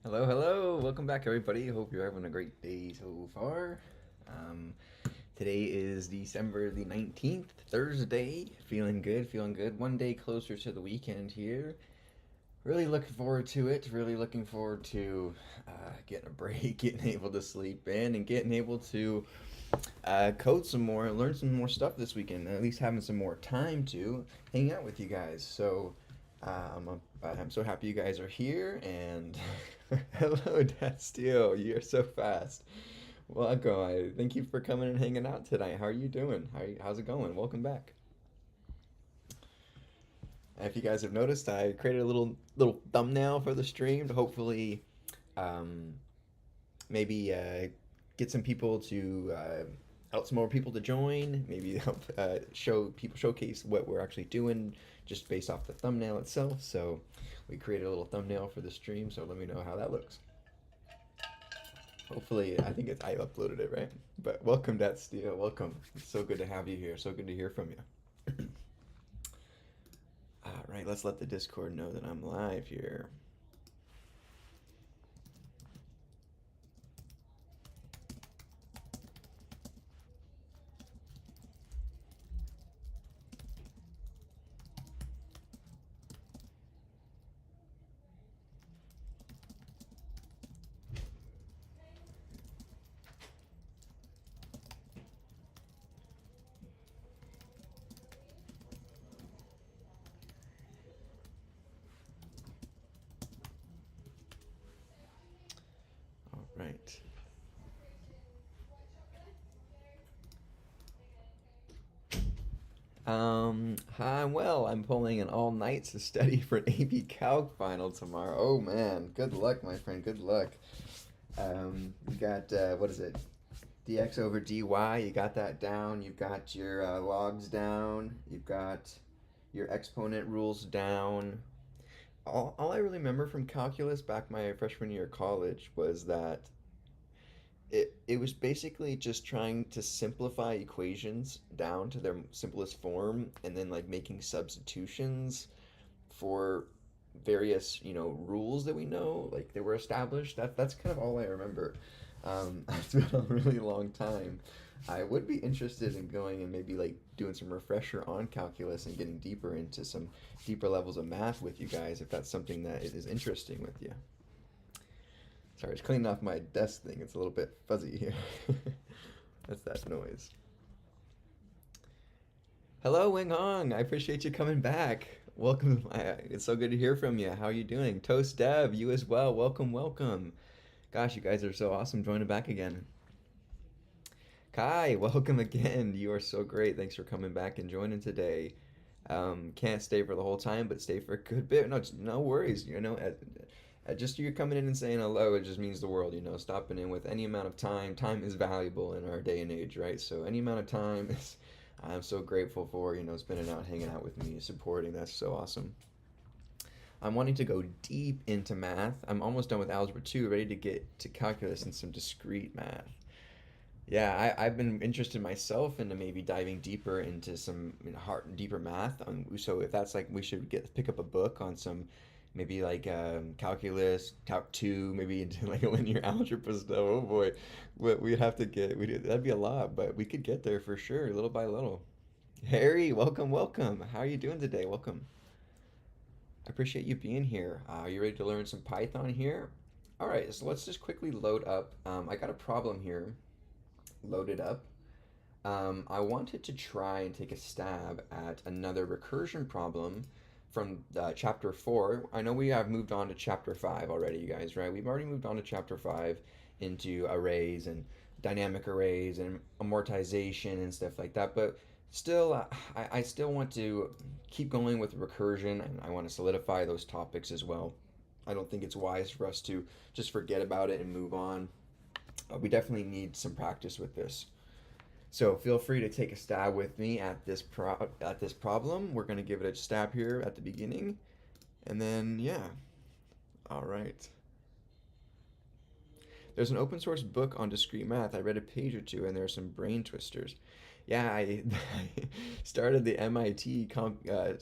Hello, hello. Welcome back, everybody. Hope you're having a great day so far. Um, Today is December the 19th, Thursday. Feeling good, feeling good. One day closer to the weekend here. Really looking forward to it. Really looking forward to getting a break, getting able to sleep in, and getting able to code some more, learn some more stuff this weekend, and at least having some more time to hang out with you guys. So I'm so happy you guys are here, and hello, Dastio. You're so fast. Welcome. Thank you for coming and hanging out tonight. How are you doing? How's it going? Welcome back. If you guys have noticed, I created a little thumbnail for the stream to hopefully um, maybe get some people to help some more people to join. Maybe help showcase what we're actually doing just based off the thumbnail itself. So we created a little thumbnail for the stream. So let me know how that looks. Hopefully, I think I uploaded it right. But welcome, Dat Steel. Welcome. It's so good to have you here. So good to hear from you. All right, let's let the Discord know that I'm live here. All right. Hi, well, I'm pulling an all night to study for an AP Calc final tomorrow. Oh man, good luck, my friend. Good luck. You got what is it? Dx over dy. You got that down. You've got your logs down. You've got your exponent rules down. All I really remember from calculus back my freshman year of college was that it was basically just trying to simplify equations down to their simplest form and then like making substitutions for various rules that we know like they were established. That's kind of all I remember. It's been a really long time. I would be interested in going and maybe like doing some refresher on calculus and getting deeper into some deeper levels of math with you guys if that's something that is interesting with you. Sorry, it's cleaning off my desk thing. It's a little bit fuzzy here. That's that noise. Hello, Wing Hong. I appreciate you coming back. Welcome. It's so good to hear from you. How are you doing? Toast Dev, you as well. Welcome, welcome. Gosh, you guys are so awesome joining back again. Kai, welcome again. You are so great. Thanks for coming back and joining today. Can't stay for the whole time, but stay for a good bit. No, no worries. Just you coming in and saying hello, it just means the world. Stopping in with any amount of time. Time is valuable in our day and age, right? So any amount of time is, I'm so grateful for, spending out, hanging out with me, supporting. That's so awesome. I'm wanting to go deep into math. I'm almost done with Algebra 2, ready to get to calculus and some discrete math. Yeah, I've been interested myself into maybe diving deeper into some hard, deeper math. So if that's like we should pick up a book on some maybe like calculus, calc 2, maybe into like a linear algebra stuff. Oh boy, what we'd have to get, that'd be a lot, but we could get there for sure, little by little. Harry, welcome, welcome. How are you doing today? Welcome. I appreciate you being here. Are you ready to learn some Python here? All right, so let's just quickly load up. I got a problem here loaded up. I wanted to try and take a stab at another recursion problem from chapter 4. I know we have moved on to chapter 5 already, you guys, right? We've already moved on to chapter 5 into arrays and dynamic arrays and amortization and stuff like that. But still, I still want to keep going with recursion and I want to solidify those topics as well. I don't think it's wise for us to just forget about it and move on. We definitely need some practice with this. So feel free to take a stab with me at this problem. We're gonna give it a stab here at the beginning, and then yeah. All right. There's an open source book on discrete math. I read a page or two, and there are some brain twisters. Yeah, I started the MIT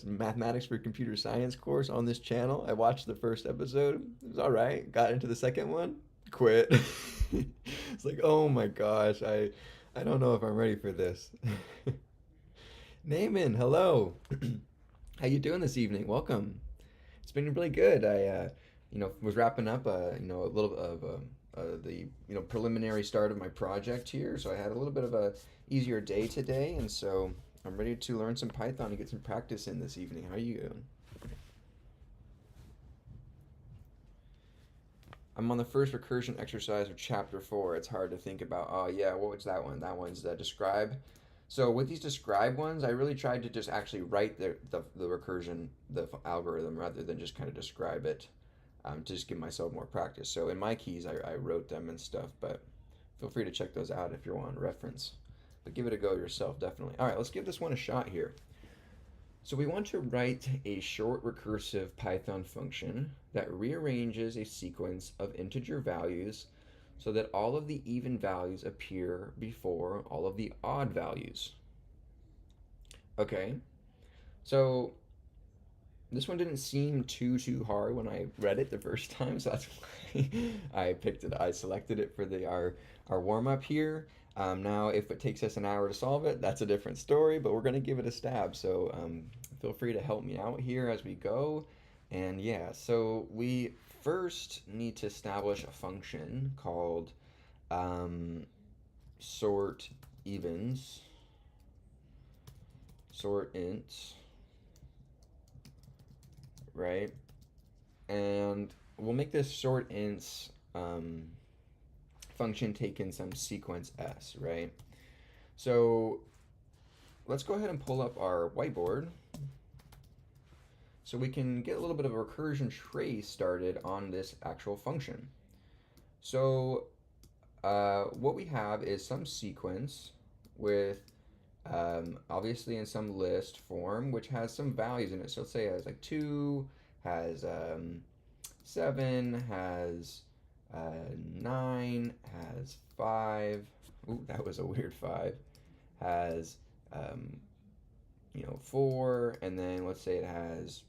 Mathematics for Computer Science course on this channel. I watched the first episode. It was all right. Got into the second one, quit. It's like, oh my gosh, I don't know if I'm ready for this. Naaman, hello. How you doing this evening? Welcome. It's been really good. I was wrapping up, a little of the preliminary start of my project here, so I had a little bit of a easier day today, and so I'm ready to learn some Python and get some practice in this evening. How are you doing? I'm on the first recursion exercise of chapter 4. It's hard to think about. Oh yeah, what was that one? That one's describe. So with these describe ones, I really tried to just actually write the recursion, the algorithm, rather than just kind of describe it, to just give myself more practice. So in my keys, I wrote them and stuff, but feel free to check those out if you want reference. But give it a go yourself, definitely. All right, let's give this one a shot here. So we want to write a short recursive Python function that rearranges a sequence of integer values so that all of the even values appear before all of the odd values. Okay, so this one didn't seem too hard when I read it the first time, so that's why I picked it. I selected it for our warm up here. Now, if it takes us an hour to solve it, that's a different story, but we're going to give it a stab. So feel free to help me out here as we go. And yeah, so we first need to establish a function called um, sort evens, sort int, right? And we'll make this sort ints function take in some sequence s, right? So let's go ahead and pull up our whiteboard so we can get a little bit of a recursion trace started on this actual function. So what we have is some sequence with obviously in some list form, which has some values in it. So let's say it has like 2, has 7, has 9, has 5. Ooh, that was a weird 5. Has 4, and then let's say it has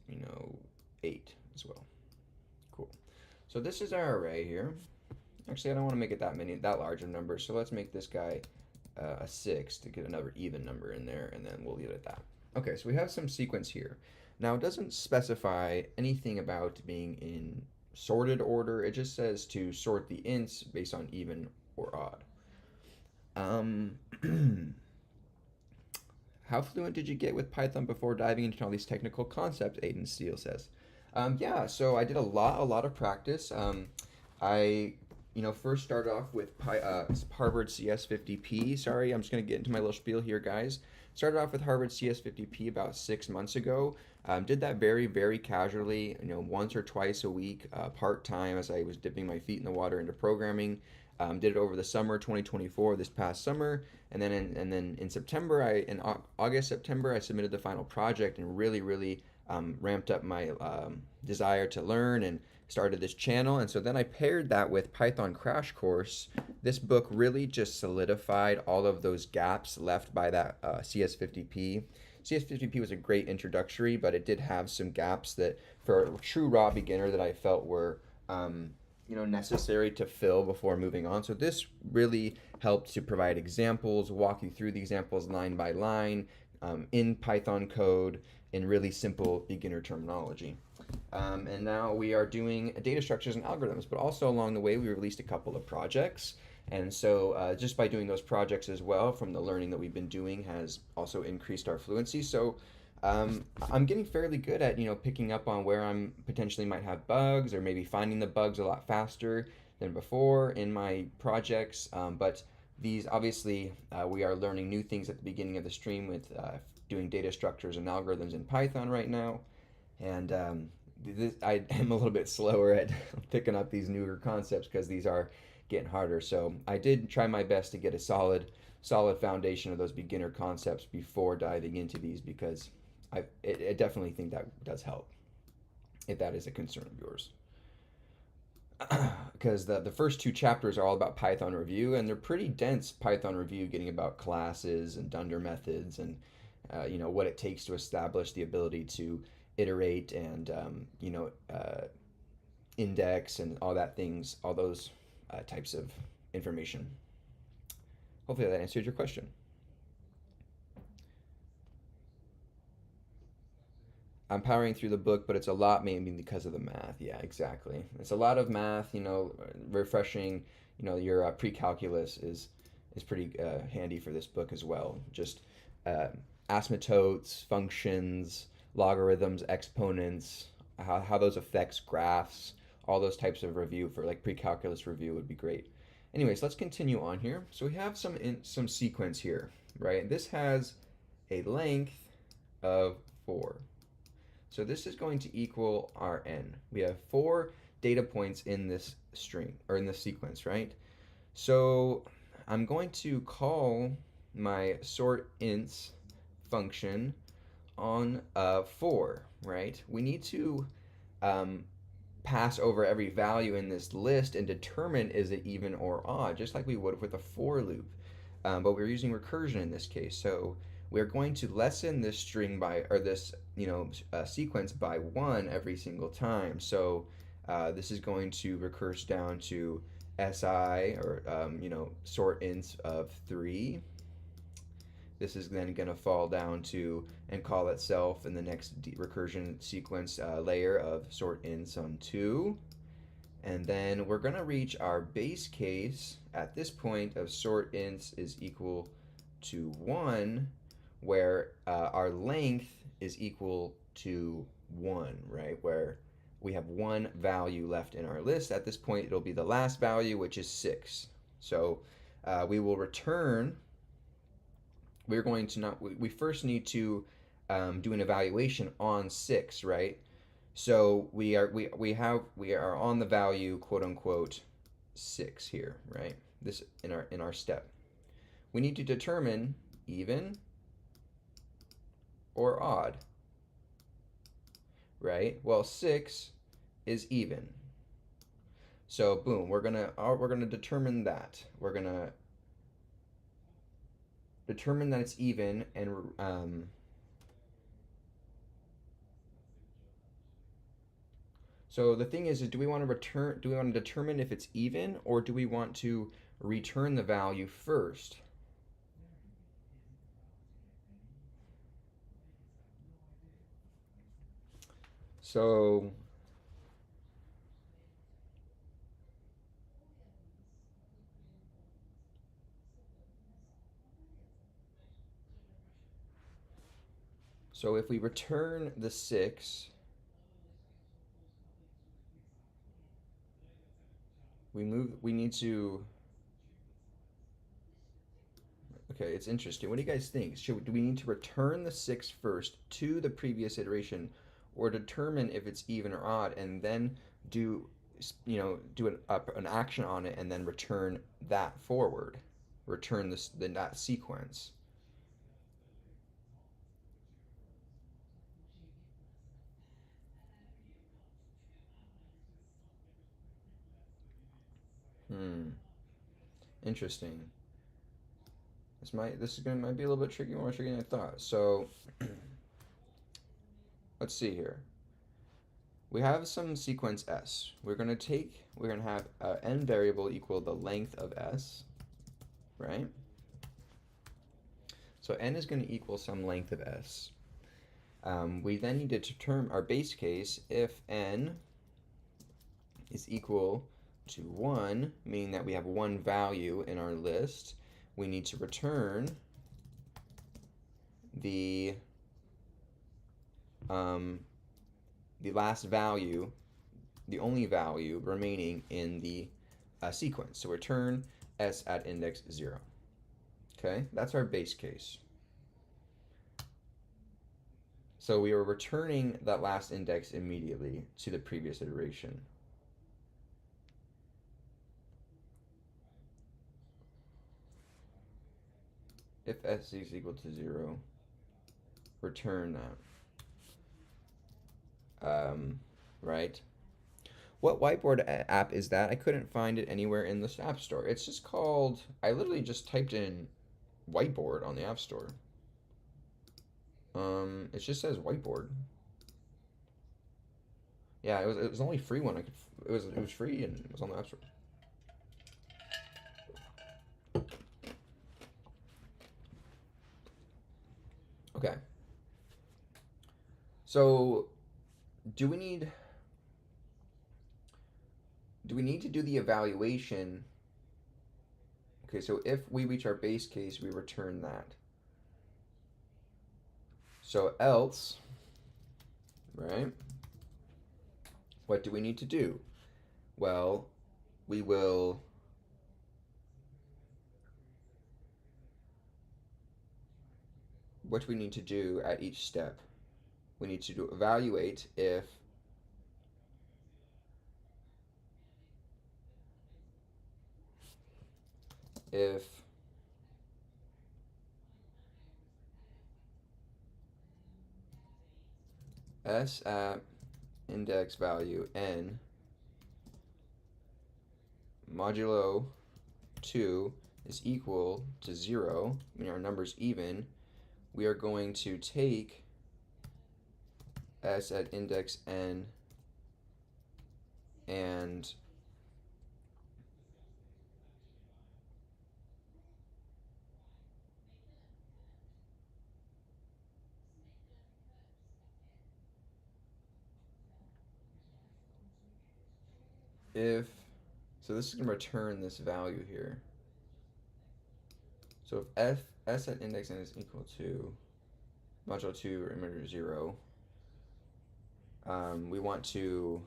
8 as well. Cool. So this is our array here. Actually, I don't want to make it that large of numbers. So let's make this guy a 6 to get another even number in there, and then we'll leave it at that. Okay, so we have some sequence here. Now, it doesn't specify anything about being in sorted order. It just says to sort the ints based on even or odd. How fluent did you get with Python before diving into all these technical concepts? Aiden Steele says. Yeah, so I did a lot of practice. I first started off with Harvard CS50P. Sorry, I'm just going to get into my little spiel here, guys. Started off with Harvard CS50P about 6 months ago. Did that very casually, once or twice a week, part-time as I was dipping my feet in the water into programming. Did it over the summer 2024, this past summer, and then in September, in August, September, I submitted the final project and really ramped up my desire to learn and started this channel. And so then I paired that with Python Crash Course. This book really just solidified all of those gaps left by that CS50P. CS50P was a great introductory, but it did have some gaps that for a true raw beginner that I felt were necessary to fill before moving on. So this really helped to provide examples, walk you through the examples line by line, in Python code in really simple beginner terminology. And now we are doing data structures and algorithms, but also along the way we released a couple of projects. And so just by doing those projects as well from the learning that we've been doing has also increased our fluency. So I'm getting fairly good at picking up on where I'm potentially might have bugs or maybe finding the bugs a lot faster than before in my projects. But these obviously we are learning new things at the beginning of the stream with doing data structures and algorithms in Python right now, and I am a little bit slower at picking up these newer concepts because these are getting harder. So I did try my best to get a solid foundation of those beginner concepts before diving into these because I definitely think that does help if that is a concern of yours. because the first two chapters are all about Python review, and they're pretty dense Python review, getting about classes and Dunder methods and what it takes to establish the ability to iterate and index and all that things, all those types of information. Hopefully that answered your question. I'm powering through the book, but it's a lot maybe because of the math. Yeah, exactly. It's a lot of math. Refreshing. Your pre-calculus is pretty handy for this book as well. Just uh, asymptotes, functions, logarithms, exponents, how those affects graphs, all those types of review for like pre-calculus review would be great. Anyways, let's continue on here. So we have some sequence here, right? This has a length of 4. So this is going to equal our n. We have 4 data points in this string, or in this sequence, right? So I'm going to call my sortInts function on 4, right? We need to pass over every value in this list and determine is it even or odd, just like we would with a for loop. But we're using recursion in this case. So we're going to lessen this string by, or this sequence by 1 every single time. So this is going to recurse down to si, or sortInts of 3. This is then going to fall down to and call itself in the next recursion sequence layer of sortInts on 2. And then we're going to reach our base case at this point of sortInts is equal to 1, where our length is equal to 1, right? Where we have 1 value left in our list. At this point, it'll be the last value, which is 6. So we will return. We're going to not. We first need to do an evaluation on 6, right? So we are on the value quote unquote 6 here, right? This in our step. We need to determine even or odd, right? Well, 6 is even. So boom, we're gonna determine that. We're gonna determine that it's even, and so the thing is do we want to determine if it's even, or do we want to return the value first? So if we return the 6, we need to, okay, it's interesting. What do you guys think? Do we need to return the 6 first to the previous iteration, or determine if it's even or odd, and then do an action on it, and then return that forward, return that sequence? Hmm. Interesting. Might be a little bit tricky, more tricky than I thought. So let's see here. We have some sequence s. We're gonna have n variable equal the length of s, right? So n is going to equal some length of s. We then need to determine our base case if n is equal to 1, meaning that we have 1 value in our list. We need to return the last value, the only value remaining in the sequence. So return s at index 0. Okay, that's our base case. So we are returning that last index immediately to the previous iteration. If s is equal to 0, return that. Right? What whiteboard app is that? I couldn't find it anywhere in the App Store. It's just called, I literally just typed in whiteboard on the App Store. It just says whiteboard. Yeah, it was the only free one I could. It was free and it was on the App Store. Okay. So, do we need do we need to do the evaluation? Okay, so if we reach our base case, we return that. So else, right? What do we need to do? Well, we will what do we need to do at each step? We need to evaluate if s at index value n modulo 2 is equal to 0, meaning our number's even, we are going to take s at index n and if, so this is going to return this value here. So if s at index n is equal to modulo 2 remainder 0, we want to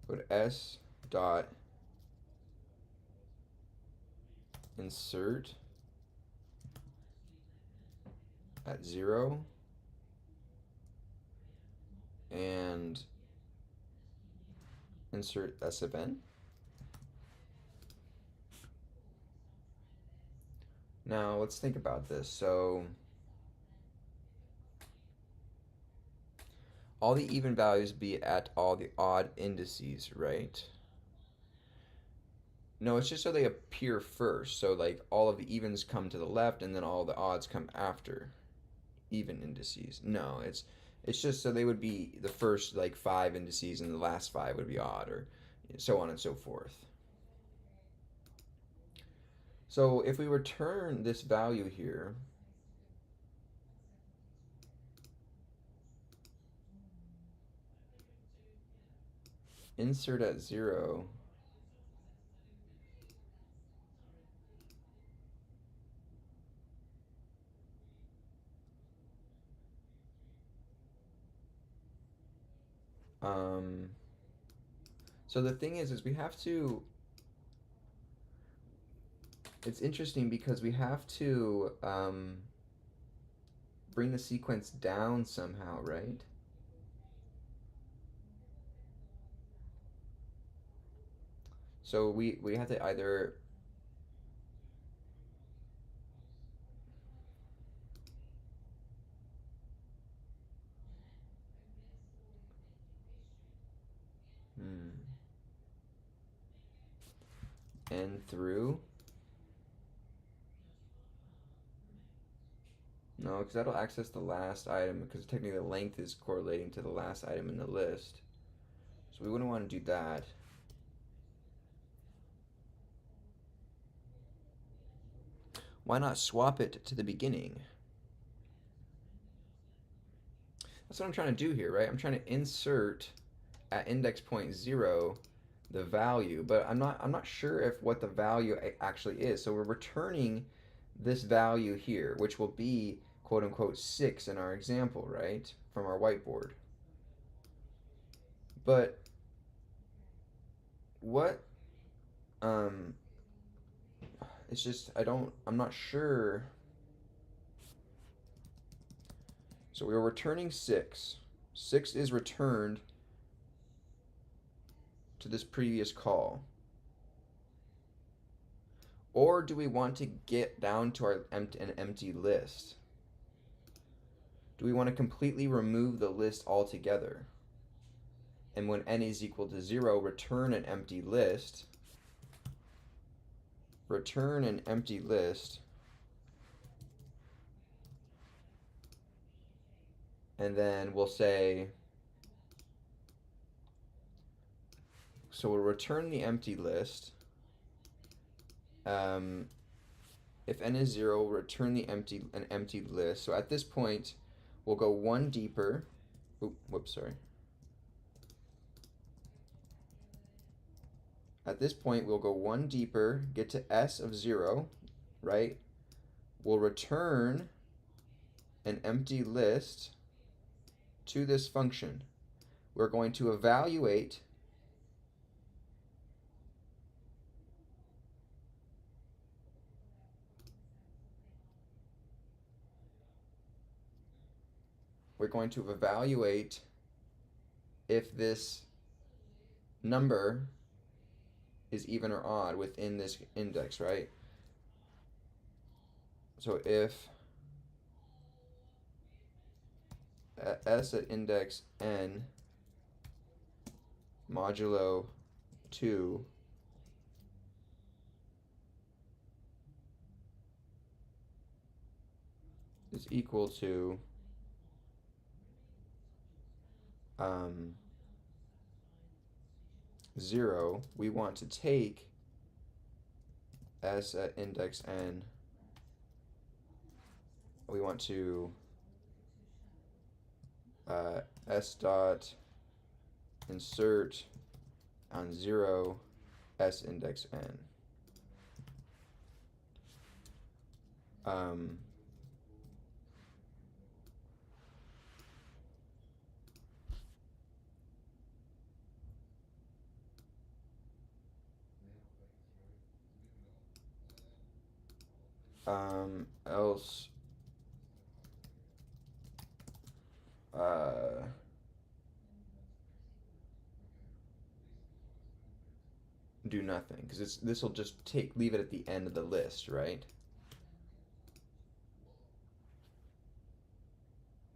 go to s dot insert at 0 and insert s of n. Now let's think about this. So all the even values be at all the odd indices, right? No, it's just so they appear first. So like all of the evens come to the left and then all the odds come after even indices. No, it's just so they would be the first like 5 indices and the last 5 would be odd, or so on and so forth. So if we return this value here, insert at 0, so the thing is we have to, it's interesting because we have to bring the sequence down somehow, right? So we have to either n through, no, because that'll access the last item because technically the length is correlating to the last item in the list. So we wouldn't want to do that. Why not swap it to the beginning? That's what I'm trying to do here, right? I'm trying to insert at index point 0 the value, but I'm not sure if what the value actually is. So we're returning this value here, which will be quote unquote 6 in our example, right? From our whiteboard. But what it's just I'm not sure. So we were returning 6. 6 is returned to this previous call. Or do we want to get down to an empty list? Do we want to completely remove the list altogether? And when n is equal to 0, return an empty list. Return an empty list. And then we'll say, so we'll return the empty list. If n is 0, return an empty list. So at this point, we'll go one deeper. Whoops, sorry. At this point, we'll go one deeper, get to s of 0, right? We'll return an empty list to this function. We're going to evaluate if this number is even or odd within this index, right? So if s at index n modulo 2 is equal to 0, we want to take s at index n, we want to s dot insert on 0 s index n. Else do nothing, because this will just leave it at the end of the list, right?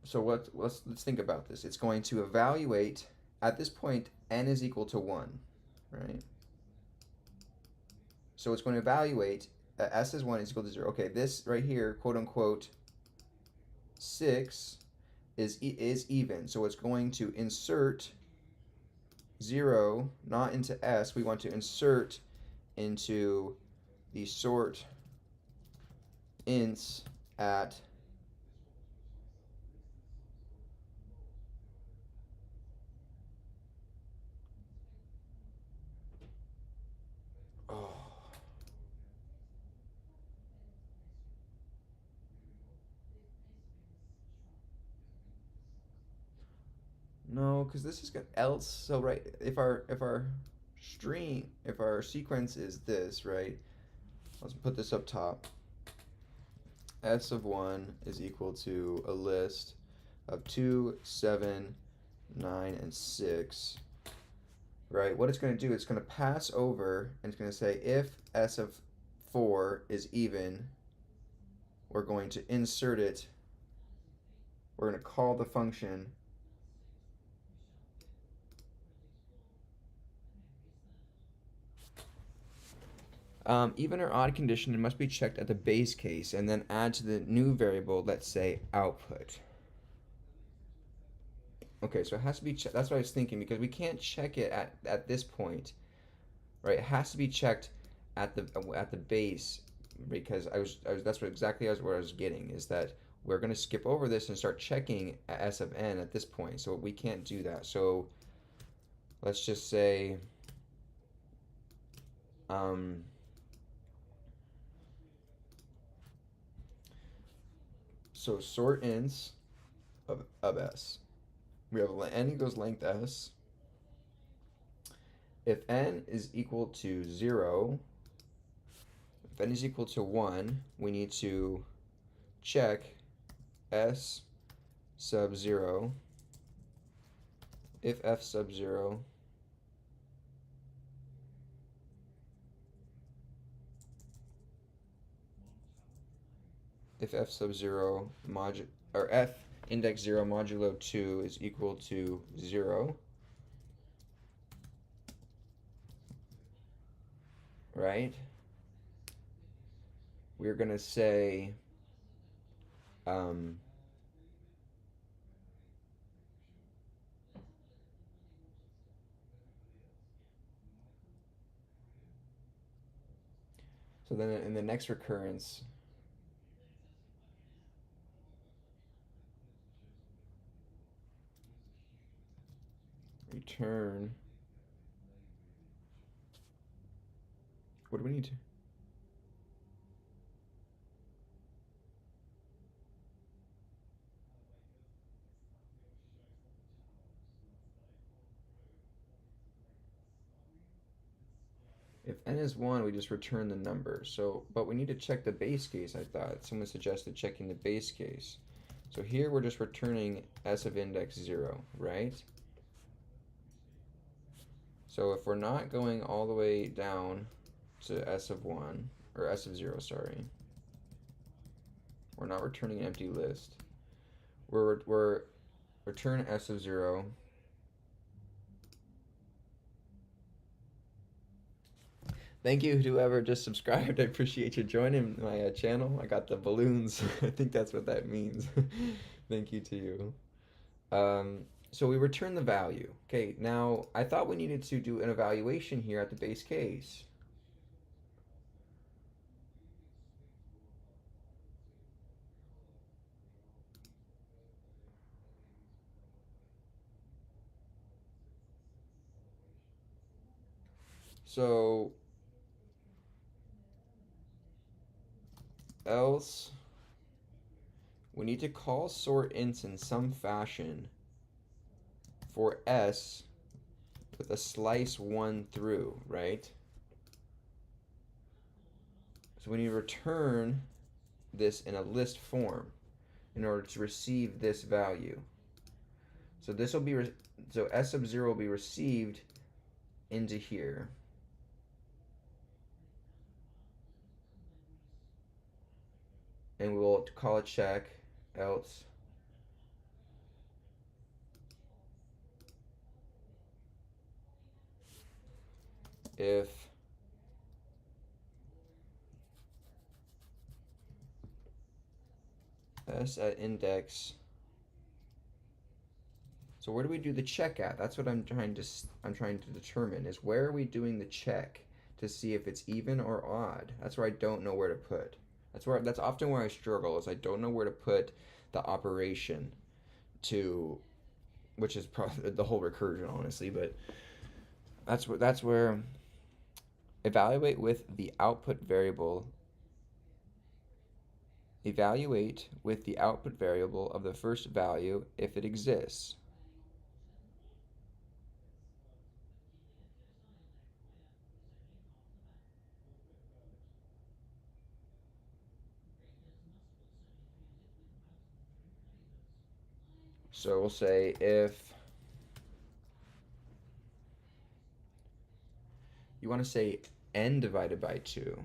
So let's think about this. It's going to evaluate at this point n is equal to 1, right? So it's going to evaluate s is 1 is equal to 0. Okay, this right here, quote unquote 6 is even. So it's going to insert 0 not into s, we want to insert into the sort ints at no, because this is gonna else. So right, if our sequence is this, right? Let's put this up top. S of 1 is equal to a list of 2, 7, 9, and 6. Right? What it's going to do, it's going to pass over and it's going to say if S of 4 is even, we're going to insert it. We're going to call the function even or odd condition, it must be checked at the base case and then add to the new variable, let's say output. Okay, so it has to be checked. That's what I was thinking, because we can't check it at this point, right? It has to be checked at the base, because that's exactly what I was getting, is that we're going to skip over this and start checking s of n at this point. So we can't do that. So let's just say so sort ints of s. We have n equals length s. If n is equal to 0, if n is equal to 1, we need to check s sub 0 if f sub 0 if f sub 0 or f index 0 modulo 2 is equal to 0, right? We're going to say, um, so then in the next recurrence, return, what do we need to? If n is 1, we just return the number. So, but we need to check the base case, I thought. Someone suggested checking the base case. So here we're just returning s of index 0, right? So if we're not going all the way down to s of 1, or s of 0, sorry, we're not returning an empty list. We're return s of 0. Thank you to whoever just subscribed. I appreciate you joining my channel. I got the balloons. I think that's what that means. Thank you to you. So we return the value. Okay, now I thought we needed to do an evaluation here at the base case. So else we need to call sort ints in some fashion for s with a slice 1 through, right? So we need to return this in a list form in order to receive this value. So this will be so s sub 0 will be received into here. And we will call a check else if s at index. So where do we do the check at? That's what I'm trying to determine, is where are we doing the check to see if it's even or odd. That's where I don't know where to put. That's often where I struggle, is I don't know where to put the operation to, which is probably the whole recursion, honestly, but that's where evaluate with the output variable. Evaluate with the output variable of the first value if it exists. So we'll say if you want to say n divided by 2,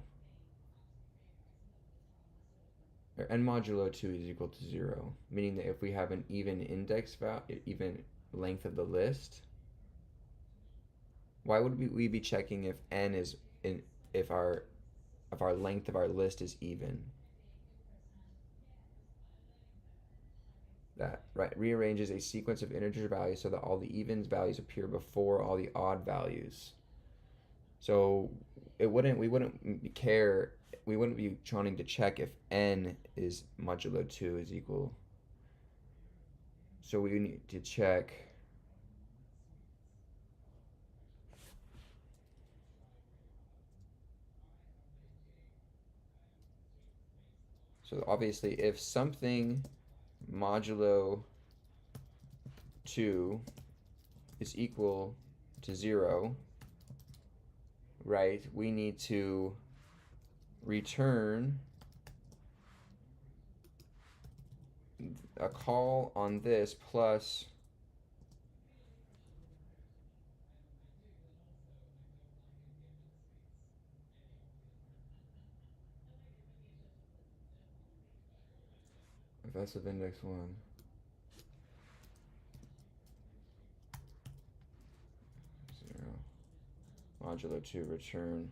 or n modulo 2 is equal to 0, meaning that if we have an even index value, even length of the list, why would we be checking if n is in, if our length of our list is even? That, right, rearranges a sequence of integer values so that all the even values appear before all the odd values. So we wouldn't care, we wouldn't be trying to check if n is modulo 2 is equal. So we need to check so obviously if something modulo 2 is equal to 0, right, we need to return a call on this plus if s of index 1 0 modulo 2 return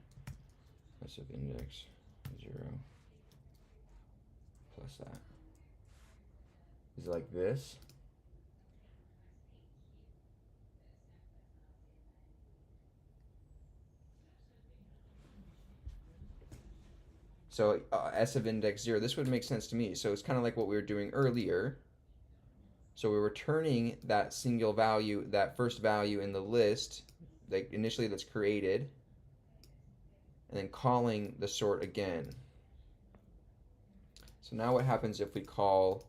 S of index 0 plus that. Is it like this? So S of index 0, this would make sense to me. So it's kind of like what we were doing earlier. So we're returning that single value, that first value in the list, like initially that's created, and then calling the sort again. So now what happens if we call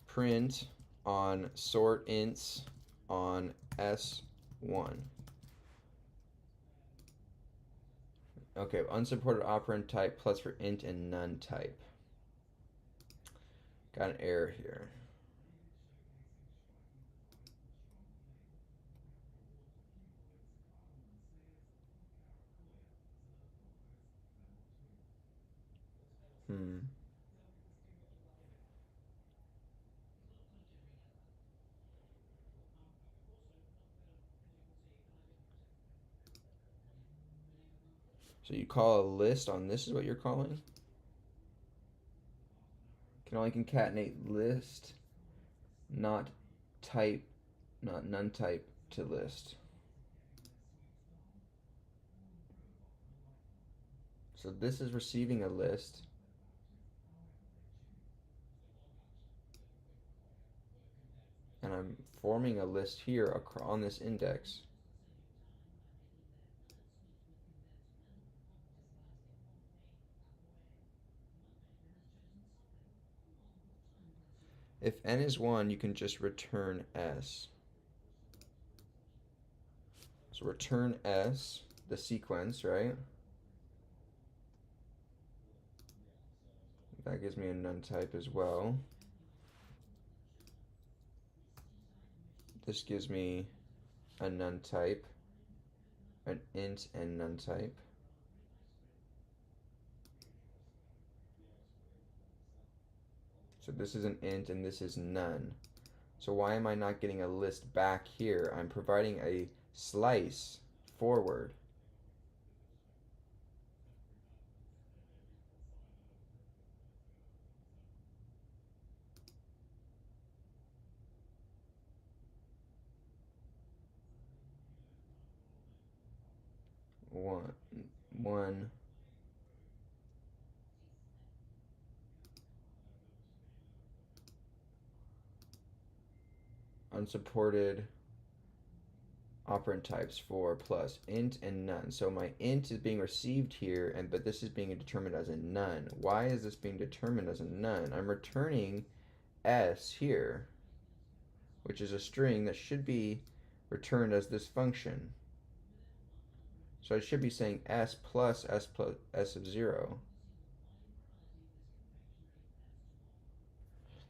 print on sort ints on S1? Okay, unsupported operand type plus for int and none type. Got an error here. So you call a list on this is what you're calling? Can only concatenate list, not type, not none type to list. So this is receiving a list. And I'm forming a list here on this index. If n is 1, you can just return s. So return s, the sequence, right? That gives me a none type as well. This gives me a none type, an int and none type. So this is an int and this is none. So why am I not getting a list back here? I'm providing a slice forward. One. Unsupported operand types for plus int and none. So my int is being received here, but this is being determined as a none. Why is this being determined as a none? I'm returning s here, which is a string that should be returned as this function. So I should be saying s plus s of 0.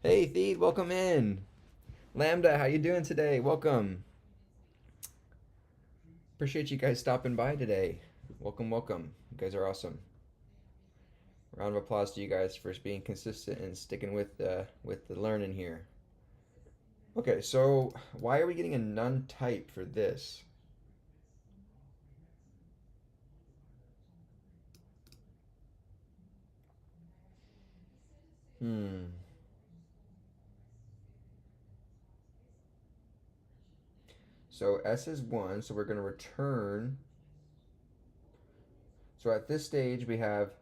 Hey Theed, welcome in. Lambda, how you doing today? Welcome. Appreciate you guys stopping by today. Welcome, welcome. You guys are awesome. Round of applause to you guys for being consistent and sticking with the learning here. Okay, so why are we getting a none type for this? So s is 1, so we're going to return. So at this stage we have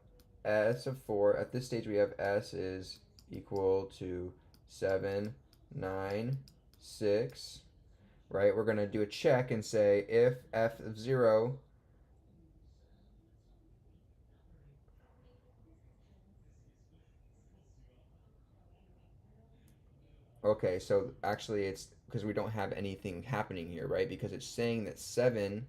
s of 4. At this stage we have s is equal to 7, 9, 6. Right? We're going to do a check and say if f of 0. Okay, so actually it's because we don't have anything happening here, right? Because it's saying that 7,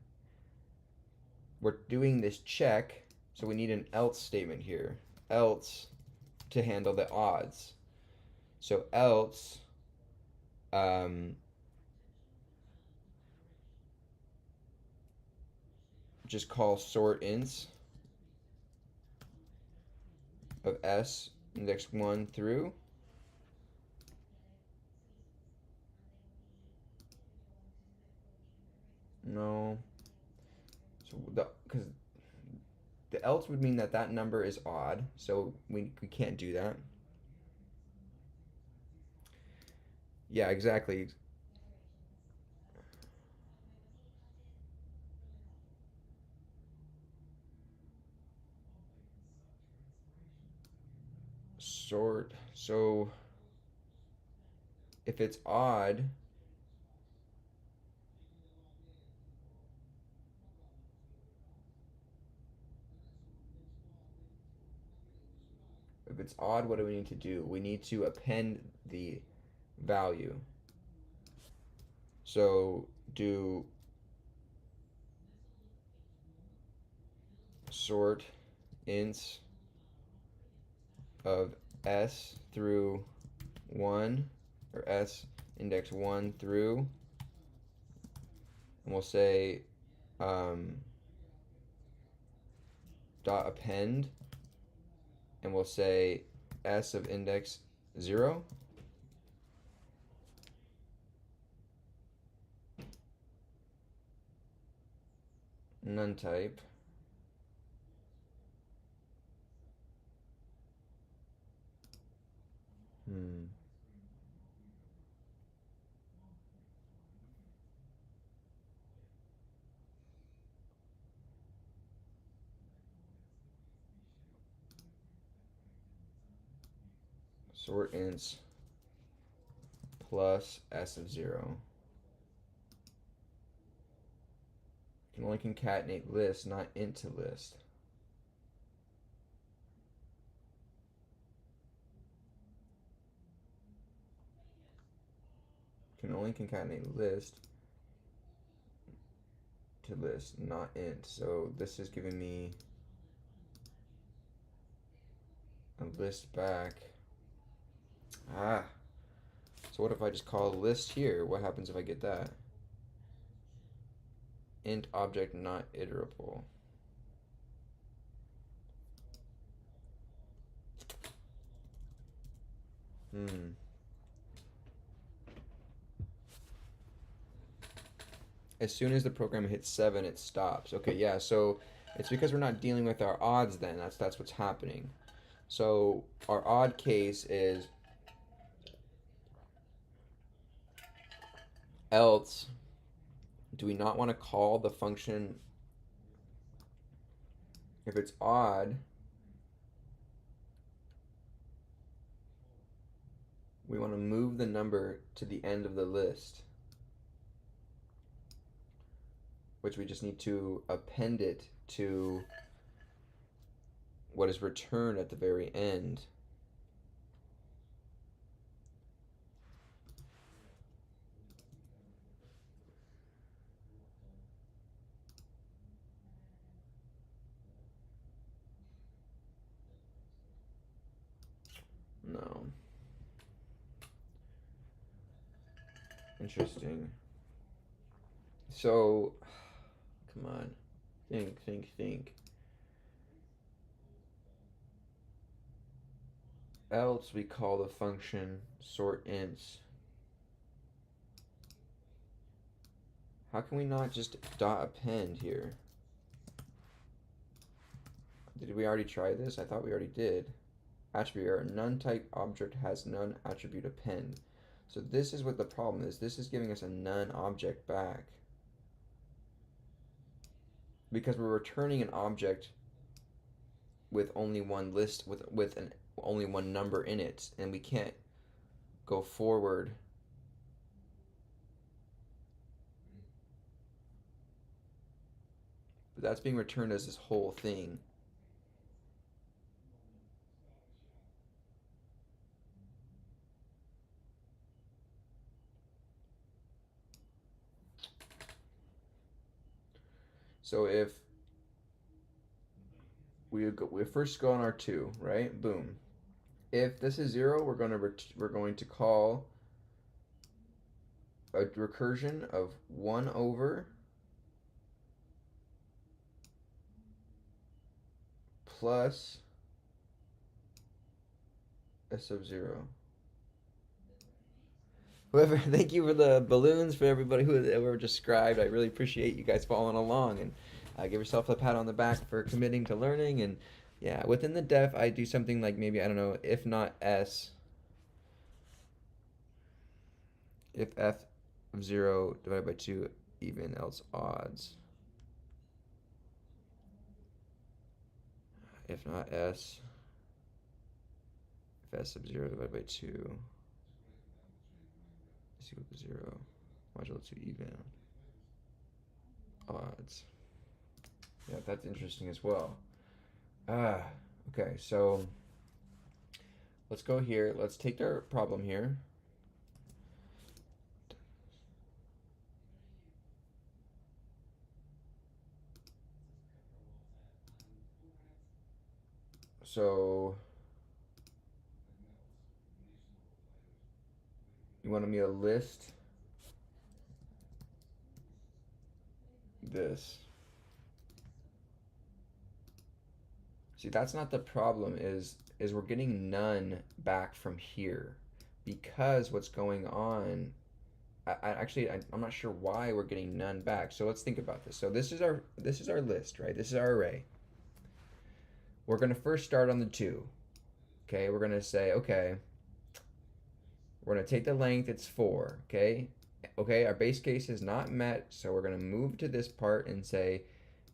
we're doing this check, so we need an else statement here. Else to handle the odds. So else just call sort ints of s index 1 through. No. So because else would mean that that number is odd, so we can't do that. Yeah, exactly. Sort. So if it's odd, if it's odd, what do we need to do? We need to append the value. So do sort ints of s through 1, or s index 1 through, and we'll say um, dot append, and we'll say s of index 0. None type. Sort ints plus s of 0. You can only concatenate list, not int to list. You can only concatenate list to list, not int. So this is giving me a list back. Ah. So what if I just call list here? What happens if I get that? Int object not iterable. As soon as the program hits 7, it stops. Okay, yeah, so it's because we're not dealing with our odds then. That's what's happening. So our odd case is else. Do we not want to call the function if it's odd? We want to move the number to the end of the list, which we just need to append it to what is returned at the very end. No. Interesting. So, come on. Think. Else we call the function sort ints. How can we not just dot append here? Did we already try this? I thought we already did. Attribute error. None type object has none attribute append. So this is what the problem is. This is giving us a none object back, because we're returning an object with only one list, with only one number in it, and we can't go forward. But that's being returned as this whole thing. So if we first go on our 2, right? Boom. If this is 0, we're going to call a recursion of 1 over plus s of 0. Whoever, thank you for the balloons for everybody who were described. I really appreciate you guys following along, and Give yourself a pat on the back for committing to learning. And yeah, within the def, I do something like maybe, I don't know, if not s, if f of 0 divided by 2 even, else odds. If not s, if s of 0 divided by 2 is equal to 0, modulo 2 even, odds. Yeah, that's interesting as well. Okay, so let's go here. Let's take our problem here. So you want me to list this. See, that's not the problem, is we're getting none back from here, because what's going on, I'm not sure why we're getting none back. So let's think about this. So this is our list, right? This is our array. We're going to first start on the 2. Okay, we're going to say, okay, we're going to take the length, it's 4, okay? Okay, our base case is not met, so we're going to move to this part and say,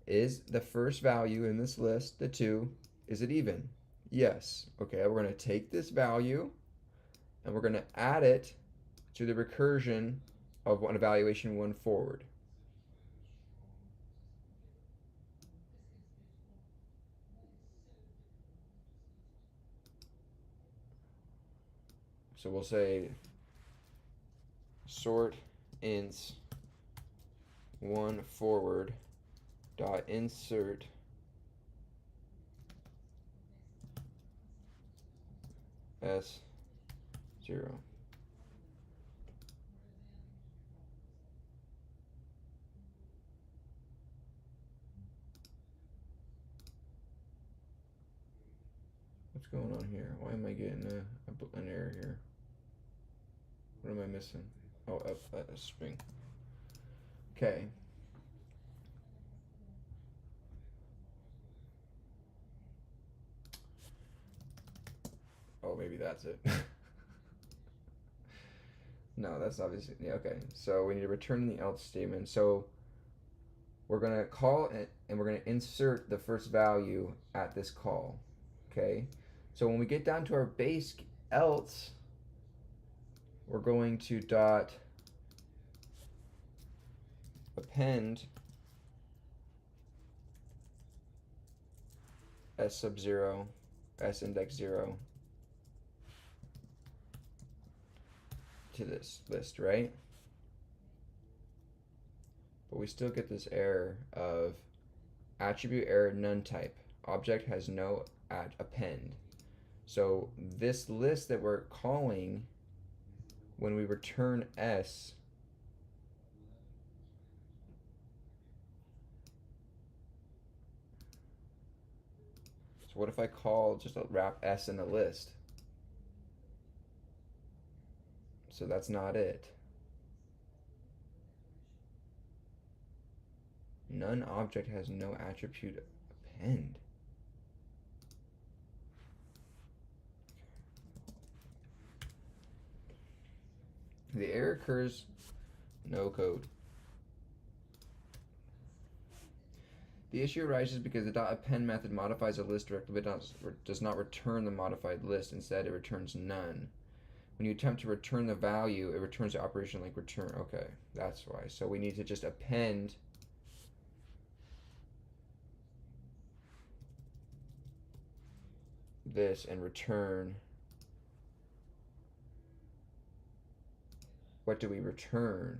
is the first value in this list, the 2, is it even? Yes. Okay, we're going to take this value and we're going to add it to the recursion of one evaluation 1 forward. So we'll say sort ints 1 forward dot insert s0. What's going on here? Why am I getting an error here? What am I missing? Oh, a string. Okay. Oh, maybe that's it. No, that's obviously, yeah, okay. So we need to return the else statement. So we're going to call it, and we're going to insert the first value at this call. Okay. So when we get down to our base else, we're going to dot append s sub 0, s index 0 to this list, right? But we still get this error of attribute error none type. Object has no append. So this list that we're calling when we return s, so what if I call just a wrap s in a list? So that's not it. None object has no attribute append. The error occurs, no code. The issue arises because the .append method modifies a list directly but does not return the modified list. Instead, it returns none. When you attempt to return the value, it returns the operation like return. Okay, that's why. So we need to just append this and return. What do we return?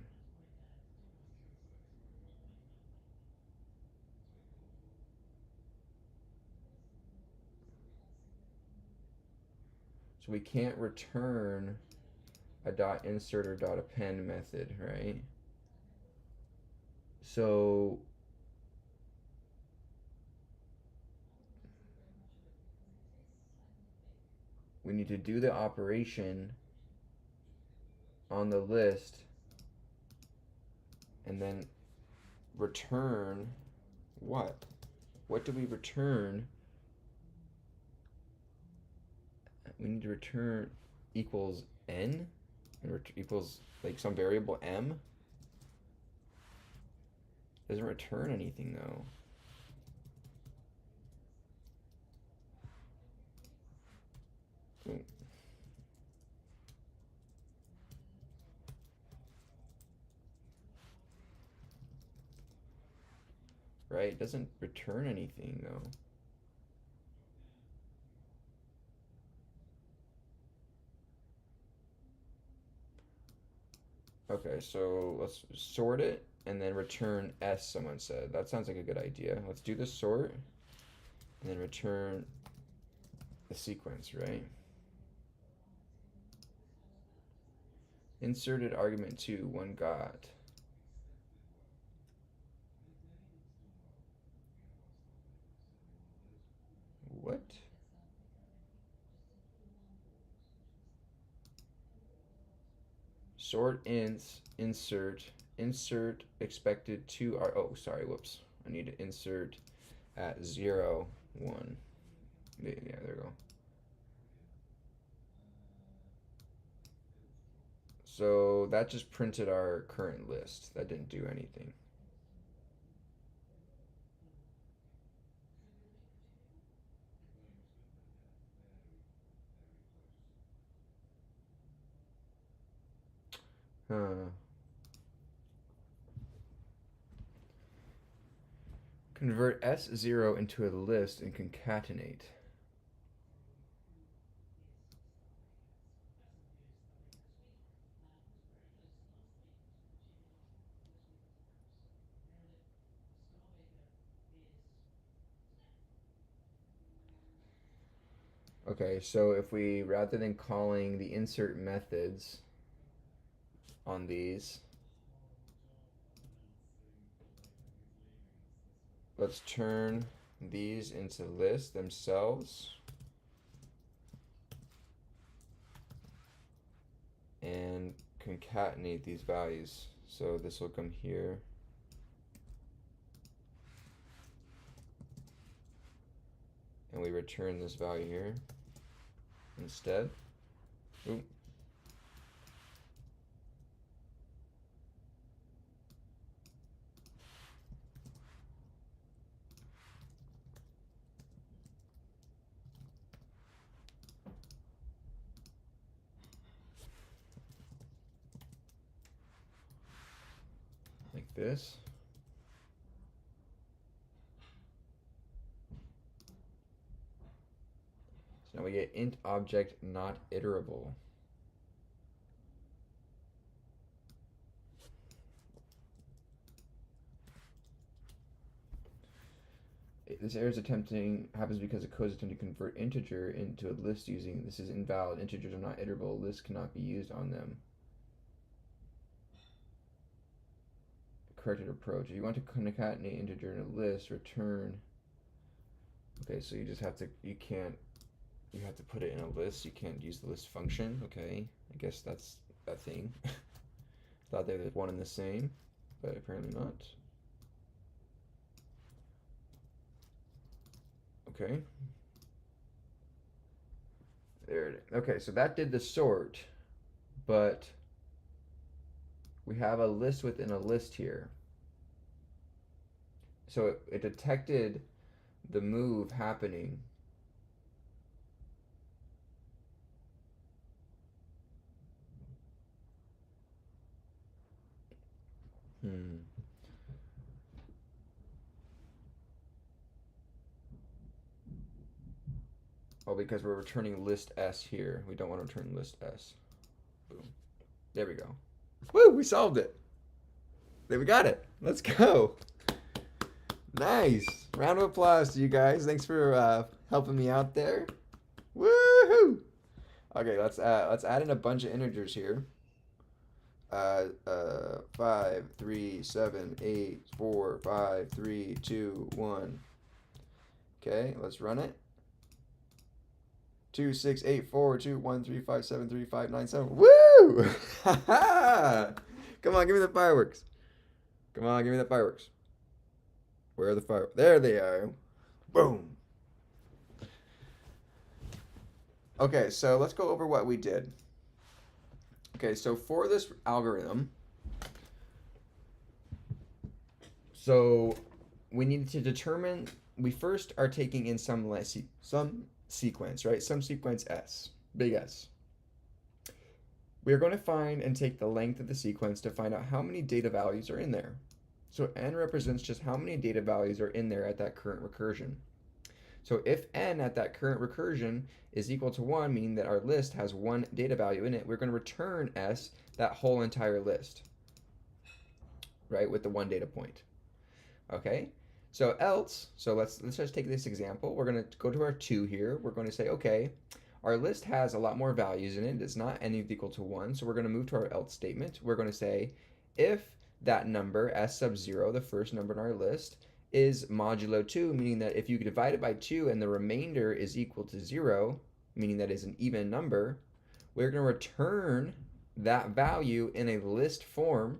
So we can't return a dot insert or dot append method, right? So we need to do the operation on the list and then return what? What do we return? We need to return equals n? And equals like some variable m? Doesn't return anything though. Ooh. Right? It doesn't return anything though. Okay, so let's sort it and then return S, someone said. That sounds like a good idea. Let's do the sort and then return the sequence, right? Inserted argument 2, one got. What? Sort ints, insert expected to our, oh, sorry, whoops. I need to insert at 0, 1. Yeah, there we go. So that just printed our current list. That didn't do anything. Huh. Convert S0 into a list and concatenate. Okay, so if we, rather than calling the insert methods on these, let's turn these into lists themselves and concatenate these values. So this will come here. And we return this value here instead. Ooh. Like this. So now we get int object not iterable. This error happens because the code is attempting to convert integer into a list using, this is invalid. Integers are not iterable. Lists cannot be used on them. Corrected approach. If you want to concatenate integer in a list, return. Okay, so you just have to, you have to put it in a list. You can't use the list function. Okay, I guess that's that thing. Thought they were one and the same, but apparently not. Okay. There it is. Okay, so that did the sort, but we have a list within a list here. So it detected the move happening. Oh, because we're returning list S here. We don't want to return list S. Boom. There we go. Woo, we solved it. There, we got it. Let's go. Nice. Round of applause to you guys. Thanks for helping me out there. Woohoo! Okay, let's add in a bunch of integers here. 5, 3, 7, 8, 4, 5, 3, 2, 1. Okay, let's run it. 2, 6, 8, 4, 2, 1, 3, 5, 7, 3, 5, 9, 7. Woo! Come on, give me the fireworks. Come on, give me the fireworks. Where are the fire? There they are. Boom. Okay, so let's go over what we did. Okay, so for this algorithm, so we need to determine, we first are taking in some sequence, right? Some sequence S, big S. We are going to find and take the length of the sequence to find out how many data values are in there. So n represents just how many data values are in there at that current recursion. So if n at that current recursion is equal to 1, meaning that our list has one data value in it, we're going to return s that whole entire list, right, with the one data point. Okay, so else, so let's just take this example. We're going to go to our 2 here. We're going to say, okay, our list has a lot more values in it. It's not n equal to 1, so we're going to move to our else statement. We're going to say if that number, s sub 0, the first number in our list, is modulo 2, meaning that if you divide it by 2 and the remainder is equal to 0, meaning that is an even number, we're going to return that value in a list form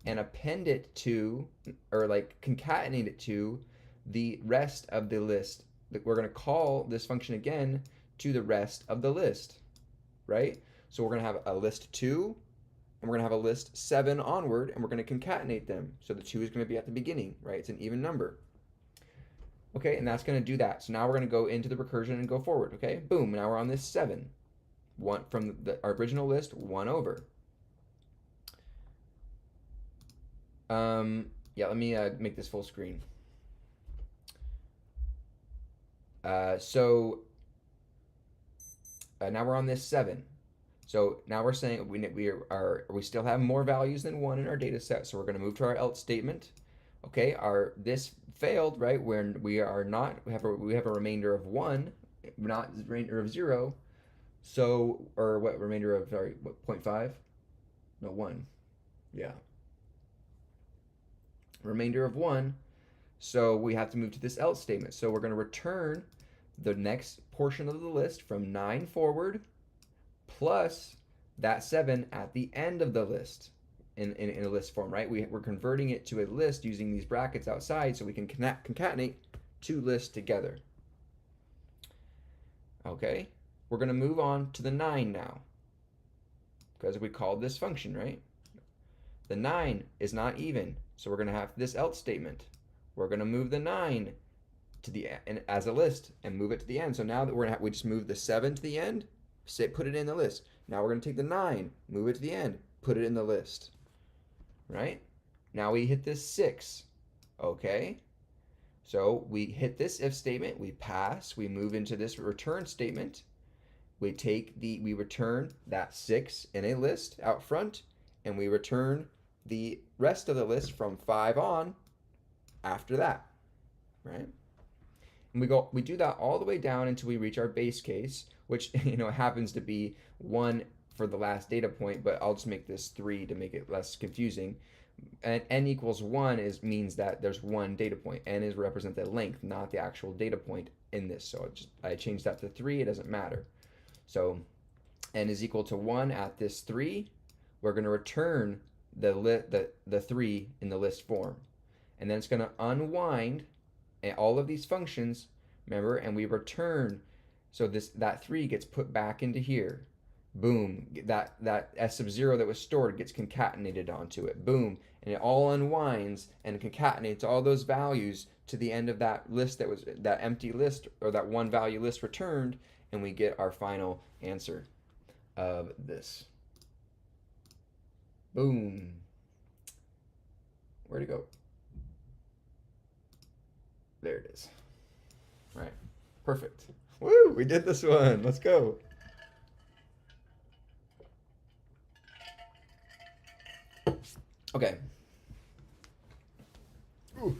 and append it to, or like concatenate it to, the rest of the list. We're going to call this function again to the rest of the list, right? So we're going to have a list 2, and we're going to have a list 7 onward, and we're going to concatenate them. So the 2 is going to be at the beginning, right? It's an even number. Okay, and that's going to do that. So now we're going to go into the recursion and go forward, okay? Boom, now we're on this 7. One from our original list, 1 over. Yeah, let me make this full screen. So now we're on this 7. So now we're saying we still have more values than 1 in our data set, so we're going to move to our else statement. Okay, this failed, right? When we have a remainder of 1, not remainder of 0. So, or what, remainder of, sorry, what, 0.5? No, 1. Yeah. Remainder of 1. So we have to move to this else statement. So we're going to return the next portion of the list from 9 forward plus that 7 at the end of the list in a list form, right? We're converting it to a list using these brackets outside so we can concatenate 2 lists together. Okay, we're going to move on to the 9 now because we called this function, right? The 9 is not even, so we're going to have this else statement. We're going to move the 9 to the end as a list and move it to the end. So now that we just move the 7 to the end, put it in the list. Now we're going to take the 9, move it to the end, put it in the list. Right? Now we hit this 6. Okay? So we hit this if statement, we pass, we move into this return statement. We return that 6 in a list out front, and we return the rest of the list from 5 on after that. Right? And we do that all the way down until we reach our base case, which happens to be 1 for the last data point, but I'll just make this 3 to make it less confusing. And n equals 1 means that there's 1 data point. N is represent the length, not the actual data point in this. So I changed that to 3. It doesn't matter. So n is equal to 1 at this 3. We're going to return the 3 in the list form, and then it's going to unwind all of these functions. Remember, and we return. So that 3 gets put back into here. Boom, that s sub 0 that was stored gets concatenated onto it. Boom, and it all unwinds and concatenates all those values to the end of that list that was that empty list, or that 1 value list returned, and we get our final answer of this. Boom. Where'd it go? There it is. All right, perfect. Woo, we did this one. Let's go. Okay. Ooh.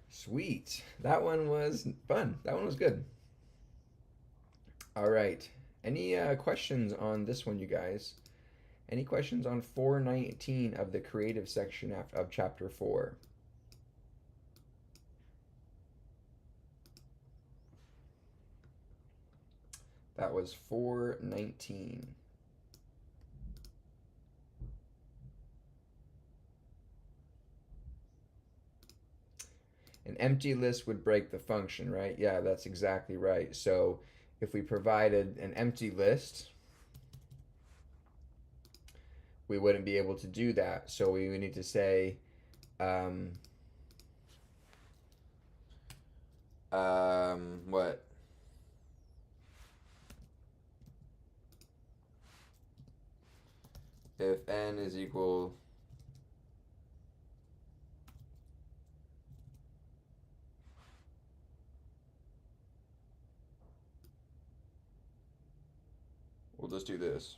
Sweet. That one was fun. That one was good. All right. Any questions on this one, you guys? Any questions on 419 of the creative section of chapter 4? That was 419. An empty list would break the function, right? Yeah, that's exactly right. So if we provided an empty list, we wouldn't be able to do that. So we would need to say, um, what? If n is equal, we'll just do this.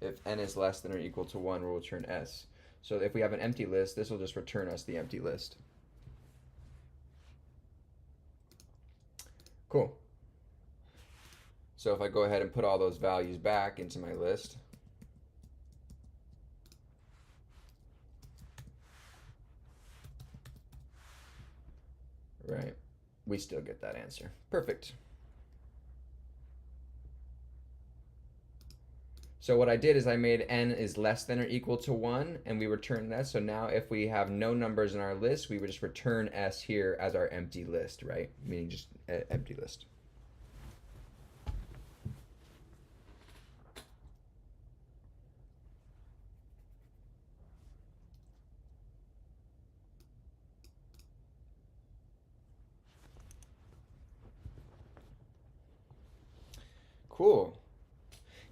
If n is less than or equal to 1, we'll return s. So if we have an empty list, this will just return us the empty list. Cool. So if I go ahead and put all those values back into my list, right, we still get that answer. Perfect. So what I did is I made n is less than or equal to 1, and we returned that. So now if we have no numbers in our list, we would just return s here as our empty list, right? Meaning just empty list. Cool.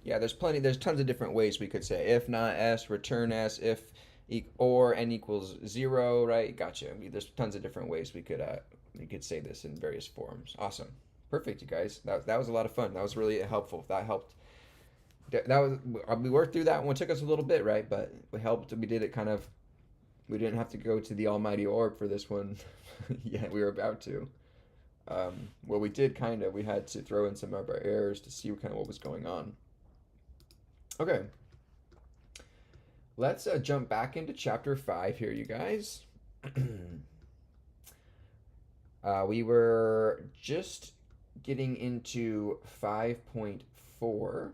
Yeah, there's tons of different ways we could say if not s, return s, if or n equals 0, right? Gotcha. I mean, there's tons of different ways we could say this in various forms. Awesome. Perfect, you guys. That was a lot of fun. That was really helpful. That helped. That was we worked through that one. It took us a little bit, right? But we helped. We did it kind of. We didn't have to go to the almighty orb for this one. Yeah, we were about to. Well, we did kind of. We had to throw in some of our errors to see kind of what was going on. Okay, let's jump back into chapter 5 here, you guys. We were just getting into 5.4.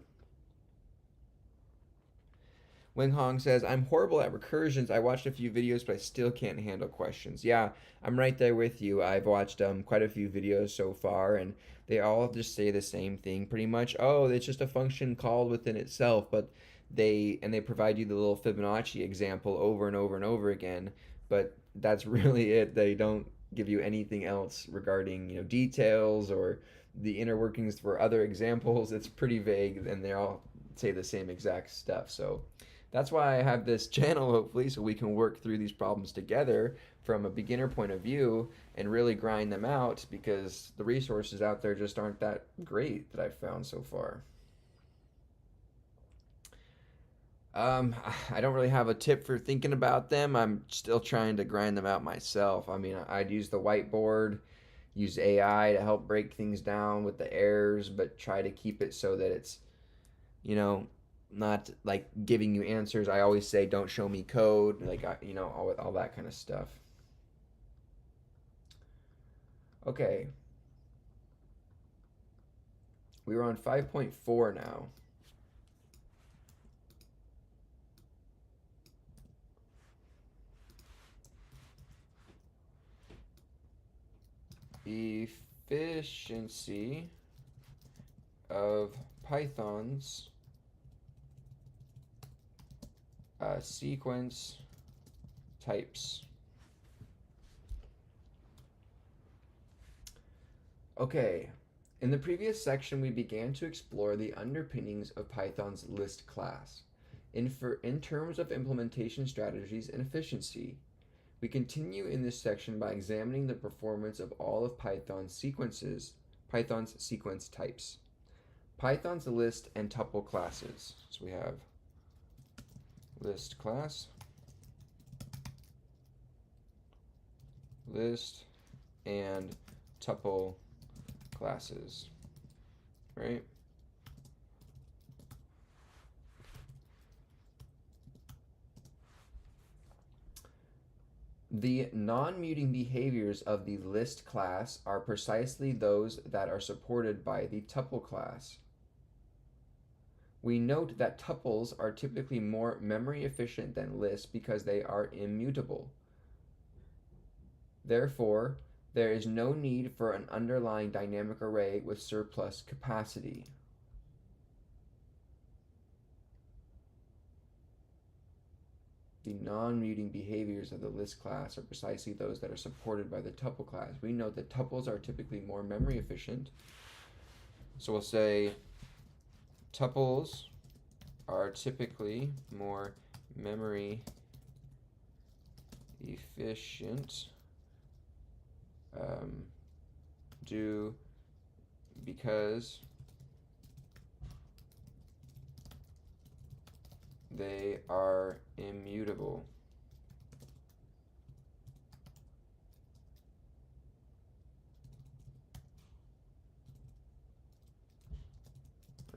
Wing Hong says, I'm horrible at recursions. I watched a few videos, but I still can't handle questions. Yeah, I'm right there with you. I've watched quite a few videos so far, and they all just say the same thing pretty much. Oh, it's just a function called within itself, but they provide you the little Fibonacci example over and over and over again, but that's really it. They don't give you anything else regarding, details or the inner workings for other examples. It's pretty vague, and they all say the same exact stuff. So that's why I have this channel, hopefully, so we can work through these problems together from a beginner point of view and really grind them out, because the resources out there just aren't that great that I've found so far. I don't really have a tip for thinking about them. I'm still trying to grind them out myself. I mean, I'd use the whiteboard, use AI to help break things down with the errors, but try to keep it so that it's, you know, not like giving you answers. I always say, don't show me code, like, all that kind of stuff. Okay, we were on 5.4 now. Efficiency of Python's sequence types. Okay, in the previous section, we began to explore the underpinnings of Python's list class in terms of implementation strategies and efficiency. We continue in this section by examining the performance of all of Python's sequence types. Python's list and tuple classes. So we have list class, list, and tuple classes, right? The non-muting behaviors of the list class are precisely those that are supported by the tuple class. We note that tuples are typically more memory efficient than lists because they are immutable. Therefore, there is no need for an underlying dynamic array with surplus capacity. The non-muting behaviors of the list class are precisely those that are supported by the tuple class. We know that tuples are typically more memory efficient. So we'll say tuples are typically more memory efficient due because they are immutable.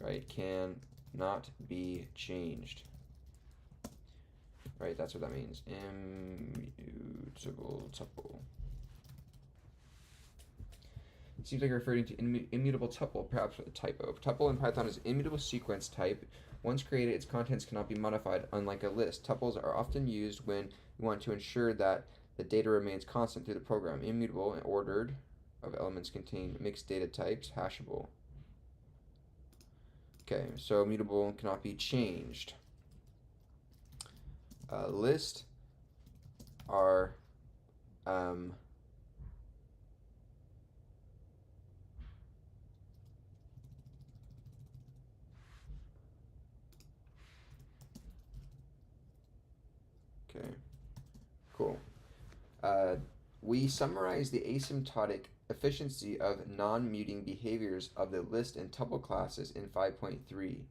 Right? Can not be changed. Right? That's what that means. Immutable tuple. It seems like you're referring to immutable tuple, perhaps with a typo. Tuple in Python is an immutable sequence type. Once created, its contents cannot be modified, unlike a list. Tuples are often used when you want to ensure that the data remains constant through the program. Immutable and ordered of elements contain mixed data types, hashable. Okay, so immutable cannot be changed. List are okay, cool. We summarize the asymptotic efficiency of non-muting behaviors of the list and tuple classes in 5.3.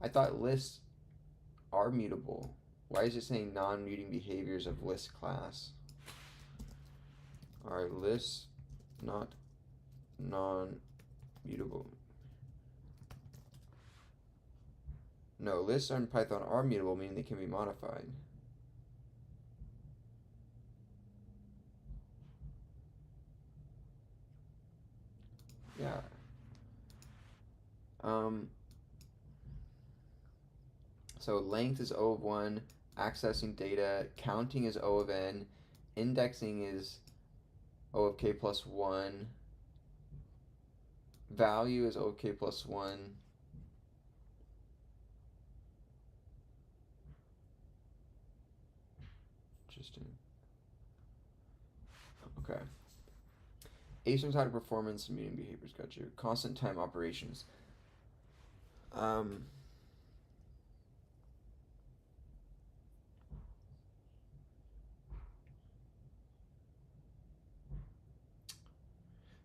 I thought lists are mutable. Why is it saying non-muting behaviors of list class? Are lists not non-mutable? No, lists in Python are mutable, meaning they can be modified. Yeah. So length is O of 1, accessing data, counting is O of n, indexing is O of k plus 1, value is O of k plus 1. Interesting. Okay. Asymptotic performance and muting behaviors, got you. Constant time operations.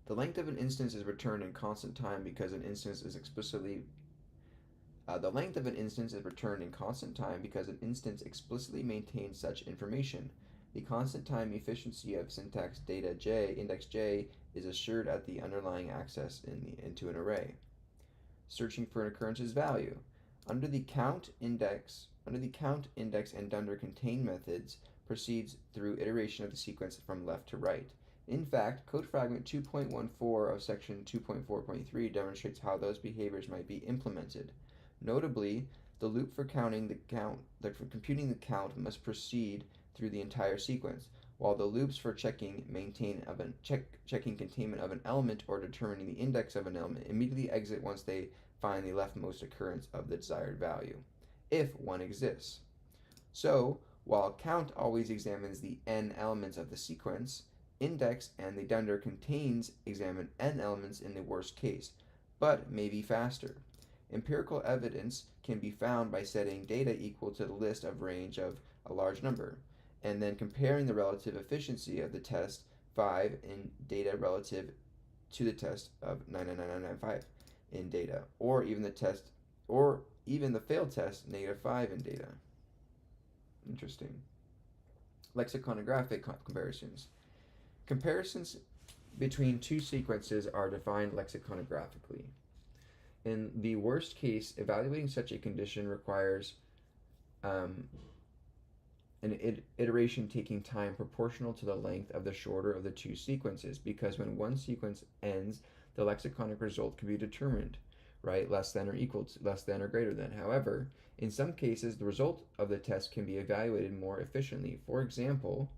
The length of an instance is returned in constant time because an instance is explicitly the length of an instance is returned in constant time because an instance explicitly maintains such information. The constant time efficiency of syntax data j, index j, is assured at the underlying access into an array. Searching for an occurrence's value. Under the count, index, and dunder contain methods proceeds through iteration of the sequence from left to right. In fact, code fragment 2.14 of section 2.4.3 demonstrates how those behaviors might be implemented. Notably, the loop for computing the count must proceed through the entire sequence, while the loops for checking containment of an element or determining the index of an element immediately exit once they find the leftmost occurrence of the desired value, if one exists. So, while count always examines the n elements of the sequence, index and the dunder contains examine n elements in the worst case, but may be faster. Empirical evidence can be found by setting data equal to the list of range of a large number, and then comparing the relative efficiency of the test 5 in data relative to the test of 99995 in data, or even the failed test -5 in data. Interesting. Lexicographic comparisons. Comparisons between two sequences are defined lexicographically. In the worst case, evaluating such a condition requires an iteration taking time proportional to the length of the shorter of the two sequences, because when one sequence ends, the lexiconic result can be determined, right? Less than or greater than. However, in some cases, the result of the test can be evaluated more efficiently. For example,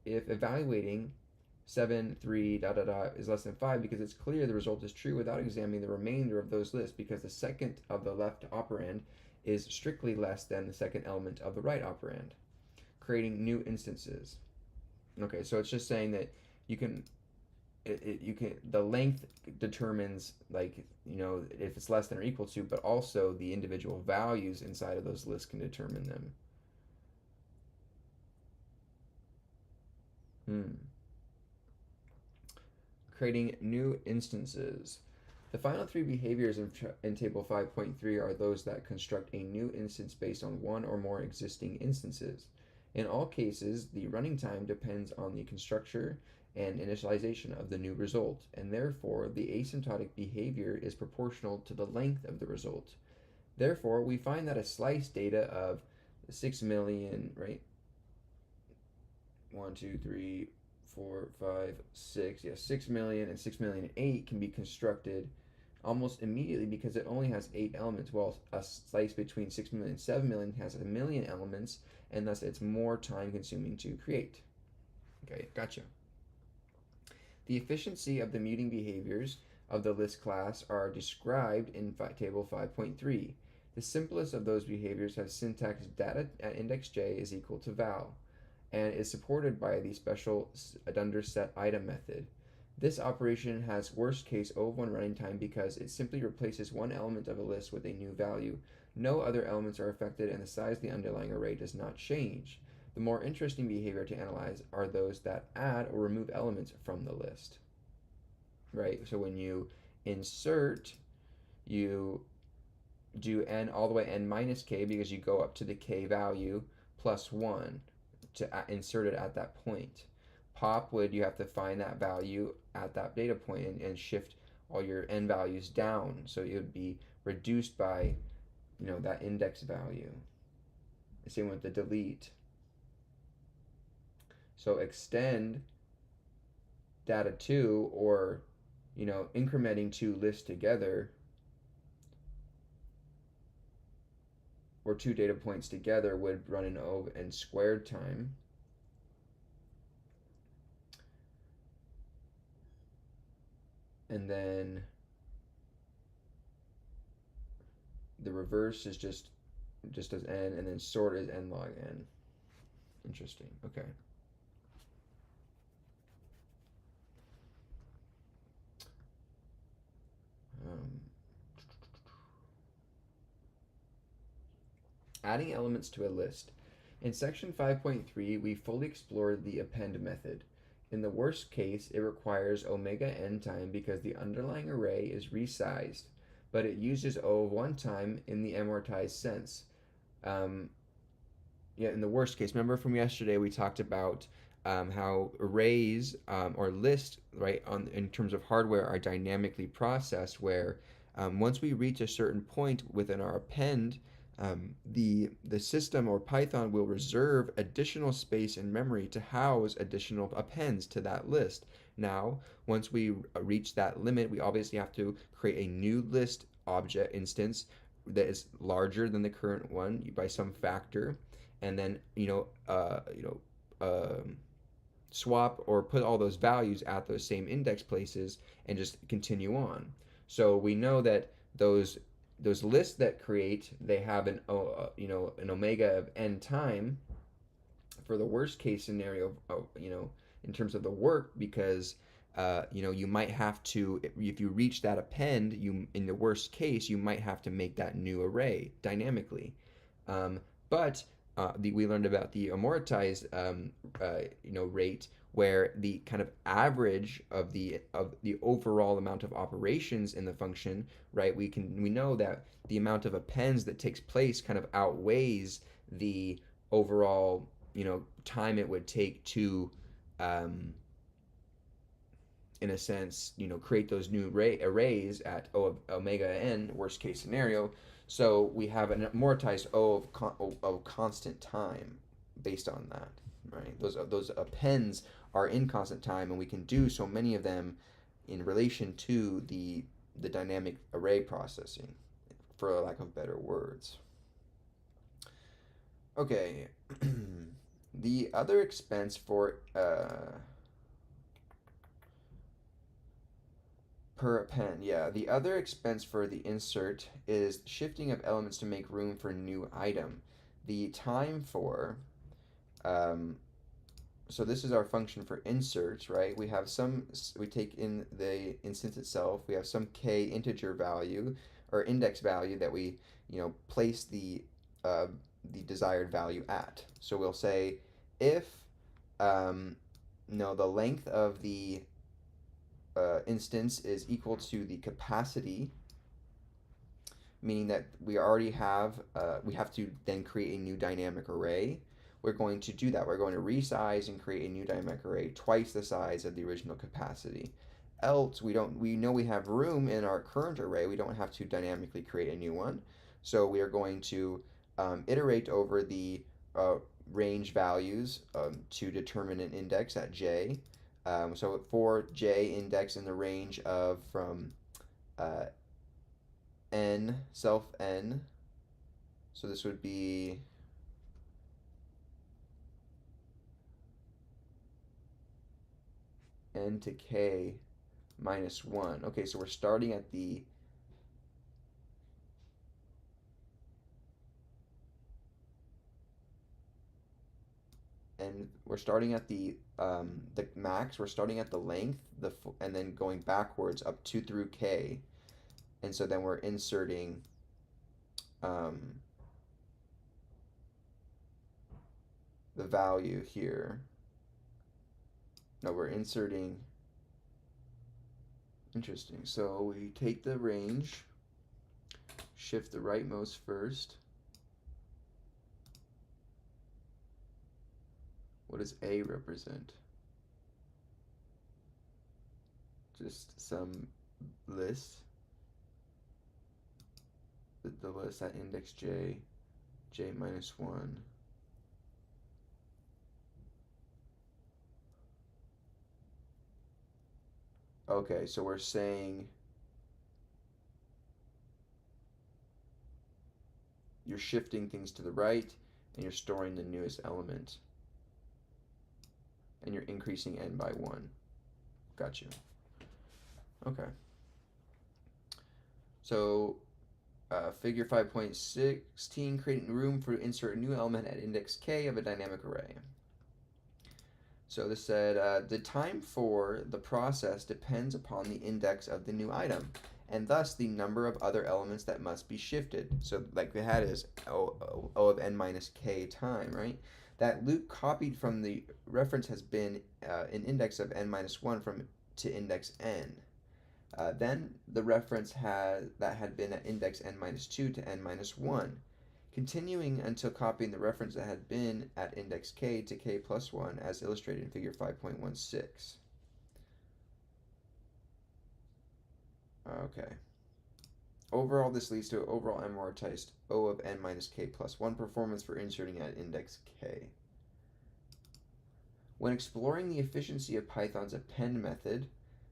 if evaluating 7, 3, dot, dot, dot is less than 5 because it's clear the result is true without examining the remainder of those lists because the second of the left operand is strictly less than the second element of the right operand, creating new instances. Okay, so it's just saying that you can you can the length determines, like, if it's less than or equal to, but also the individual values inside of those lists can determine them. Hmm. Creating new instances. The final three behaviors in Table 5.3 are those that construct a new instance based on one or more existing instances. In all cases, the running time depends on the constructor and initialization of the new result, and therefore the asymptotic behavior is proportional to the length of the result. Therefore, we find that a slice data of 6 million, right? 1, 2, 3, 4, 5, 6. Yeah, 6 million and 6 million and 8 can be constructed almost immediately because it only has 8 elements, while a slice between 6 million and 7 million has a million elements, and thus it's more time consuming to create. Okay, gotcha. The efficiency of the muting behaviors of the list class are described in Table 5.3. The simplest of those behaviors has syntax data at index j is equal to val, and is supported by the special underSetItem method. This operation has worst case O(1) running time because it simply replaces one element of a list with a new value. No other elements are affected and the size of the underlying array does not change. The more interesting behavior to analyze are those that add or remove elements from the list. Right? So when you insert, you do n all the way n minus k because you go up to the k value plus 1 to insert it at that point. Pop would, you have to find that value at that data point and shift all your n values down, so it would be reduced by that index value. Same with the delete. So extend data 2, or incrementing 2 lists together, or 2 data points together, would run in O and squared time. And then the reverse is just as n, and then sort is n log n. Interesting. Okay. Adding elements to a list. In section 5.3, we fully explored the append method. In the worst case, it requires omega n time because the underlying array is resized, but it uses O(1) time in the amortized sense. In the worst case, remember from yesterday we talked about how arrays or lists, right, in terms of hardware, are dynamically processed, where once we reach a certain point within our append, the system or Python will reserve additional space in memory to house additional appends to that list. Now, once we reach that limit, we obviously have to create a new list object instance that is larger than the current one by some factor, and then swap or put all those values at those same index places and just continue on. So we know that those lists that create, they have an omega of n time for the worst case scenario in terms of the work, because you might have to, if you reach that append, in the worst case you might have to make that new array dynamically. But we learned about the amortized rate, where the kind of average of the overall amount of operations in the function, right? We know that the amount of appends that takes place kind of outweighs the overall time it would take to in a sense create those new arrays at O of omega n, worst case scenario. So we have an amortized O of constant time based on that, right? Those appends are in constant time, and we can do so many of them in relation to the dynamic array processing, for lack of better words. Okay. The other expense for per append, yeah. The other expense for the insert is shifting of elements to make room for new item. The time for um, so this is our function for insert, right? We have we take in the instance itself, we have some k integer value or index value that we, place uh, the desired value at. So we'll say if, um, no, the length of the instance is equal to the capacity, meaning that we have to then create a new dynamic array. We're going to do that. We're going to resize and create a new dynamic array twice the size of the original capacity. Else, we know we have room in our current array. We don't have to dynamically create a new one. So we are going to iterate over the range values to determine an index at j. So for j index in the range of from uh, n, self n. So this would be n to k minus 1. Okay, so we're starting at the and we're starting at the max. We're starting at the length, and then going backwards up to through k, and so then we're inserting um, the value here. No, we're inserting. Interesting. So we take the range, shift the rightmost first. What does A represent? Just some list. The list at index j, j minus 1. Okay, so we're saying you're shifting things to the right and you're storing the newest element. And you're increasing n by 1. Got you. Okay. So figure 5.16, creating room for insert a new element at index k of a dynamic array. So this said, the time for the process depends upon the index of the new item, and thus the number of other elements that must be shifted. So like we had is O of n minus k time, right? That loop copied from the reference has been an index of n minus 1 to index n. Then the reference that had been at index n minus 2 to n minus 1, continuing until copying the reference that had been at index k to k plus 1 as illustrated in figure 5.16. Okay. Overall, this leads to overall amortized O of n minus k plus 1 performance for inserting at index k. When exploring the efficiency of Python's append method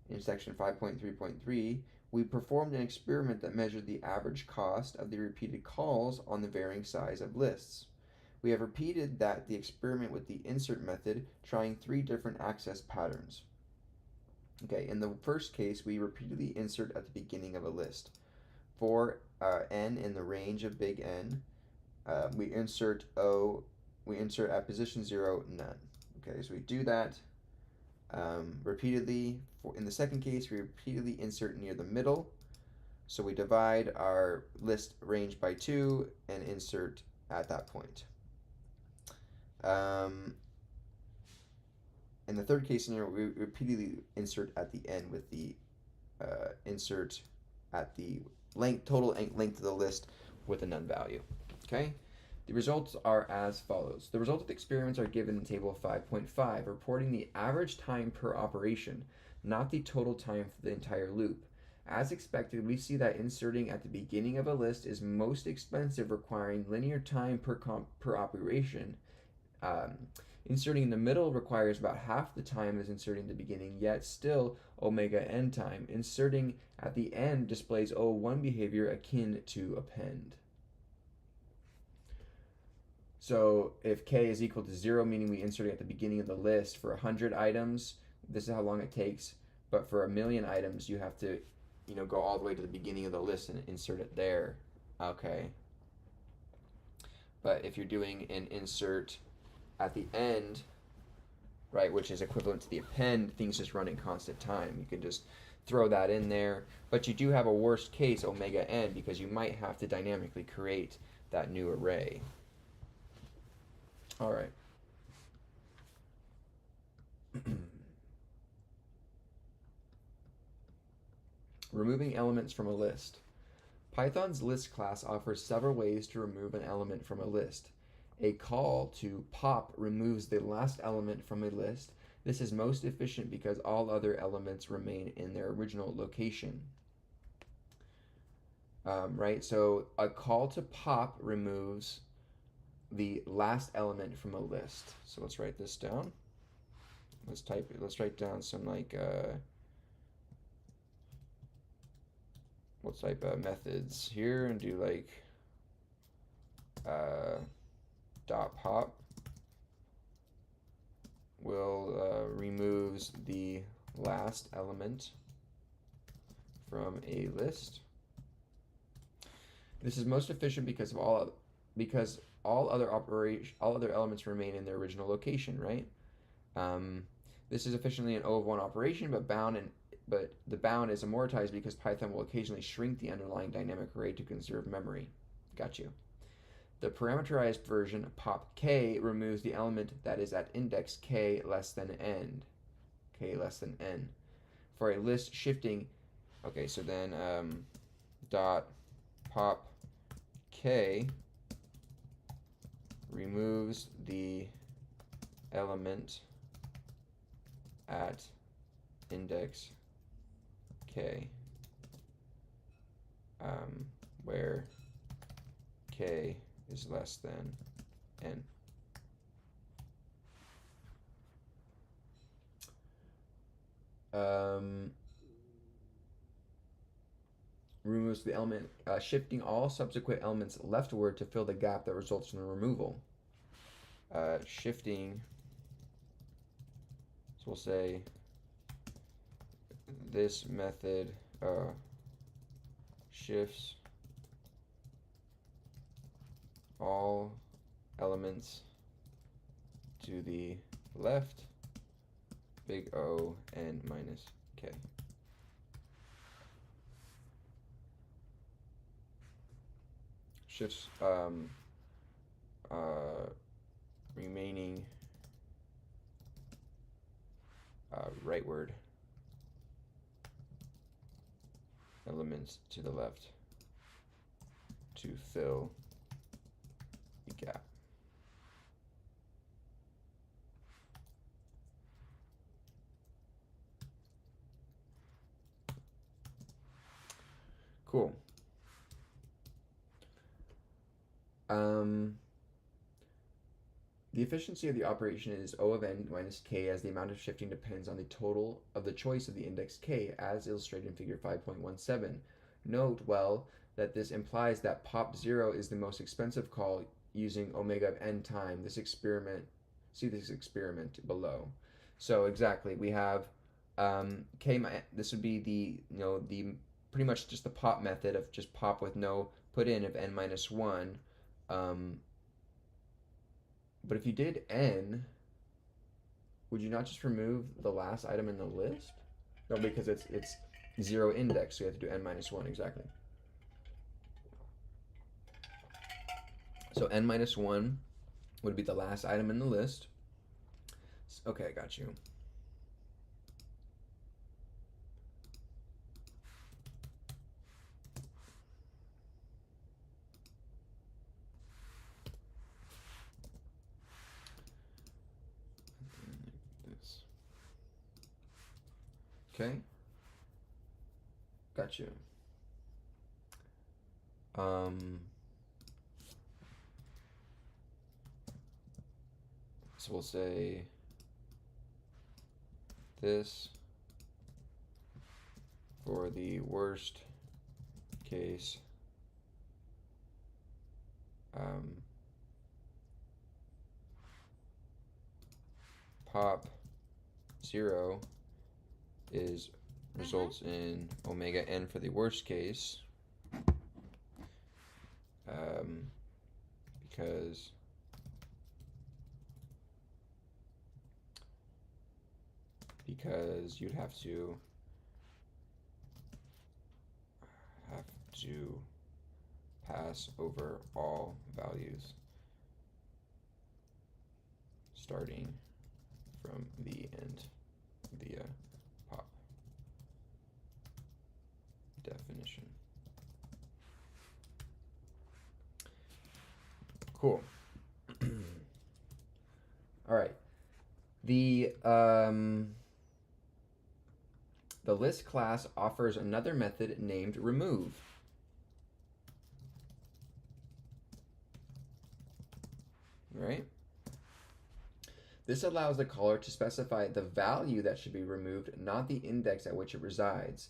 in section 5.3.3, we performed an experiment that measured the average cost of the repeated calls on the varying size of lists. We have repeated the experiment with the insert method, trying 3 different access patterns. Okay, in the first case, we repeatedly insert at the beginning of a list. For n in the range of big N, we insert at position 0, none. Okay, so we do that repeatedly. In the second case, we repeatedly insert near the middle. So we divide our list range by 2 and insert at that point. In the third case scenario, we repeatedly insert at the end with the insert at the total length of the list with a none value. Okay? The results are as follows. The results of the experiments are given in table 5.5, reporting the average time per operation, not the total time for the entire loop. As expected, we see that inserting at the beginning of a list is most expensive, requiring linear time per operation. Inserting in the middle requires about half the time as inserting at the beginning, yet still omega n time. Inserting at the end displays O1 behavior akin to append. So if k is equal to 0, meaning we insert it at the beginning of the list, for 100 items, this is how long it takes. But for 1,000,000 items, you have to, go all the way to the beginning of the list and insert it there. Okay. But if you're doing an insert at the end, right, which is equivalent to the append, things just run in constant time. You can just throw that in there. But you do have a worst case omega n because you might have to dynamically create that new array. All right. Removing elements from a list. Python's list class offers several ways to remove an element from a list. A call to pop removes the last element from a list. This is most efficient because all other elements remain in their original location. Right, so a call to pop removes the last element from a list. So let's write this down. Let's write down some let's type methods here and do dot pop will removes the last element from a list. This is most efficient because all other elements remain in their original location, right? This is efficiently an O of 1 operation, but the bound is amortized because Python will occasionally shrink the underlying dynamic array to conserve memory. Got you. The parameterized version, pop_k, removes the element that is at index k less than n. K less than n. For a list shifting, okay, so then dot pop_k removes the element at index k, where k is less than n. Removes the element, shifting all subsequent elements leftward to fill the gap that results from the removal. Shifting, so we'll say this method shifts all elements to the left, big O n minus k. Shifts remaining rightward elements to the left to fill the gap. Cool. The efficiency of the operation is O of n minus k, as the amount of shifting depends on the total of the choice of the index k, as illustrated in figure 5.17. Note well that this implies that pop0 is the most expensive call using omega of n time. See this experiment below. So exactly, we have k. This would be the pretty much just the pop method of just pop with no put in of n minus 1. But if you did n, would you not just remove the last item in the list? No, because it's 0 index, so you have to do n minus 1, exactly. So n minus 1 would be the last item in the list. Okay, I got you. Okay, got you. So we'll say this for the worst case pop 0 is results in omega n for the worst case, because you'd have to pass over all values starting from the end via pop definition. Cool. All right. The list class offers another method named remove. Right? This allows the caller to specify the value that should be removed, not the index at which it resides.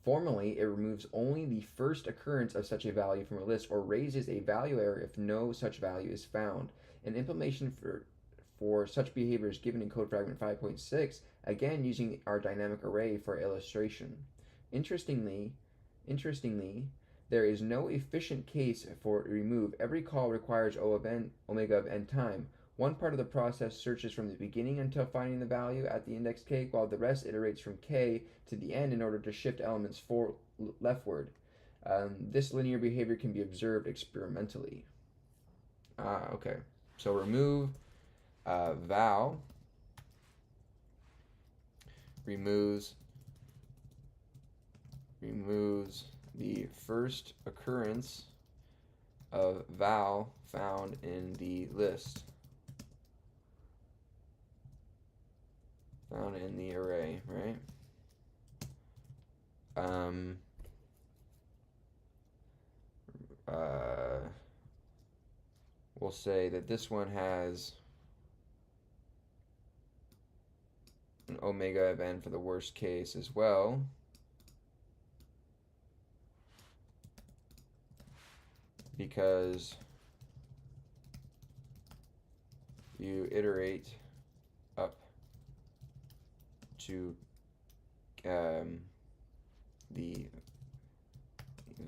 Formally, it removes only the first occurrence of such a value from a list or raises a value error if no such value is found. An implementation for such behavior is given in code fragment 5.6, again using our dynamic array for illustration. Interestingly, there is no efficient case for remove. Every call requires omega of n time. One part of the process searches from the beginning until finding the value at the index k, while the rest iterates from k to the end in order to shift elements leftward. This linear behavior can be observed experimentally. Okay. So remove val removes the first occurrence of val found in the list. Found in the array, right? We'll say that this one has an omega of n for the worst case as well. Because you iterate up to the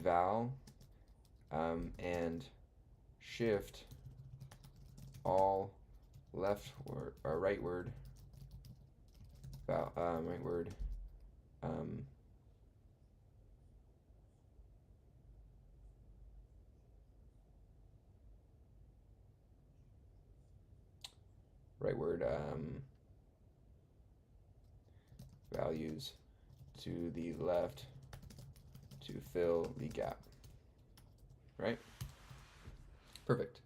val and shift all leftward or rightward rightward values to the left to fill the gap. Right? Perfect.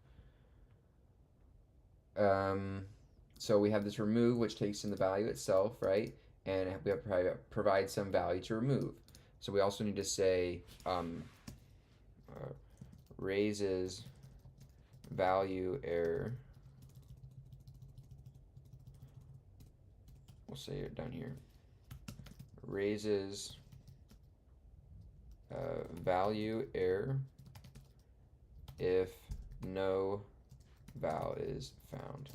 So we have this remove, which takes in the value itself, right? And we have to provide some value to remove. So we also need to say raises value error. We'll say it down here. Raises value error if no val is found.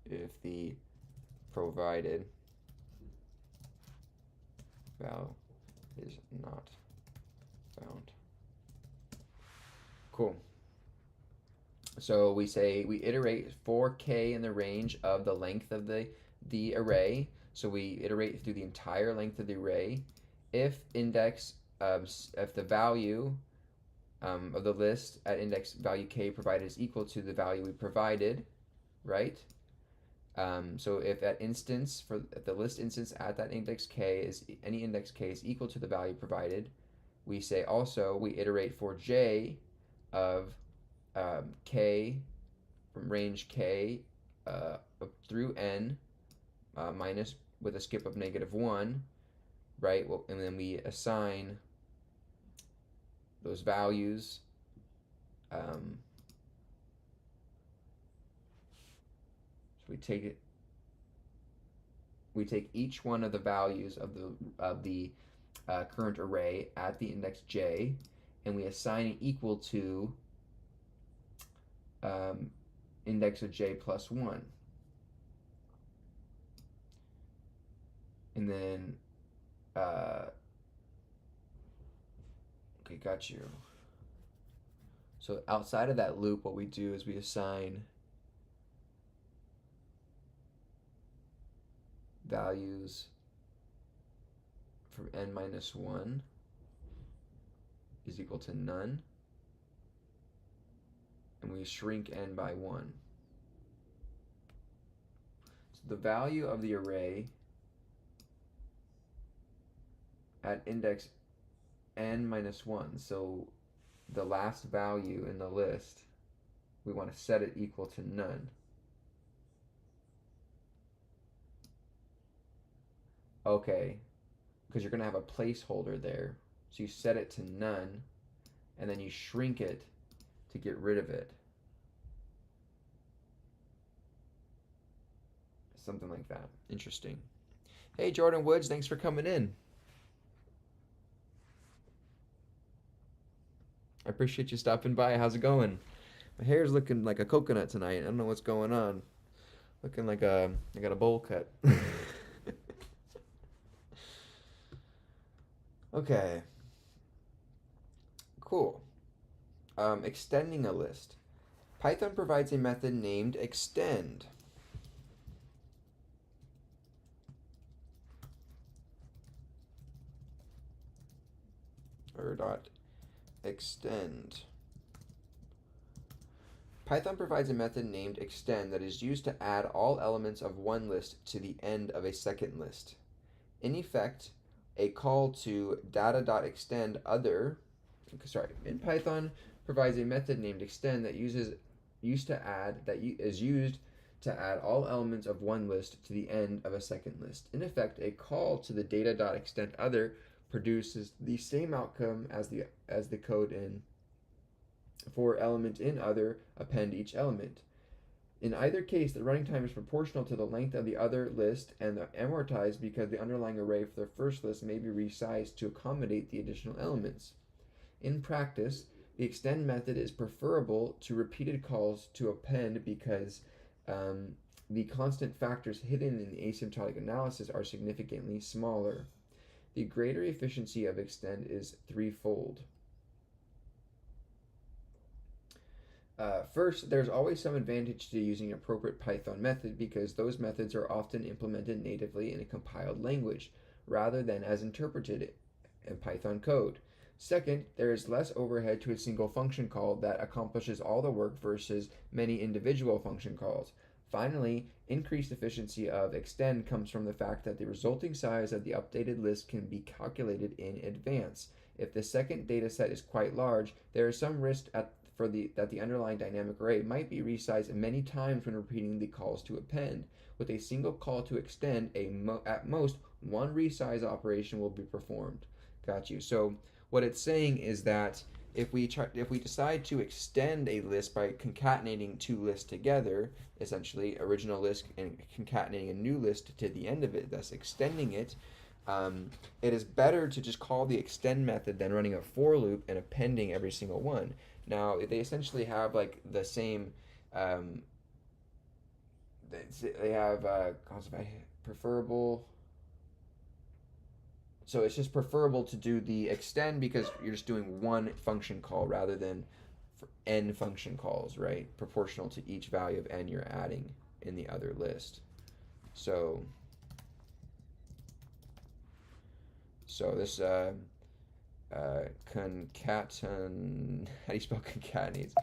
If the provided val is not found. Cool. So we say we iterate for k in the range of the length of the array. So we iterate through the entire length of the array. If the value of the list at index value k provided is equal to the value we provided, right? So if the list instance at that index k is any index k is equal to the value provided, we say also we iterate for j of k from range k through n minus with a skip of -1, right? Well, and then we assign those values so we take each one of the values of the current array at the index j, and we assign it equal to index of j plus 1. And then, okay, got you. So outside of that loop, what we do is we assign values from n minus 1 is equal to none, and we shrink n by 1. So the value of the array at index n minus 1, so the last value in the list, we want to set it equal to none. Okay, because you're going to have a placeholder there. So you set it to none, and then you shrink it to get rid of it. Something like that. Interesting. Hey, Jordan Woods, thanks for coming in. I appreciate you stopping by. How's it going? My hair's looking like a coconut tonight. I don't know what's going on. Looking like I got a bowl cut. Okay. Cool. Extending a list. Python provides a method named extend. Or dot extend. Python provides a method named extend that is used to add all elements of one list to the end of a second list. In effect, a call to data.extend other, in Python provides a method named extend that is used to add all elements of one list to the end of a second list. In effect, a call to the data.extend other produces the same outcome as the code in for element in other append each element. In either case, the running time is proportional to the length of the other list and amortized because the underlying array for the first list may be resized to accommodate the additional elements. In practice, the extend method is preferable to repeated calls to append because the constant factors hidden in the asymptotic analysis are significantly smaller. The greater efficiency of extend is threefold. First, there's always some advantage to using an appropriate Python method because those methods are often implemented natively in a compiled language rather than as interpreted in Python code. Second, there is less overhead to a single function call that accomplishes all the work versus many individual function calls. Finally, increased efficiency of extend comes from the fact that the resulting size of the updated list can be calculated in advance. If the second data set is quite large, there is some risk that the underlying dynamic array might be resized many times when repeating the calls to append. With a single call to extend, at most one resize operation will be performed. Got you. So what it's saying is that if we decide to extend a list by concatenating two lists together, essentially original list and concatenating a new list to the end of it, thus extending it, it is better to just call the extend method than running a for loop and appending every single one. Now they essentially have like the same. They have preferable. So it's just preferable to do the extend because you're just doing one function call rather than for n function calls, right? Proportional to each value of n you're adding in the other list. So this concaten, how do you spell concatenates?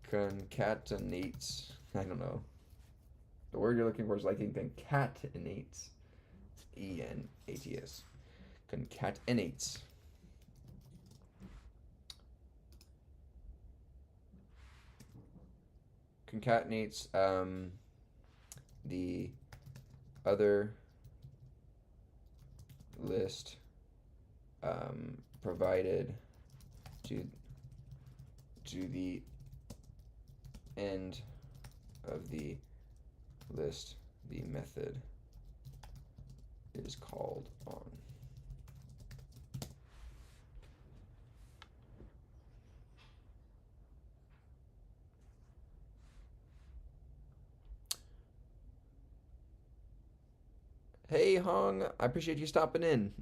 Concatenates, I don't know. The word you're looking for is like concatenates. E-N-A-T-S. Concatenates. Concatenates the other list provided to the end of the list the method is called on. Hey Hong, I appreciate you stopping in.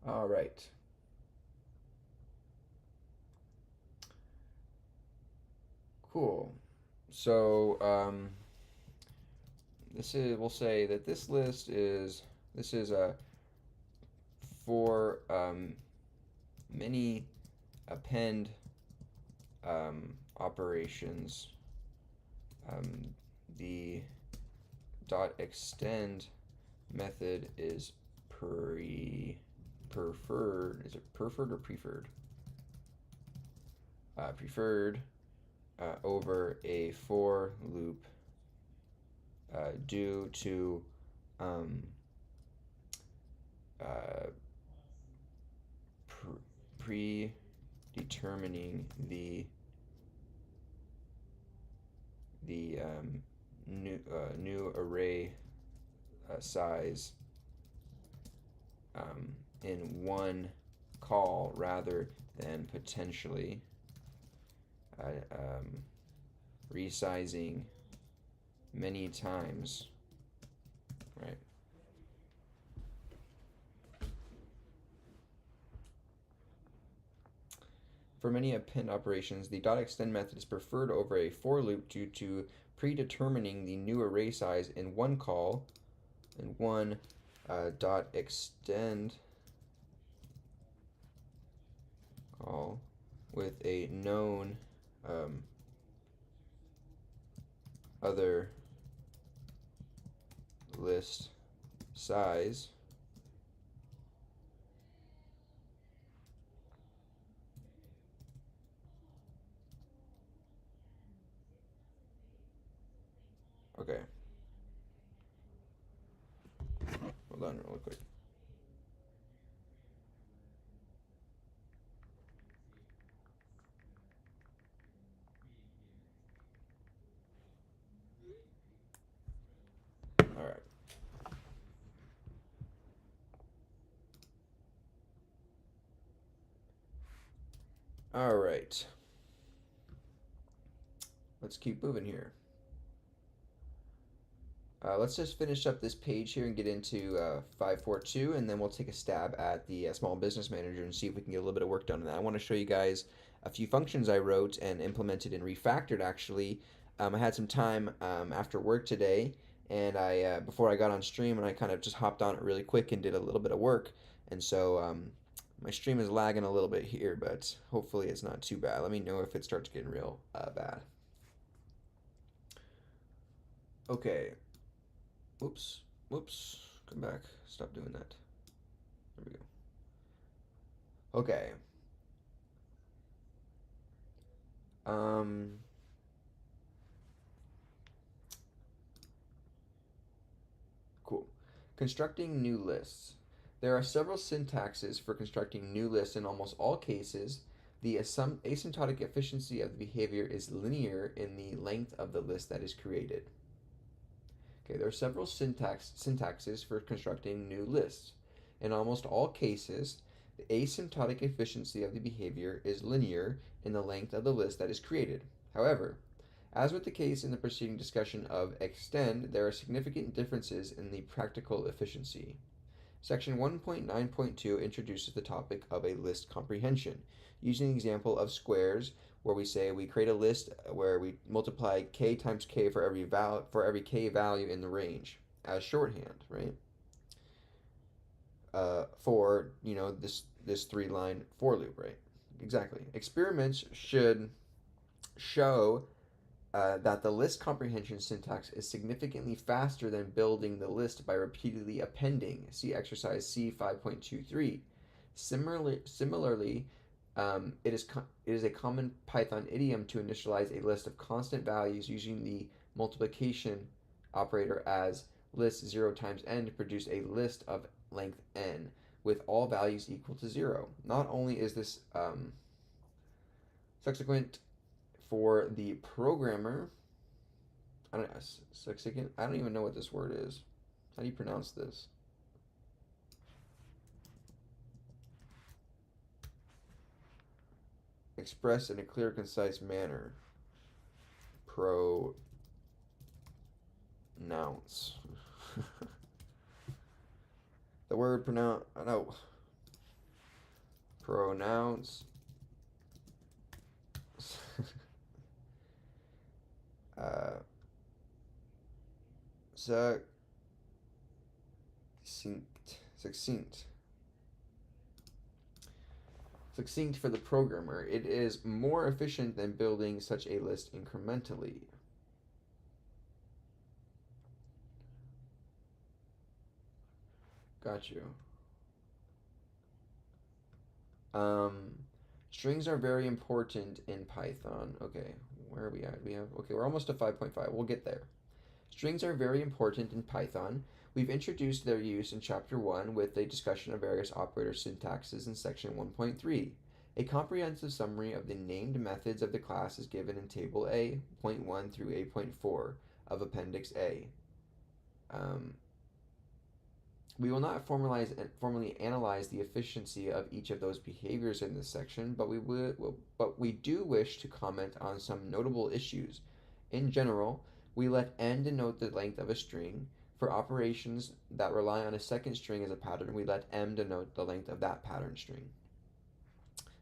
All right. Cool. So, this is, we'll say that this is for many append operations. Um, the dot extend method is preferred. Is it preferred or preferred? Preferred over a for loop due to um, uh, predetermining the new array size in one call rather than potentially resizing many times, right? For many append operations, the .extend method is preferred over a for loop due to predetermining the new array size in one call, and one .extend call with a known other list size okay, hold on real quick. All right. All right. Let's keep moving here. Let's just finish up this page here and get into 542, and then we'll take a stab at the small business manager and see if we can get a little bit of work done on that. I want to show you guys a few functions I wrote and implemented and refactored actually. I had some time after work today, and I before I got on stream, and I kind of just hopped on it really quick and did a little bit of work. And so my stream is lagging a little bit here, but hopefully it's not too bad. Let me know if it starts getting real bad. Okay. Whoops. Whoops. Come back. Stop doing that. There we go. Okay. Um, cool. Constructing new lists. There are several syntaxes for constructing new lists. In almost all cases, the asymptotic efficiency of the behavior is linear in the length of the list that is created. Okay, there are several syntaxes for constructing new lists. In almost all cases, the asymptotic efficiency of the behavior is linear in the length of the list that is created. However, as with the case in the preceding discussion of extend, there are significant differences in the practical efficiency. Section 1.9.2 introduces the topic of a list comprehension, using the example of squares, where we say we create a list where we multiply k times k for every k value in the range as shorthand, right? For this 3-line for loop, right? Exactly. Experiments should show that the list comprehension syntax is significantly faster than building the list by repeatedly appending. See exercise C 5.23. Similarly, it is a common Python idiom to initialize a list of constant values using the multiplication operator as list 0 times n to produce a list of length n with all values equal to 0. Not only is this subsequent for the programmer, I don't even know what this word is. How do you pronounce this? Expressed in a clear, concise manner. pronounce. The word pronounce, no, pronounce, uh, succinct, succinct. Succinct for the programmer. It is more efficient than building such a list incrementally. Got you. Strings are very important in Python. Okay, where are we at? Okay, we're almost to 5.5. We'll get there. Strings are very important in Python. We've introduced their use in Chapter 1 with a discussion of various operator syntaxes in Section 1.3. A comprehensive summary of the named methods of the class is given in Table A.1 through A.4 of Appendix A. We will not formally analyze the efficiency of each of those behaviors in this section, but we do wish to comment on some notable issues. In general, we let n denote the length of a string. For operations that rely on a second string as a pattern, we let m denote the length of that pattern string.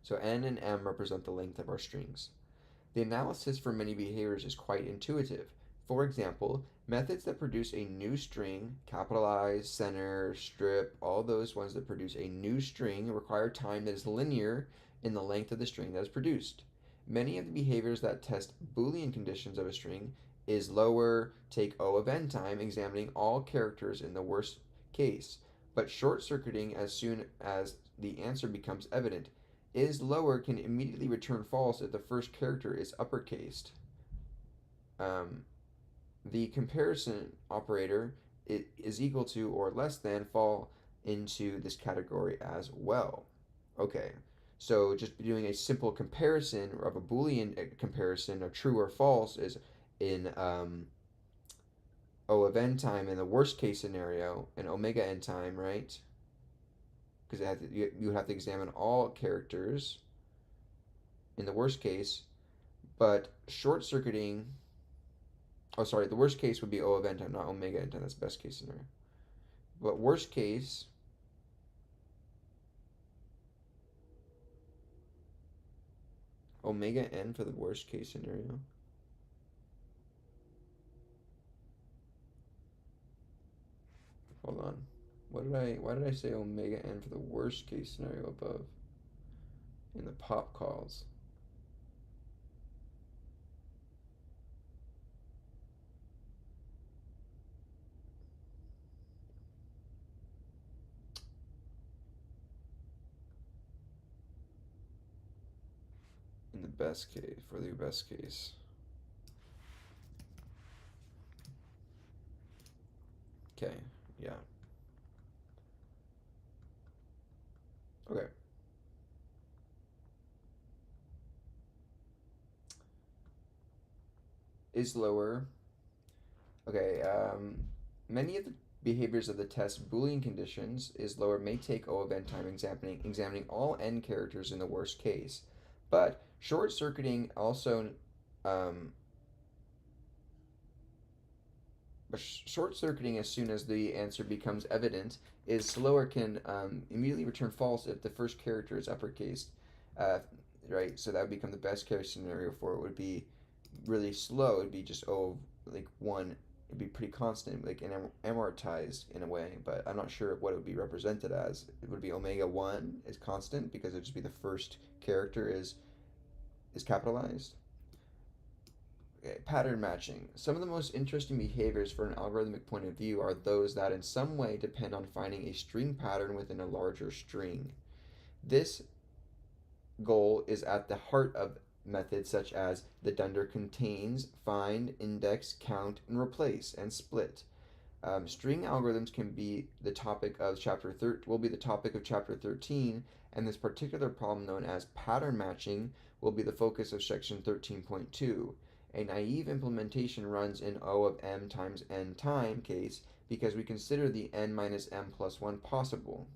So n and m represent the length of our strings. The analysis for many behaviors is quite intuitive. For example, methods that produce a new string, capitalize, center, strip, all those ones that produce a new string require time that is linear in the length of the string that is produced. Many of the behaviors that test Boolean conditions of a string is lower, take O of n time, examining all characters in the worst case, but short-circuiting as soon as the answer becomes evident. Is lower can immediately return false if the first character is uppercased. The comparison operator is equal to or less than fall into this category as well. Okay, so just doing a simple comparison of a Boolean comparison of true or false is in O of n time in the worst case scenario, and omega n time, right? Because you would have to examine all characters in the worst case, but short-circuiting. Oh, sorry, the worst case would be O of n time, not omega n time. That's the best case scenario. But worst case, omega n for the worst case scenario. Hold on. Why did I say omega n for the worst case scenario above in the pop calls? In the best case, for the best case. Okay, yeah. Okay. Is lower. Okay, many of the behaviors of the test Boolean conditions is lower may take O of n time examining all n characters in the worst case. But short-circuiting also short-circuiting as soon as the answer becomes evident is slower can immediately return false if the first character is uppercased, right? So that would become the best case scenario for it would be really slow. It'd be just like one. It'd be pretty constant, like amortized in a way. But I'm not sure what it would be represented as. It would be omega 1 is constant because it'd just be the first character is capitalized. Okay, pattern matching. Some of the most interesting behaviors for an algorithmic point of view are those that in some way depend on finding a string pattern within a larger string. This goal is at the heart of methods such as the dunder contains, find, index, count, and replace, and split. String algorithms can be the topic of chapter will be the topic of chapter 13, and this particular problem known as pattern matching will be the focus of section 13.2. A naive implementation runs in O of m times n time case because we consider the n minus m plus 1 possible.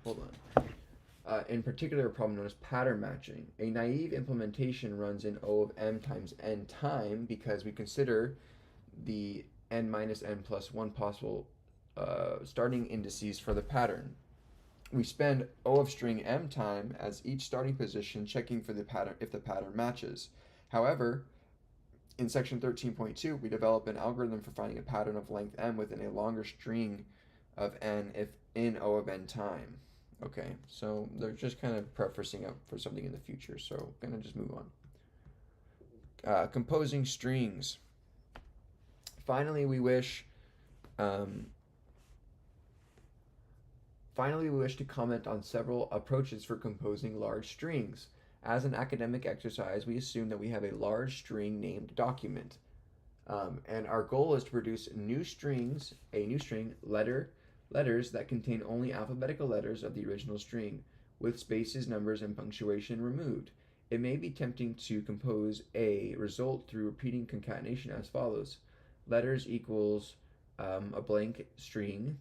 Hold on. in particular a problem known as pattern matching. A naive implementation runs in O of m times n time because we consider the n minus n plus 1 possible starting indices for the pattern. We spend O of string m time as each starting position checking for the pattern if the pattern matches. However, in section 13.2, we develop an algorithm for finding a pattern of length m within a longer string of n if in O of n time. Okay, so they're just kind of prefacing up for something in the future, so I'm gonna just move on. Composing strings. Finally, we wish um, Finally, we wish to comment on several approaches for composing large strings. As an academic exercise, we assume that we have a large string named document. And our goal is to produce a new string, letters that contain only alphabetical letters of the original string, with spaces, numbers, and punctuation removed. It may be tempting to compose a result through repeating concatenation as follows. Letters equals a blank string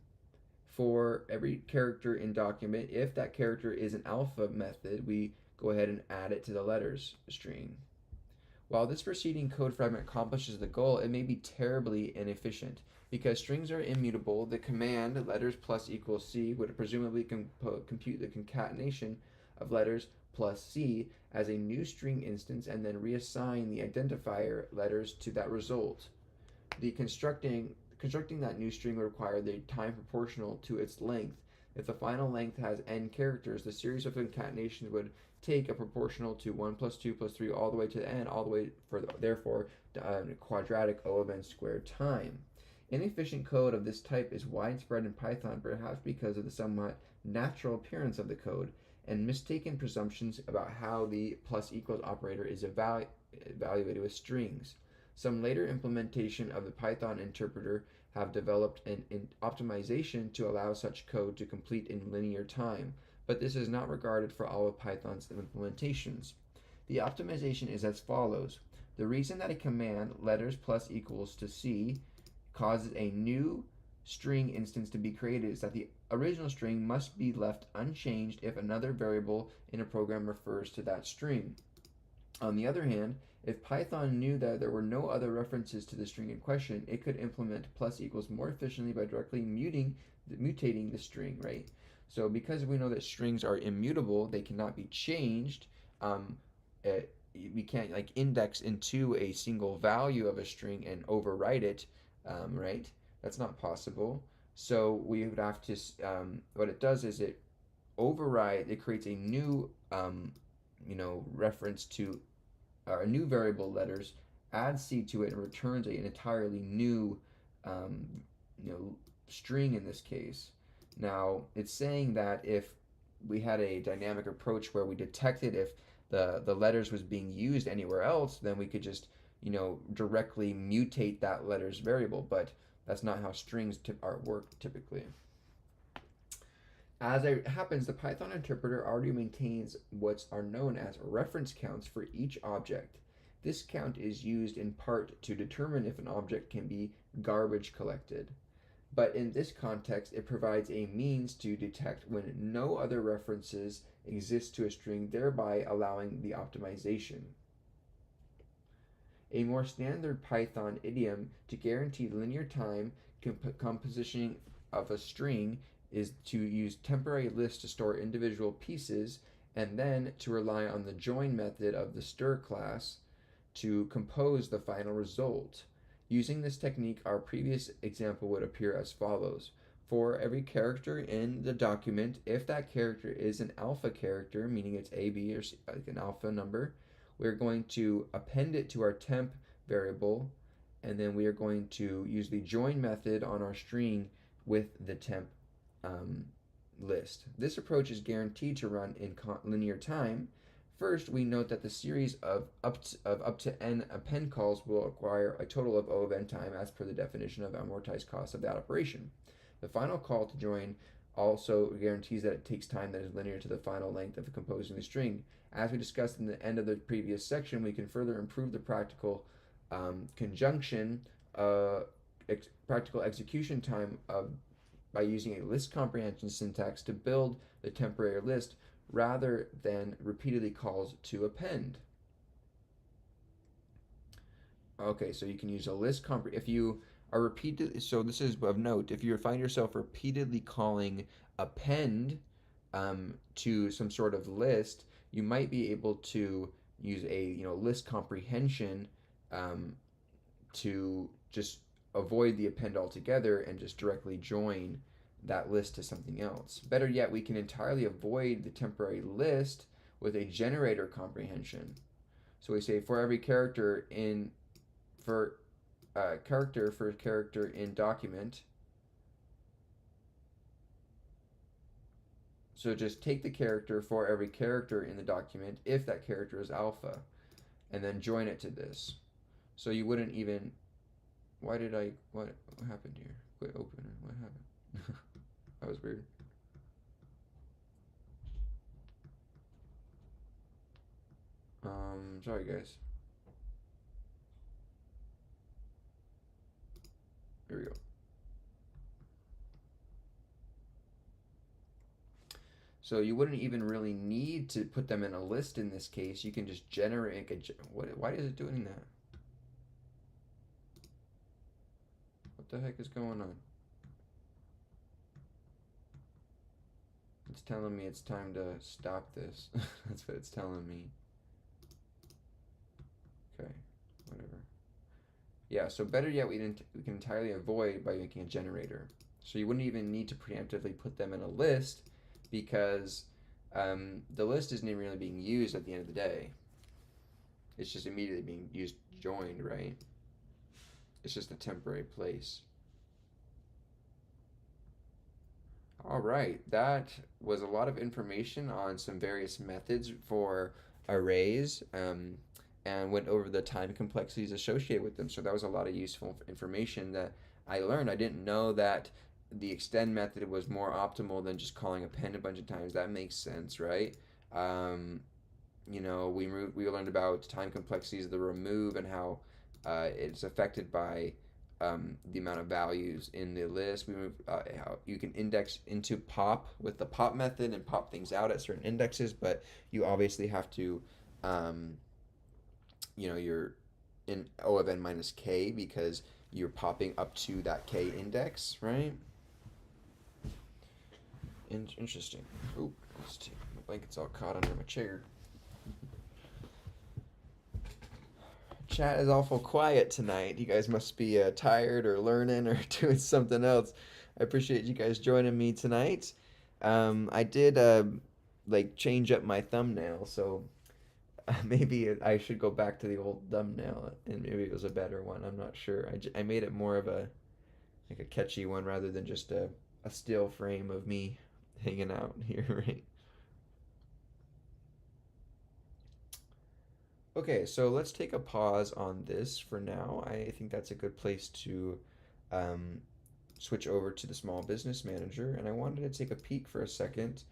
for every character in document. If that character is an alpha method, we go ahead and add it to the letters string. While this preceding code fragment accomplishes the goal, it may be terribly inefficient. Because strings are immutable, the command letters plus equals c would presumably compute the concatenation of letters plus c as a new string instance and then reassign the identifier letters to that result. The constructing that new string would require the time proportional to its length. If the final length has n characters, the series of concatenations would take a proportional to 1 plus 2 plus 3 all the way to n, all the way for therefore quadratic O of n squared time. Inefficient code of this type is widespread in Python, perhaps because of the somewhat natural appearance of the code and mistaken presumptions about how the plus equals operator is evaluated with strings. Some later implementation of the Python interpreter have developed an optimization to allow such code to complete in linear time, but this is not regarded for all of Python's implementations. The optimization is as follows. The reason that a command letters plus equals to c causes a new string instance to be created is that the original string must be left unchanged if another variable in a program refers to that string. On the other hand, if Python knew that there were no other references to the string in question, it could implement plus equals more efficiently by directly mutating the string, right? So because we know that strings are immutable, they cannot be changed, we can't like index into a single value of a string and overwrite it, right? That's not possible. So we would have to, what it does is it creates a new, reference to a new variable letters, adds c to it, and returns an entirely new, um, string in this case. Now, it's saying that if we had a dynamic approach where we detected if the letters was being used anywhere else, then we could just, directly mutate that letters variable, but that's not how strings work typically. As it happens, the Python interpreter already maintains what are known as reference counts for each object. This count is used in part to determine if an object can be garbage collected. But in this context, it provides a means to detect when no other references exist to a string, thereby allowing the optimization. A more standard Python idiom to guarantee linear time composition of a string is to use temporary lists to store individual pieces and then to rely on the join method of the stir class to compose the final result. Using this technique, our previous example would appear as follows. For every character in the document, if that character is an alpha character, meaning it's A, B, or C, like an alpha number, we're going to append it to our temp variable, and then we are going to use the join method on our string with the temp list. This approach is guaranteed to run in linear time. First, we note that the series of up to n append calls will require a total of O of n time as per the definition of amortized cost of that operation. The final call to join also guarantees that it takes time that is linear to the final length of composing the string. As we discussed in the end of the previous section, we can further improve the practical practical execution time by using a list comprehension syntax to build the temporary list rather than repeatedly calls to append. Okay, so you can use a list if you are repeatedly, so this is of note, if you find yourself repeatedly calling append to some sort of list, you might be able to use a list comprehension um, to just avoid the append altogether and just directly join that list to something else. Better yet, we can entirely avoid the temporary list with a generator comprehension. So we say for every character in for character in document. So just take the character for every character in the document if that character is alpha, and then join it to this. So you wouldn't even. Why did I? What happened here? Quit open. What happened? That was weird. Sorry guys. Here we go. So you wouldn't even really need to put them in a list in this case. You can just generate why is it doing that? What the heck is going on? It's telling me it's time to stop this. That's what it's telling me. Okay, whatever. Yeah, so better yet, we can entirely avoid by making a generator. So you wouldn't even need to preemptively put them in a list because the list isn't even really being used at the end of the day. It's just immediately being used, joined, right? It's just a temporary place. All right, that was a lot of information on some various methods for arrays and went over the time complexities associated with them. So that was a lot of useful information that I learned. I didn't know that the extend method was more optimal than just calling append a bunch of times. That makes sense, right? Um, we learned about time complexities, the remove, and how it's affected by the amount of values in the list. We move how you can index into pop with the pop method and pop things out at certain indexes, but you obviously have to, um, you're in O of n minus k because you're popping up to that k index, right? Interesting. Oh, my blanket's all caught under my chair. Chat is awful quiet tonight. You guys must be tired or learning or doing something else. I appreciate you guys joining me tonight. I did like change up my thumbnail, so maybe I should go back to the old thumbnail and maybe it was a better one. I'm not sure. I made it more of a like a catchy one rather than just a still frame of me hanging out here, right? Okay, so let's take a pause on this for now. I think that's a good place to um, switch over to the small business manager. And I wanted to take a peek for a second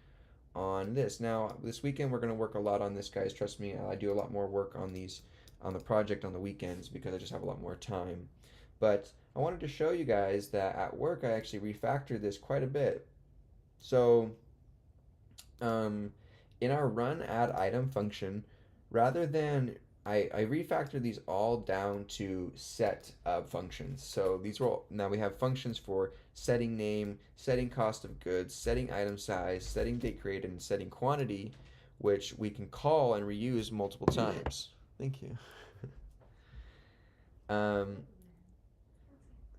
on this. Now, this weekend we're going to work a lot on this, guys. Trust me, I do a lot more work on these on the project on the weekends because I just have a lot more time. But I wanted to show you guys that at work I actually refactored this quite a bit. So um, in our run add item function, rather than I refactor these all down to set functions. So these are all, now we have functions for setting name, setting cost of goods, setting item size, setting date created, and setting quantity, which we can call and reuse multiple times. Thank you. Um,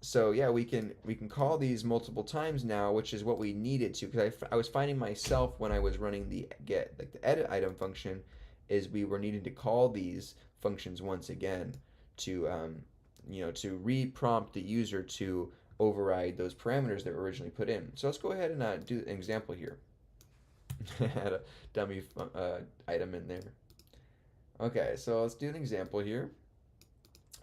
so yeah, we can call these multiple times now, which is what we needed to, because I was finding myself when I was running the get like the edit item function, is we were needing to call these functions once again to to re-prompt the user to override those parameters that were originally put in. So let's go ahead and do an example here. Had a dummy item in there. Okay, so let's do an example here.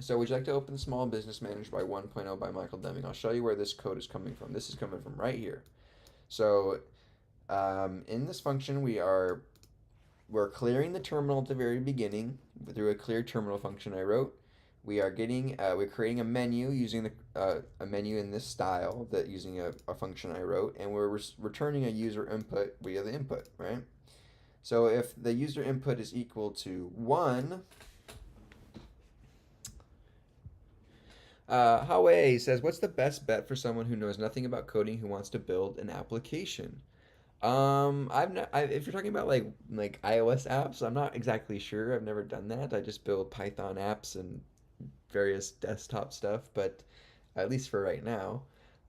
So would you like to open the Small Business Manager by 1.0 by Michael Deming? I'll show you where this code is coming from. This is coming from right here. So in this function, we're clearing the terminal at the very beginning through a clear terminal function I wrote. We're creating a menu using a menu in this style that using a function I wrote, and we're returning a user input via the input, right? So if the user input is equal to 1, Howe says, what's the best bet for someone who knows nothing about coding who wants to build an application? I've not, if you're talking about like iOS apps, I'm not exactly sure. I've never done that. I just build Python apps and various desktop stuff, but at least for right now.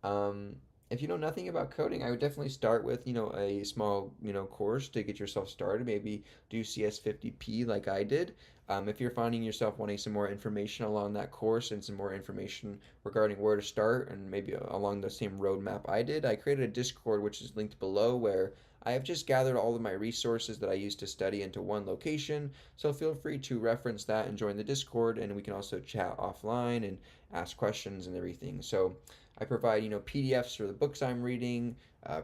Um, if you know nothing about coding, I would definitely start with, a small, course to get yourself started. Maybe do CS50P like I did. If you're finding yourself wanting some more information along that course and some more information regarding where to start and maybe along the same roadmap I did, I created a Discord which is linked below where I have just gathered all of my resources that I used to study into one location. So feel free to reference that and join the Discord, and we can also chat offline and ask questions and everything. So I provide, PDFs for the books I'm reading,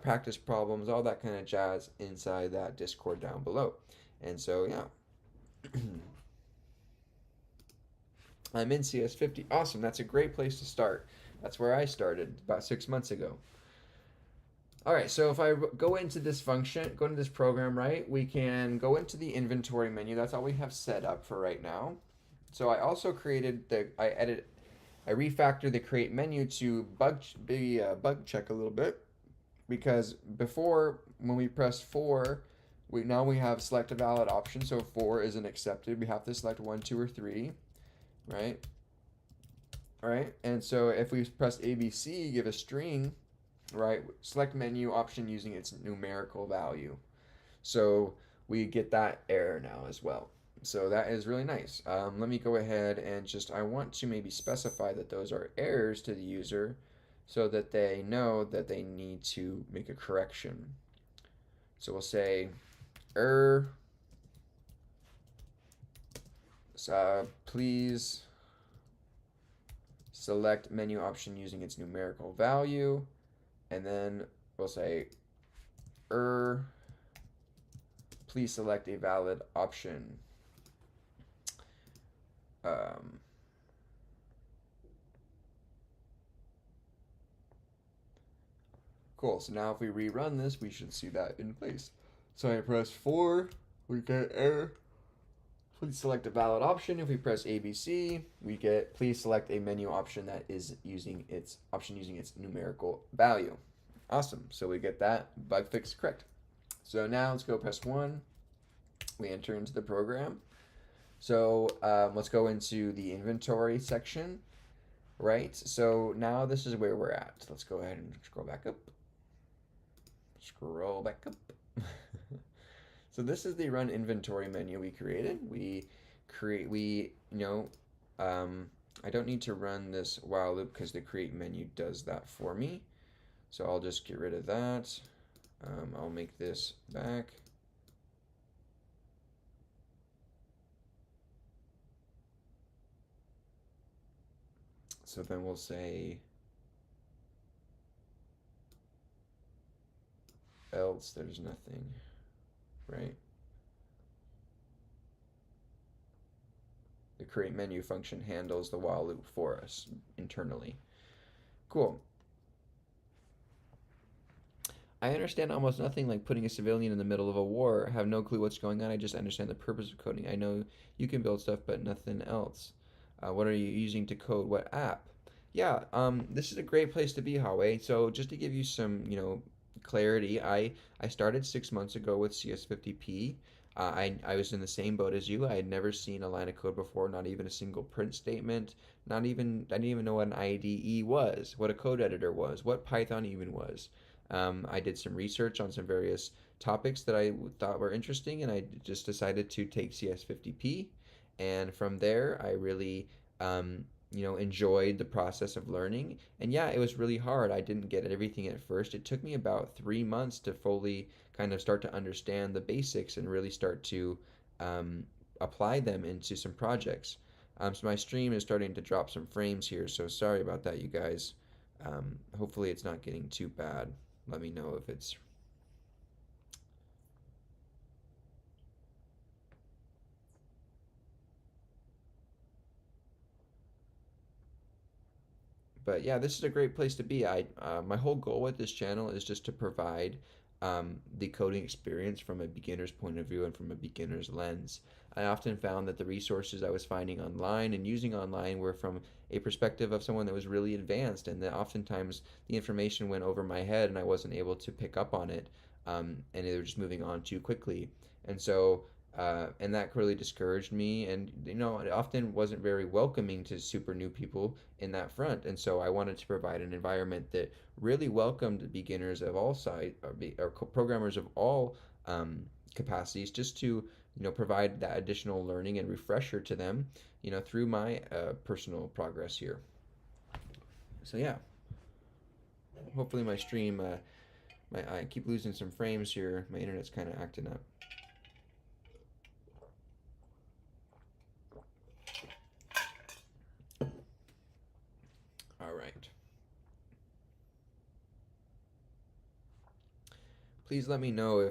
practice problems, all that kind of jazz inside that Discord down below. And so, yeah, I'm in CS50. Awesome. That's a great place to start. That's where I started about 6 months ago. All right, so if I go into this function, go into this program, right, we can go into the inventory menu. That's all we have set up for right now. So I also I refactored the create menu to bug check a little bit because before when we press 4, we have select a valid option. So 4 isn't accepted. We have to select 1, 2, or 3, right? All right, and so if we press ABC, give a string, right? Select menu option using its numerical value. So we get that error now as well. So that is really nice. Let me go ahead and I want to maybe specify that those are errors to the user so that they know that they need to make a correction. So we'll say error, please select menu option using its numerical value. And then we'll say please select a valid option. Cool, so now if we rerun this, we should see that in place. So I press 4, we get error. Please select a valid option. If we press ABC, we get please select a menu option that is using its numerical value. Awesome, so we get that bug fix correct. So now let's go press 1. We enter into the program. So let's go into the inventory section, right? So now this is where we're at. Let's go ahead and scroll back up. Scroll back up. So this is the run inventory menu we created. I don't need to run this while loop because the create menu does that for me. So I'll just get rid of that. I'll make this back. So then we'll say else there's nothing, right? The create menu function handles the while loop for us internally. Cool. I understand almost nothing like putting a civilian in the middle of a war. I have no clue what's going on. I just understand the purpose of coding. I know you can build stuff, but nothing else. What are you using to code? What app? Yeah, this is a great place to be, Howe. So just to give you some, clarity, I started 6 months ago with CS50P. I was in the same boat as you. I had never seen a line of code before, not even a single print statement. I didn't even know what an IDE was, what a code editor was, what Python even was. I did some research on some various topics that I thought were interesting, and I just decided to take CS50P. And from there, I really, enjoyed the process of learning. And yeah, it was really hard. I didn't get everything at first. It took me about 3 months to fully kind of start to understand the basics and really start to um, apply them into some projects. So my stream is starting to drop some frames here, so sorry about that, you guys. Hopefully it's not getting too bad. Let me know if it's. But yeah, this is a great place to be. My whole goal with this channel is just to provide the coding experience from a beginner's point of view and from a beginner's lens. I often found that the resources I was finding online and using online were from a perspective of someone that was really advanced, and that oftentimes the information went over my head and I wasn't able to pick up on it, and they were just moving on too quickly. And so, and that really discouraged me, and it often wasn't very welcoming to super new people in that front. And so, I wanted to provide an environment that really welcomed beginners of all sides, or programmers of all capacities, just to provide that additional learning and refresher to them, through my personal progress here. So yeah, hopefully my stream, I keep losing some frames here. My internet's kind of acting up. All right. Please let me know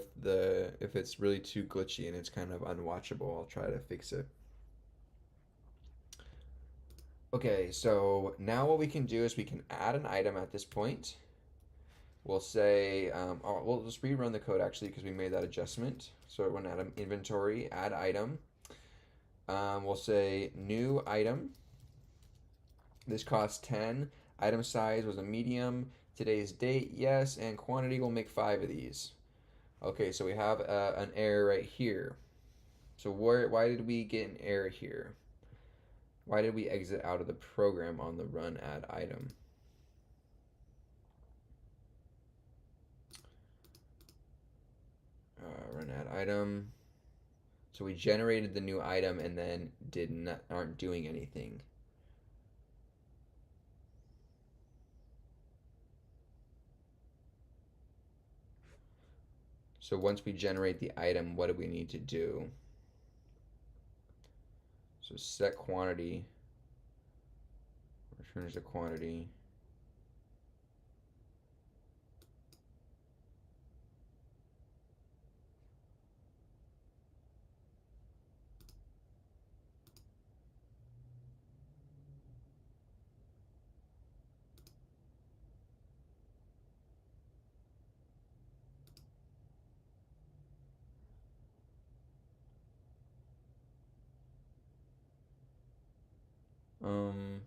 if it's really too glitchy and it's kind of unwatchable. I'll try to fix it. Okay, so now what we can do is we can add an item at this point. We'll say, oh, we'll just rerun the code actually because we made that adjustment. So we're going to add an inventory, add item. We'll say new item. This costs 10. Item size was a medium. Today's date, yes, and quantity, will make 5 of these. Okay, so we have an error right here. So why did we get an error here? Why did we exit out of the program on the run add item? Run add item. So we generated the new item and then aren't doing anything. So once we generate the item, what do we need to do? So set quantity returns the quantity. Um,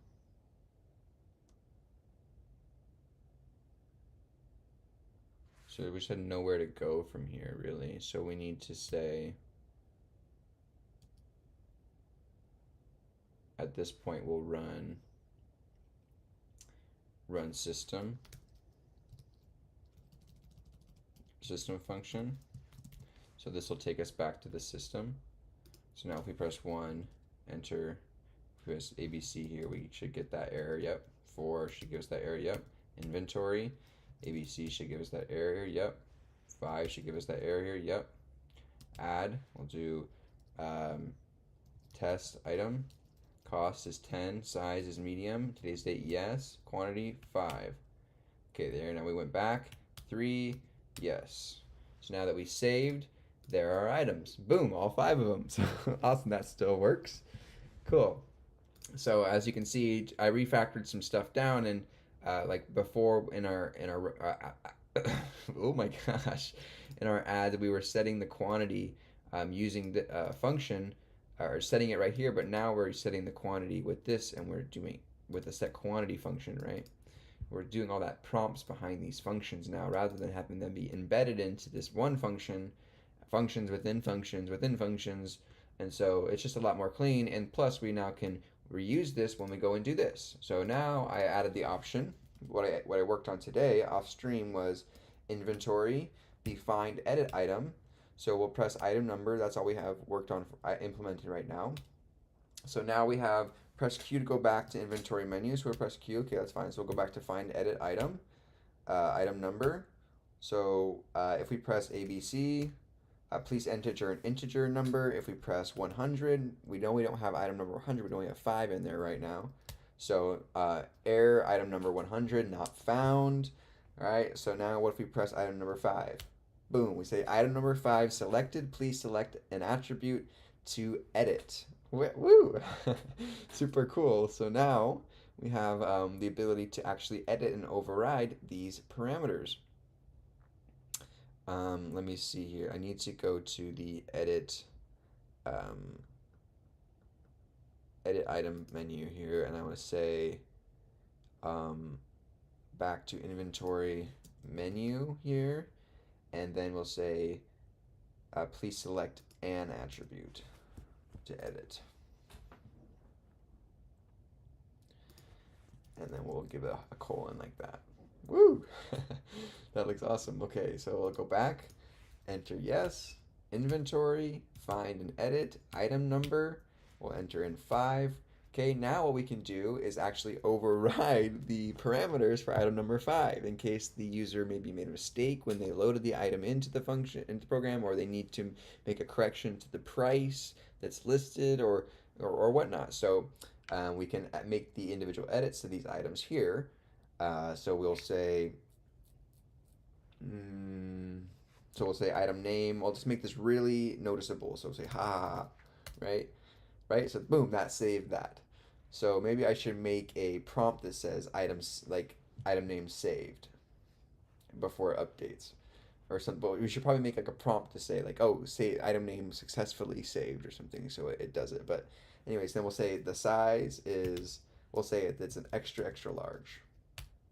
so we just had nowhere to go from here, really. So we need to say, at this point, we'll run system function. So this will take us back to the system. So now if we press 1, enter, if we press ABC here, we should get that error, yep. 4 should give us that error, yep. Inventory, ABC should give us that error, yep. 5 should give us that error here, yep. Add, we'll do test item. Cost is 10, size is medium, today's date, yes. Quantity, 5. Okay, there, now we went back, 3, yes. So now that we saved, there are items. Boom, all 5 of them. So awesome, that still works. Cool. So as you can see, I refactored some stuff down, and like before in our oh my gosh, in our ad we were setting the quantity using the function, or setting it right here, but now we're setting the quantity with this, and we're doing with the set quantity function, right? We're doing all that prompts behind these functions now, rather than having them be embedded into this one function, functions within functions within functions. And so it's just a lot more clean, and plus we now can reuse this when we go and do this. So now I added the option. What I worked on today off stream was inventory, the find edit item. So we'll press item number. That's all we have worked on, implemented right now. So now we have press Q to go back to inventory menu. So we'll press Q. Okay, that's fine. So we'll go back to find edit item, item number. So if we press ABC, please enter an integer number. If we press 100, we know we don't have item number 100. We only have 5 in there right now. So error item number 100 not found. All right. So now what if we press item number 5? Boom. We say item number 5 selected. Please select an attribute to edit. Woo! Super cool. So now we have the ability to actually edit and override these parameters. Let me see here. I need to go to the um, edit item menu here, and I want to say um, back to inventory menu here, and then we'll say please select an attribute to edit, and then we'll give it a colon like that. Woo! That looks awesome. Okay, so we'll go back, enter yes, inventory, find and edit, item number, we'll enter in 5. Okay, now what we can do is actually override the parameters for item number 5 in case the user maybe made a mistake when they loaded the item into the function, into the program, or they need to make a correction to the price that's listed, or whatnot. So we can make the individual edits to these items here. So we'll say, so we'll say item name. I'll just make this really noticeable. So we'll say ha ha ha, right? Right? So boom, that saved that. So maybe I should make a prompt that says items like item name saved before it updates or something. But we should probably make like a prompt to say like, oh, say item name successfully saved or something, so it does it. But anyways, then we'll say the size is, we'll say it's an extra extra large.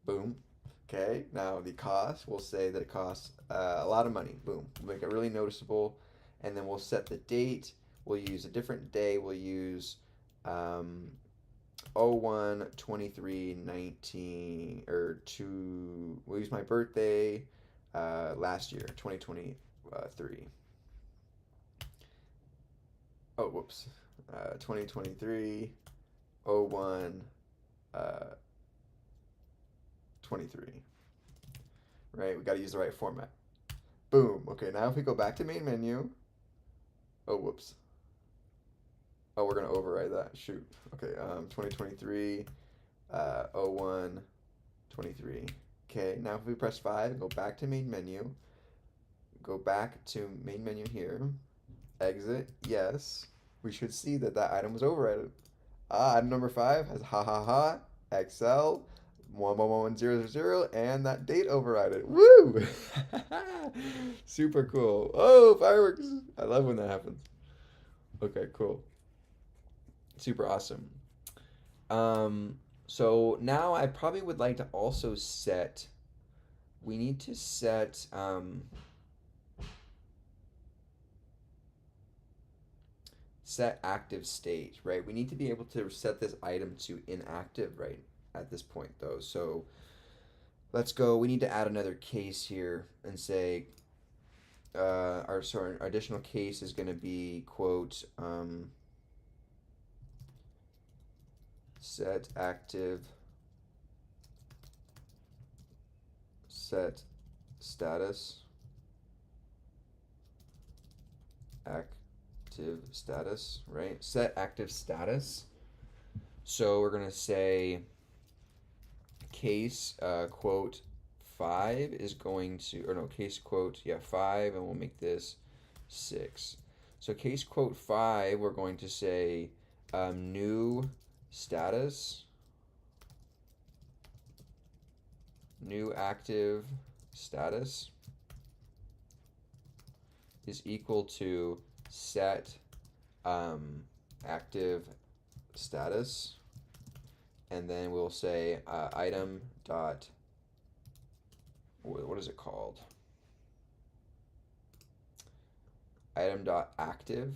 Boom. Okay. Now the cost, we'll say that it costs a lot of money. Boom. We'll make it really noticeable, and then we'll set the date. We'll use a different day. We'll use 01/23/19 or two. We'll use my birthday last year, 2023. Oh, whoops. 2023 01 23. Right? We got to use the right format. Boom. Okay, now if we go back to main menu. Oh, whoops. Oh, we're going to override that. Shoot. Okay, 2023 01 23. Okay, now if we press 5, go back to main menu. Go back to main menu here. Exit. Yes. We should see that that item was overridden. Item number 5 has ha ha ha XL 111100 and that date overrided. Woo! Super cool. Oh, fireworks! I love when that happens. Okay, cool. Super awesome. So now I probably would like to also set. We need to set set active state, right? We need to be able to set this item to inactive right at this point though. So let's go. We need to add another case here and say our additional case is going to be quote set active set status active status, right? Set active status. So we're gonna say case quote 5 is going to, or no, case quote, yeah, 5, and we'll make this 6. So case quote 5, we're going to say new status, new active status is equal to set active status, and then we'll say item dot, what is it called? Item dot active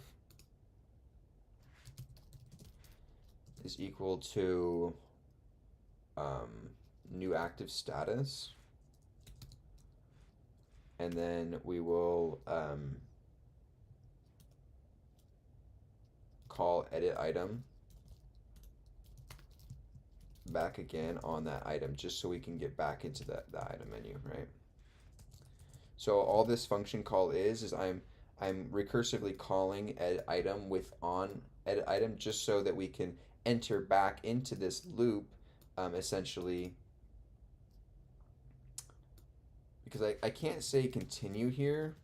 is equal to new active status, and then we will call edit item back again on that item, just so we can get back into the item menu, right? So all this function call is I'm recursively calling edit item with on edit item, just so that we can enter back into this loop, essentially, because I can't say continue here,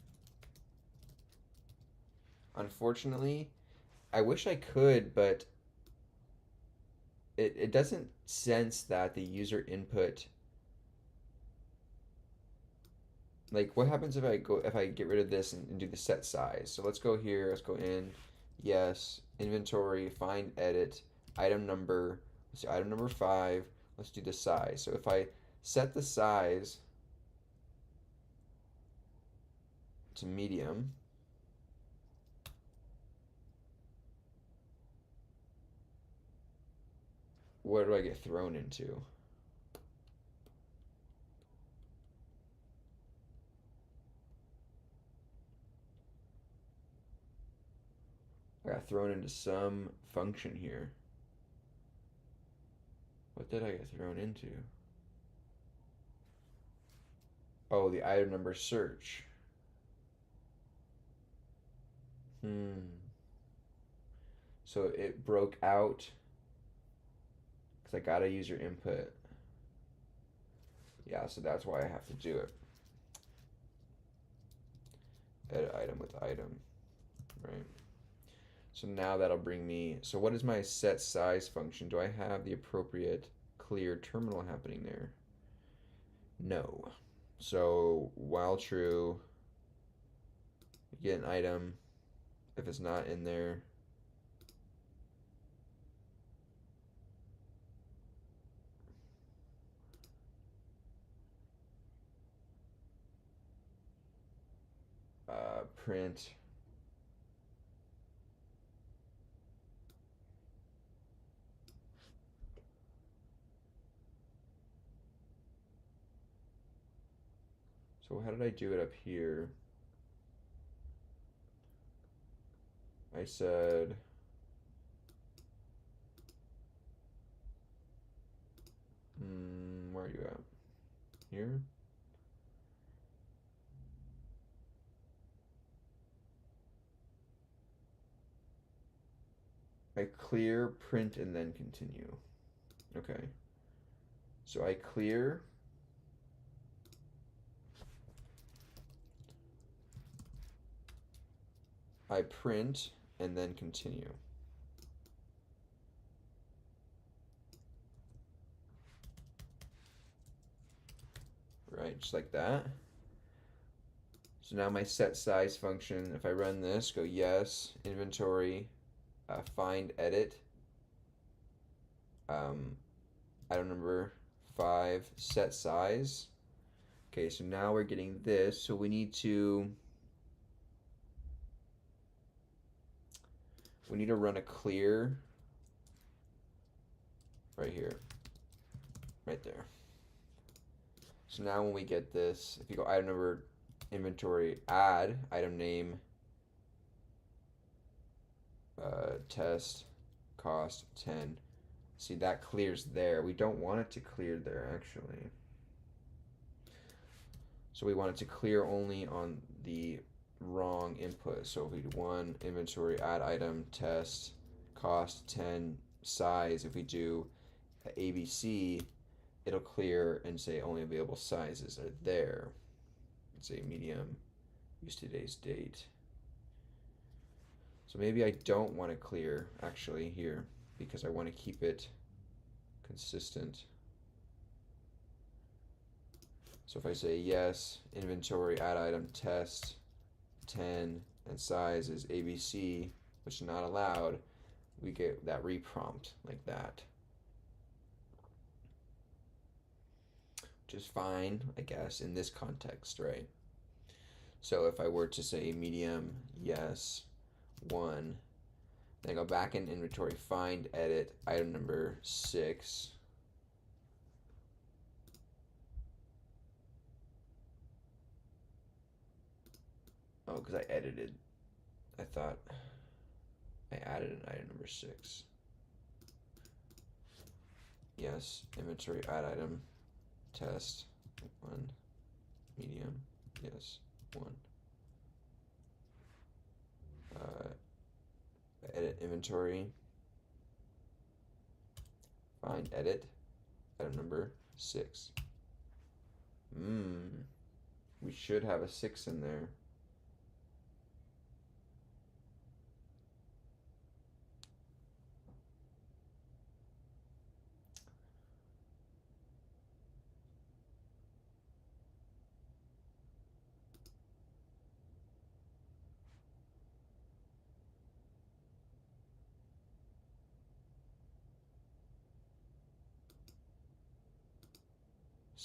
unfortunately. I wish I could, but it doesn't sense that the user input like what happens if I get rid of this and do the set size? So let's go here, let's go in, yes, inventory, find edit, item number, let's do item number 5, let's do the size. So if I set the size to medium, what do I get thrown into? I got thrown into some function here. What did I get thrown into? Oh, the item number search. So it broke out because I gotta use your input. Yeah, so that's why I have to do it. Edit item with item, right? So now that'll bring me, so what is my set size function? Do I have the appropriate clear terminal happening there? No. So while true, you get an item. If it's not in there, print. So how did I do it up here? I said, where are you at? Here? I clear, print, and then continue. Okay. So I clear. I print, and then continue. Right, just like that. So now my set size function, if I run this, go yes, inventory, find edit, item number 5, set size. Okay, so now we're getting this. So we need to run a clear right here, right there. So now when we get this, if you go item number, inventory, add, item name, test, cost, 10. See, that clears there. We don't want it to clear there, actually. So we want it to clear only on the wrong input. So if we do 1, inventory, add item, test, cost, 10, size, if we do ABC, it'll clear and say only available sizes are there. Let's say medium, use today's date. So maybe I don't want to clear actually here because I want to keep it consistent. So if I say yes, inventory, add item, test, 10, and size is ABC, which is not allowed, we get that reprompt like that. Which is fine, I guess, in this context, right? So if I were to say medium, yes, 1, then I go back in inventory, find, edit, item number 6. Oh, because I edited. I thought I added an item number 6. Yes, inventory, add item, test, 1, medium, yes, 1. Edit inventory, find edit, item number 6. We should have a 6 in there.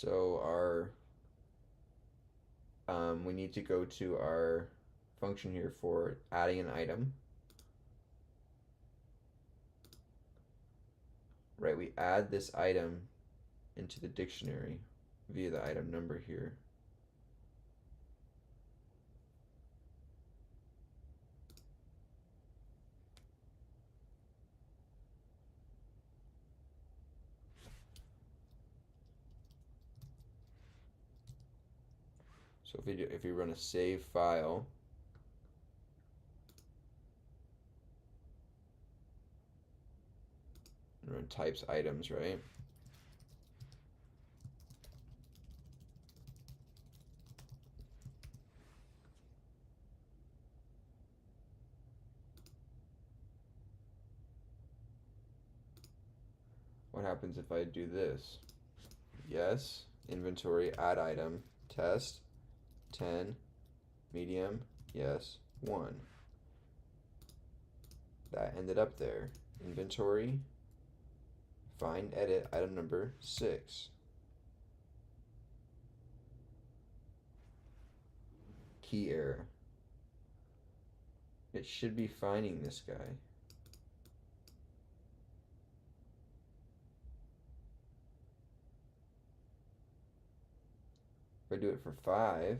So we need to go to our function here for adding an item. Right, we add this item into the dictionary via the item number here. So if we run a save file, and run types items, right? What happens if I do this? Yes, inventory, add item, test, 10, medium, yes, 1. That ended up there. Inventory, find, edit, item number 6. Key error. It should be finding this guy. If I do it for 5,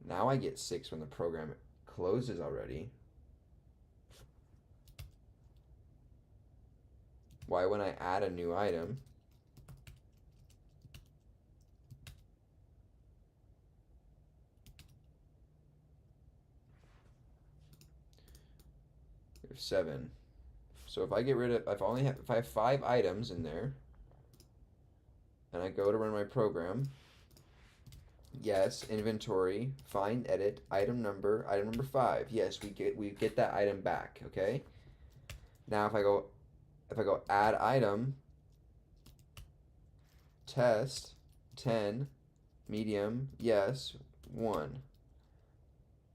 now I get 6 when the program closes already. Why, when I add a new item, we have 7. So if I get rid of, if I have 5 items in there, and I go to run my program, yes, inventory, find, edit, item number 5. Yes, we get that item back, okay? Now if I go add item, test, 10, medium, yes, 1.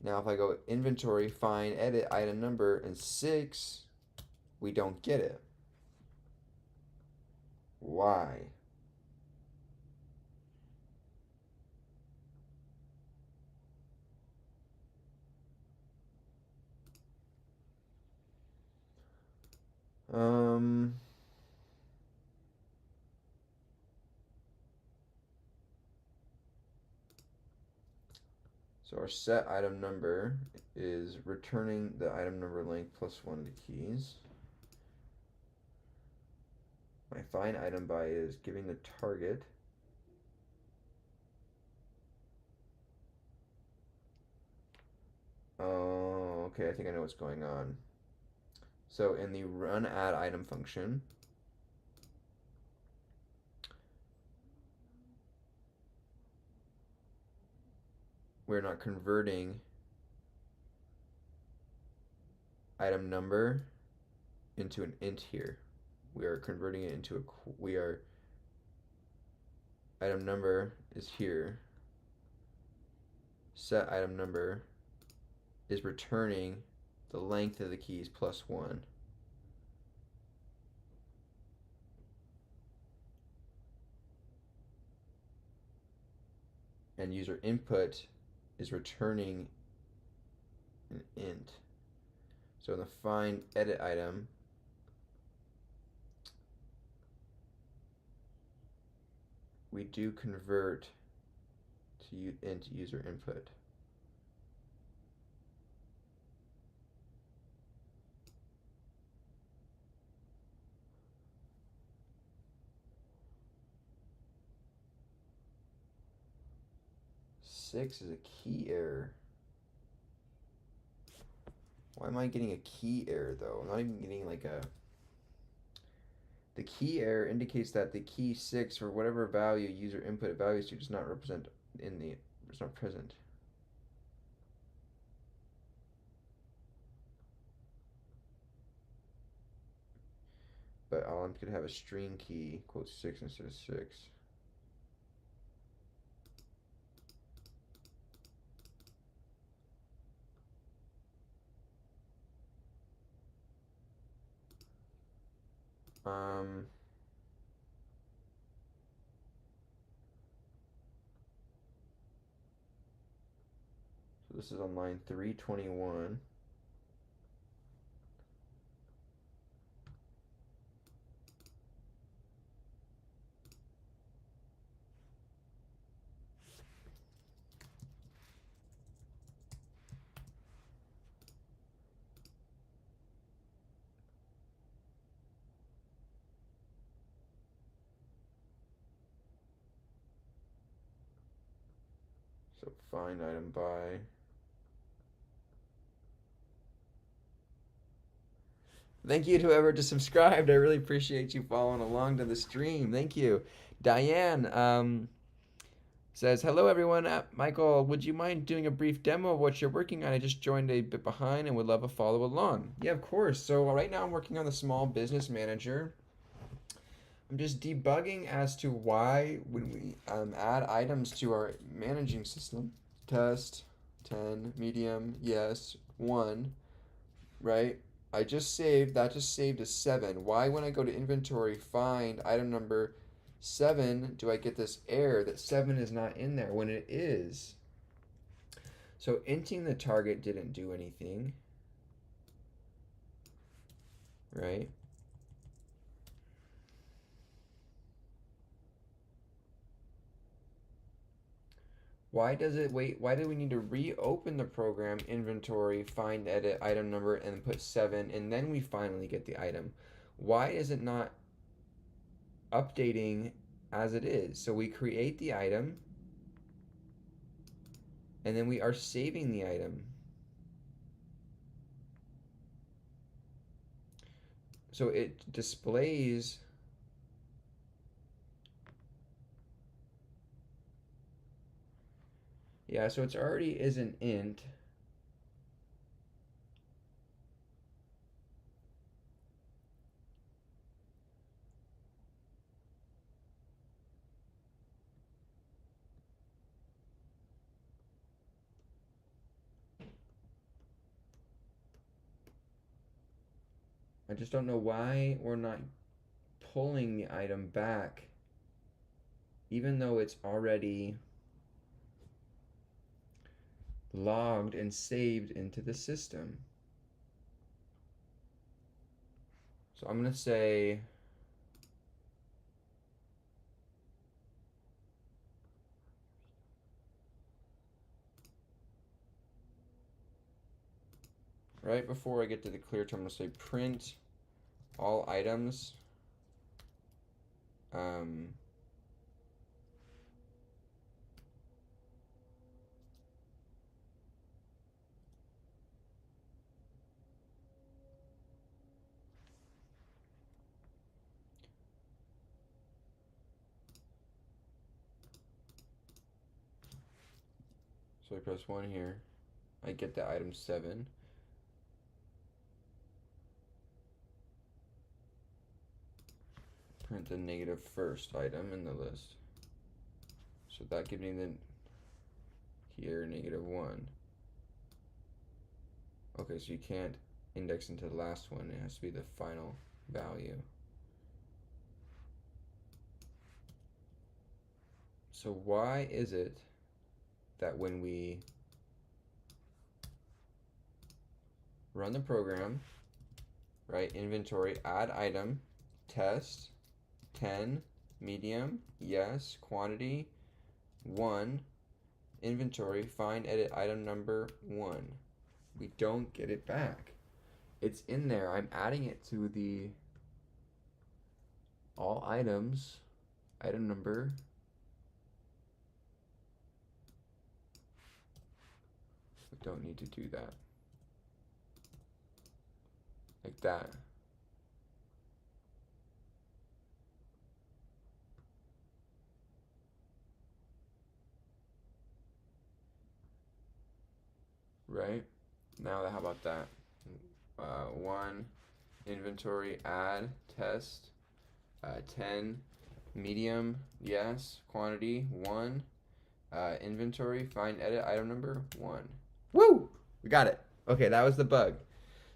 Now if I go inventory, find, edit, item number, and 6, we don't get it. Why? So our set item number is returning the item number length plus 1 of the keys. My find item by is giving the target. Oh, okay, I think I know what's going on. So in the run add item function, we're not converting item number into an int here. We are converting it into item number is here. Set item number is returning the length of the keys plus 1. And user input is returning an int. So in the find edit item, we do convert to int user input. Six is a key error. Why am I getting a key error though? I'm not even getting like a... The key error indicates that the key 6 for whatever value user input values to does not represent in the... It's not present. But I'm going to have a string key, quote 6 instead of 6. Um, so this is on line 321. So find item by. Thank you to whoever just subscribed. I really appreciate you following along to the stream. Thank you. Diane says, hello everyone. Michael, would you mind doing a brief demo of what you're working on? I just joined a bit behind and would love a follow along. Yeah, of course. So right now I'm working on the small business manager. I'm just debugging as to why when we add items to our managing system, test, 10, medium, yes, 1, right? I just saved, that just saved a 7. Why when I go to inventory, find item number 7, do I get this error that 7 is not in there when it is? So inting the target didn't do anything, right? Why does it wait? Why do we need to reopen the program, inventory, find edit item number, and put 7, and then we finally get the item? Why is it not updating as it is? So we create the item, and then we are saving the item. So it displays. Yeah, so it's already is an int. I just don't know why we're not pulling the item back, even though it's already logged and saved into the system. So I'm going to say right before I get to the clear term, I'm going to say print all items. So I press 1 here. I get the item 7. Print the negative first item in the list. So that gives me the here -1. Okay, so you can't index into the last one. It has to be the final value. So why is it that when we run the program, right, inventory, add item, test, 10, medium, yes, quantity, 1, inventory, find edit item number 1, we don't get it back? It's in there. I'm adding it to the all items, item number. We don't need to do that. Like that. Right? Now how about that? 1, inventory, add, test, 10, medium, yes, quantity, 1, inventory, find edit item number 1. Woo! We got it. Okay, that was the bug.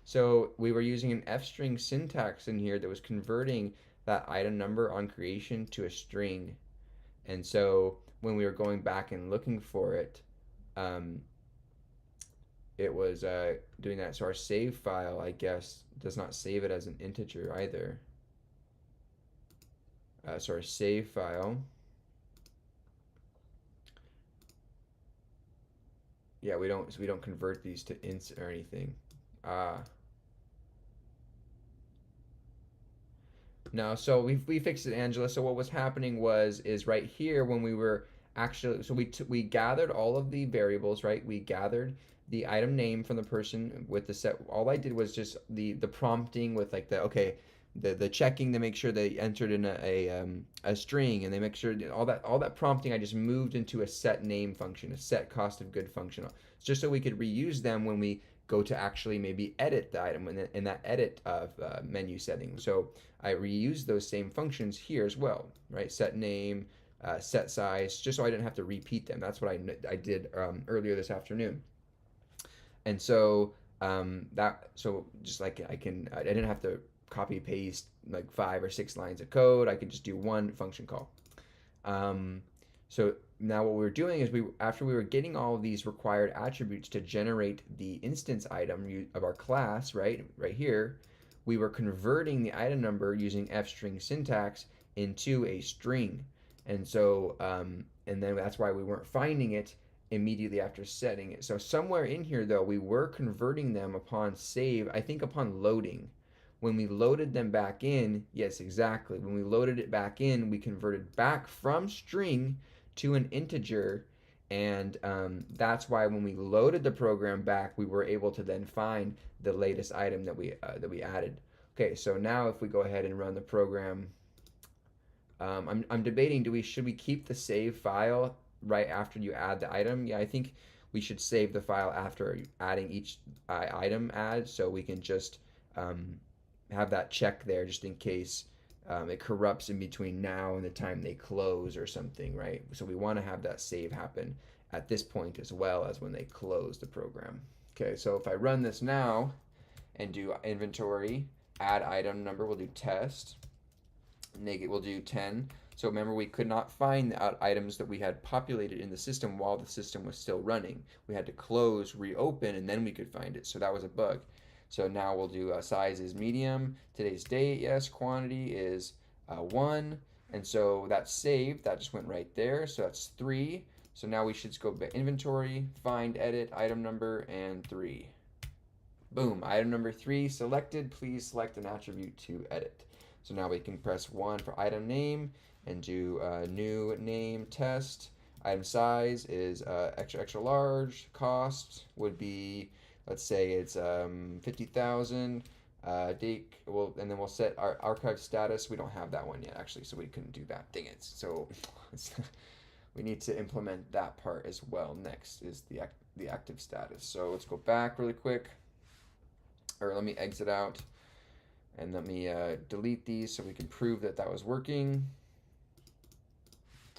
So we were using an F string syntax in here that was converting that item number on creation to a string. And so when we were going back and looking for it, um, it was doing that. So our save file, I guess, does not save it as an integer either. So our save file, yeah, we don't convert these to ints or anything. Ah, no, so we fixed it, Angela. So what was happening is right here when we were actually, so we gathered all of the variables, right? We gathered the item name from the person with the set. All I did was just the prompting with like the okay, the checking to make sure they entered in a string, and they make sure all that prompting I just moved into a set name function, a set cost of good function, just so we could reuse them when we go to actually maybe edit the item in that edit of menu setting. So I reuse those same functions here as well, right? Set name, set size, just so I didn't have to repeat them. That's what I did earlier this afternoon. And so so just like I didn't have to copy paste like 5 or 6 lines of code. I could just do one function call. Um, so now what we were doing is after we were getting all of these required attributes to generate the instance item of our class, right here, we were converting the item number using f-string syntax into a string. And so, and then that's why we weren't finding it immediately after setting it. So somewhere in here, though, we were converting them upon save, I think upon loading. When we loaded them back in, yes, exactly. When we loaded it back in, we converted back from string to an integer, and that's why when we loaded the program back, we were able to then find the latest item that we added. Okay, so now if we go ahead and run the program, I'm debating, should we keep the save file right after you add the item? Yeah, I think we should save the file after adding each item add, so we can just have that check there just in case it corrupts in between now and the time they close or something, right? So we want to have that save happen at this point as well as when they close the program. Okay, so if I run this now and do inventory, add item number, we'll do test, we'll do 10. So remember, we could not find the items that we had populated in the system while the system was still running. We had to close, reopen, and then we could find it. So that was a bug. So now we'll do size is medium, today's date, yes, quantity is 1, and so that's saved. That just went right there. So that's 3. So now we should go back inventory, find, edit, item number, and 3. Boom, item number 3 selected. Please select an attribute to edit. So now we can press 1 for item name and do new name test. Item size is extra extra large. Cost would be, let's say it's 50,000. Date, and then we'll set our archive status. We don't have that one yet, actually, so we couldn't do that. Dang it! So we need to implement that part as well. Next is the active status. So let's go back really quick, or let me exit out, and let me delete these so we can prove that that was working.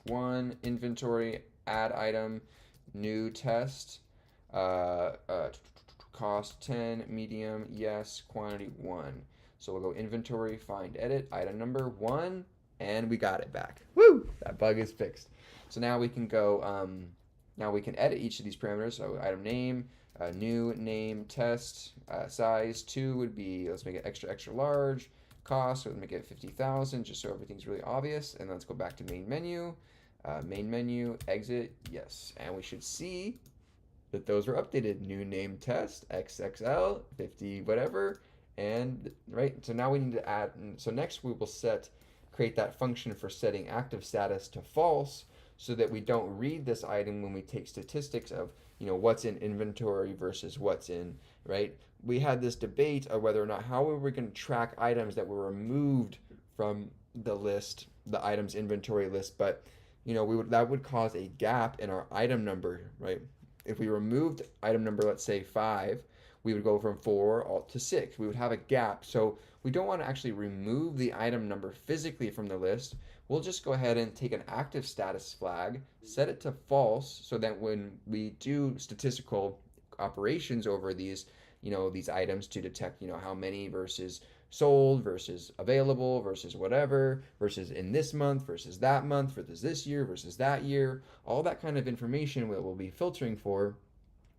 1 inventory, add item, new test. Cost 10, medium, yes, quantity 1. So we'll go inventory, find, edit, item number 1, and we got it back. Woo! That bug is fixed. So now we can go, now we can edit each of these parameters. So item name, new name test, size 2 would be, let's make it extra extra large. Cost, so let's make it 50,000 just so everything's really obvious. And let's go back to main menu, exit, yes. And we should see that those were updated. New name test, XXL, 50, whatever. And right, so now we need to add, so next we will create that function for setting active status to false so that we don't read this item when we take statistics of, what's in inventory versus what's in, right? We had this debate of whether or not, how are we going to track items that were removed from the list, the items inventory list, but, that would cause a gap in our item number, right? If we removed item number, let's say 5, we would go from 4 to 6. We would have a gap. So we don't want to actually remove the item number physically from the list. We'll just go ahead and take an active status flag, set it to false, so that when we do statistical operations over these, these items to detect, how many versus sold versus available versus whatever versus in this month versus that month versus this year versus that year. All that kind of information we'll be filtering for.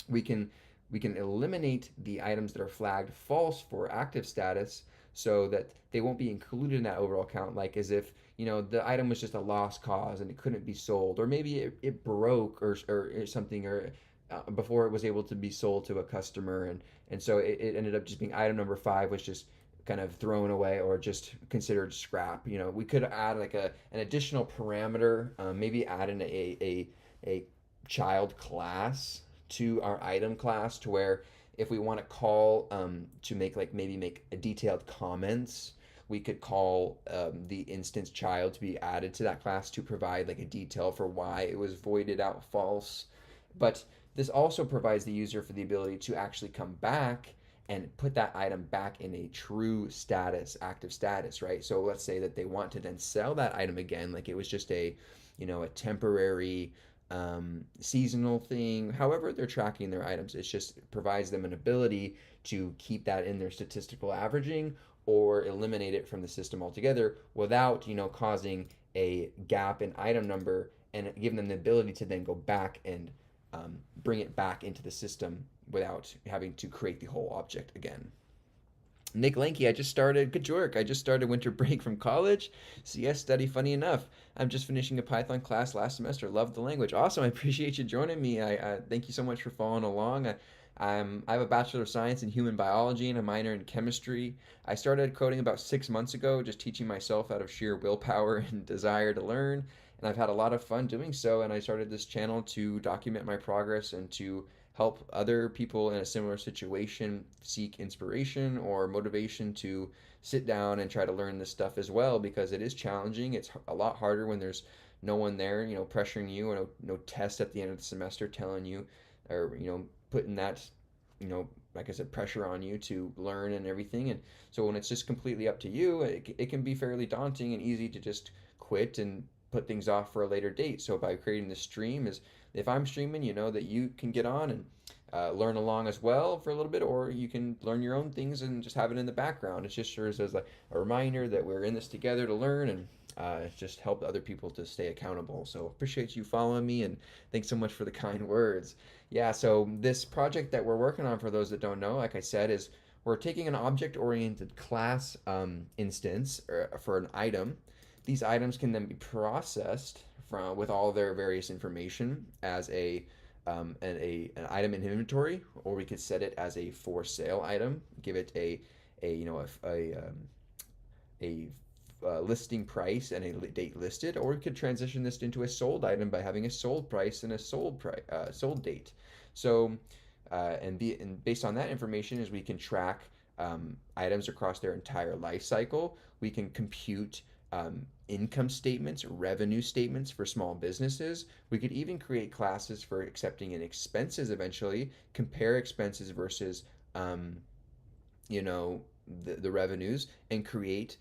We can we can eliminate the items that are flagged false for active status so that they won't be included in that overall count, like as if the item was just a lost cause and it couldn't be sold, or maybe it broke, or something, or before it was able to be sold to a customer, and so it ended up just being item number 5 was just kind of thrown away or just considered scrap. We could add like an additional parameter, maybe add in a child class to our item class, to where if we want to call, to make, like, maybe make a detailed comments, we could call the instance child to be added to that class to provide like a detail for why it was voided out false. But this also provides the user for the ability to actually come back and put that item back in a true status, active status, right? So let's say that they want to then sell that item again, like it was just a temporary seasonal thing. However, they're tracking their items. It just provides them an ability to keep that in their statistical averaging or eliminate it from the system altogether without, causing a gap in item number, and giving them the ability to then go back and bring it back into the system without having to create the whole object again. Nick Lanky, good work. I just started winter break from college. CS study, funny enough. I'm just finishing a Python class last semester. Love the language. Awesome. I appreciate you joining me. I thank you so much for following along. I have a Bachelor of Science in Human Biology and a minor in Chemistry. I started coding about 6 months ago, just teaching myself out of sheer willpower and desire to learn. And I've had a lot of fun doing so. And I started this channel to document my progress and to help other people in a similar situation seek inspiration or motivation to sit down and try to learn this stuff as well, because it is challenging. It's a lot harder when there's no one there, pressuring you, or no test at the end of the semester telling you, or putting that, like I said, pressure on you to learn and everything. And so when it's just completely up to you, it can be fairly daunting and easy to just quit and put things off for a later date. So by creating this stream, is if I'm streaming, that you can get on and learn along as well for a little bit, or you can learn your own things and just have it in the background. It just serves as a reminder that we're in this together to learn, and just help other people to stay accountable. So appreciate you following me, and thanks so much for the kind words. Yeah, so this project that we're working on, for those that don't know, like I said, is we're taking an object-oriented class instance for an item. These items can then be processed with all their various information as an item in inventory, or we could set it as a for sale item, give it a listing price and a date listed, or we could transition this into a sold item by having a sold price and a sold date. So and based on that information, is we can track items across their entire life cycle. We can compute income statements, revenue statements for small businesses. We could even create classes for accepting in expenses eventually, compare expenses versus the revenues, and create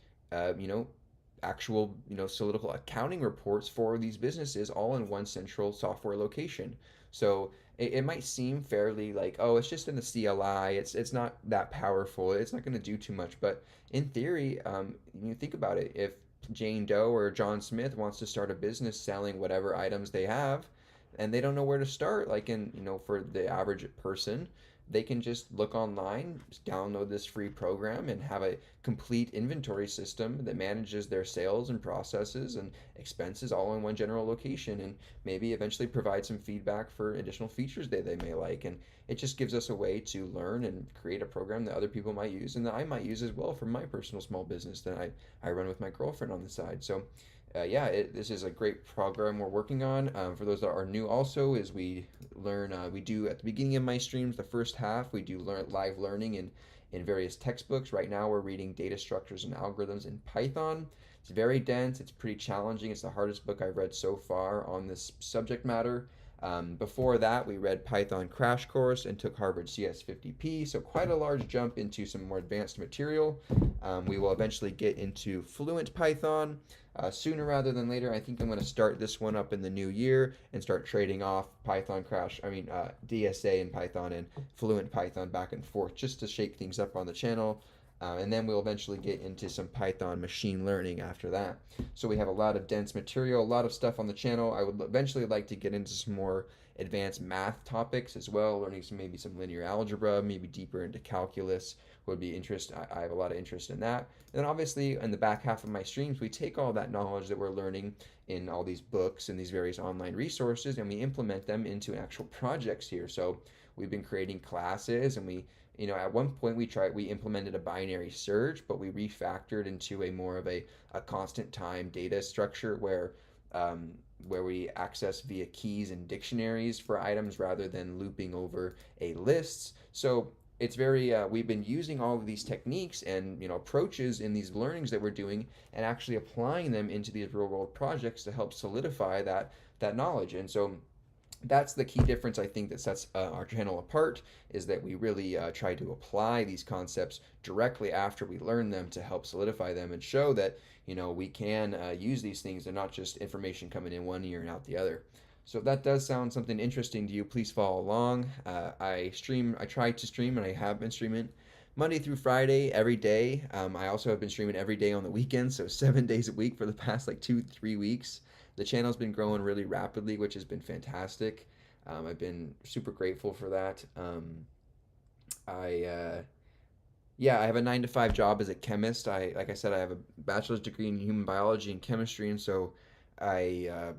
actual solidifying accounting reports for these businesses, all in one central software location. So it might seem fairly like, oh, it's just in the CLI, it's not that powerful, it's not going to do too much. But in theory, you think about it, if Jane Doe or John Smith wants to start a business selling whatever items they have, and they don't know where to start, like for the average person, they can just look online, just download this free program, and have a complete inventory system that manages their sales and processes and expenses all in one general location, and maybe eventually provide some feedback for additional features that they may like. And it just gives us a way to learn and create a program that other people might use, and that I might use as well for my personal small business that I run with my girlfriend on the side. So this is a great program we're working on. For those that are new, also, is we learn. We do at the beginning of my streams, the first half, we do live learning in various textbooks. Right now, we're reading Data Structures and Algorithms in Python. It's very dense. It's pretty challenging. It's the hardest book I've read so far on this subject matter. Before that, we read Python Crash Course and took Harvard CS50P, so quite a large jump into some more advanced material. We will eventually get into Fluent Python sooner rather than later. I think I'm going to start this one up in the new year and start trading off DSA and Python and Fluent Python back and forth just to shake things up on the channel. And then we'll eventually get into some Python machine learning after that. So we have a lot of dense material, a lot of stuff on the channel. I would eventually like to get into some more advanced math topics as well, learning maybe some linear algebra, maybe deeper into calculus would be interest. I have a lot of interest in that. And then obviously in the back half of my streams, we take all that knowledge that we're learning in all these books and these various online resources and we implement them into actual projects here. So we've been creating classes and at one point we implemented a binary search, but we refactored into a more of a constant time data structure where we access via keys and dictionaries for items rather than looping over a list. So it's very we've been using all of these techniques and approaches in these learnings that we're doing and actually applying them into these real world projects to help solidify that knowledge. And so that's the key difference I think that sets our channel apart, is that we really try to apply these concepts directly after we learn them to help solidify them and show that we can use these things and not just information coming in one ear and out the other. So if that does sound something interesting to you, please follow along. I try to stream, and I have been streaming Monday through Friday every day. I also have been streaming every day on the weekends, so 7 days a week for the past like 2-3 weeks. The channel's been growing really rapidly, which has been fantastic. I've been super grateful for that. I Yeah, I have a 9 to 5 job as a chemist. Like I said, I have a bachelor's degree in human biology and chemistry, and so I uh,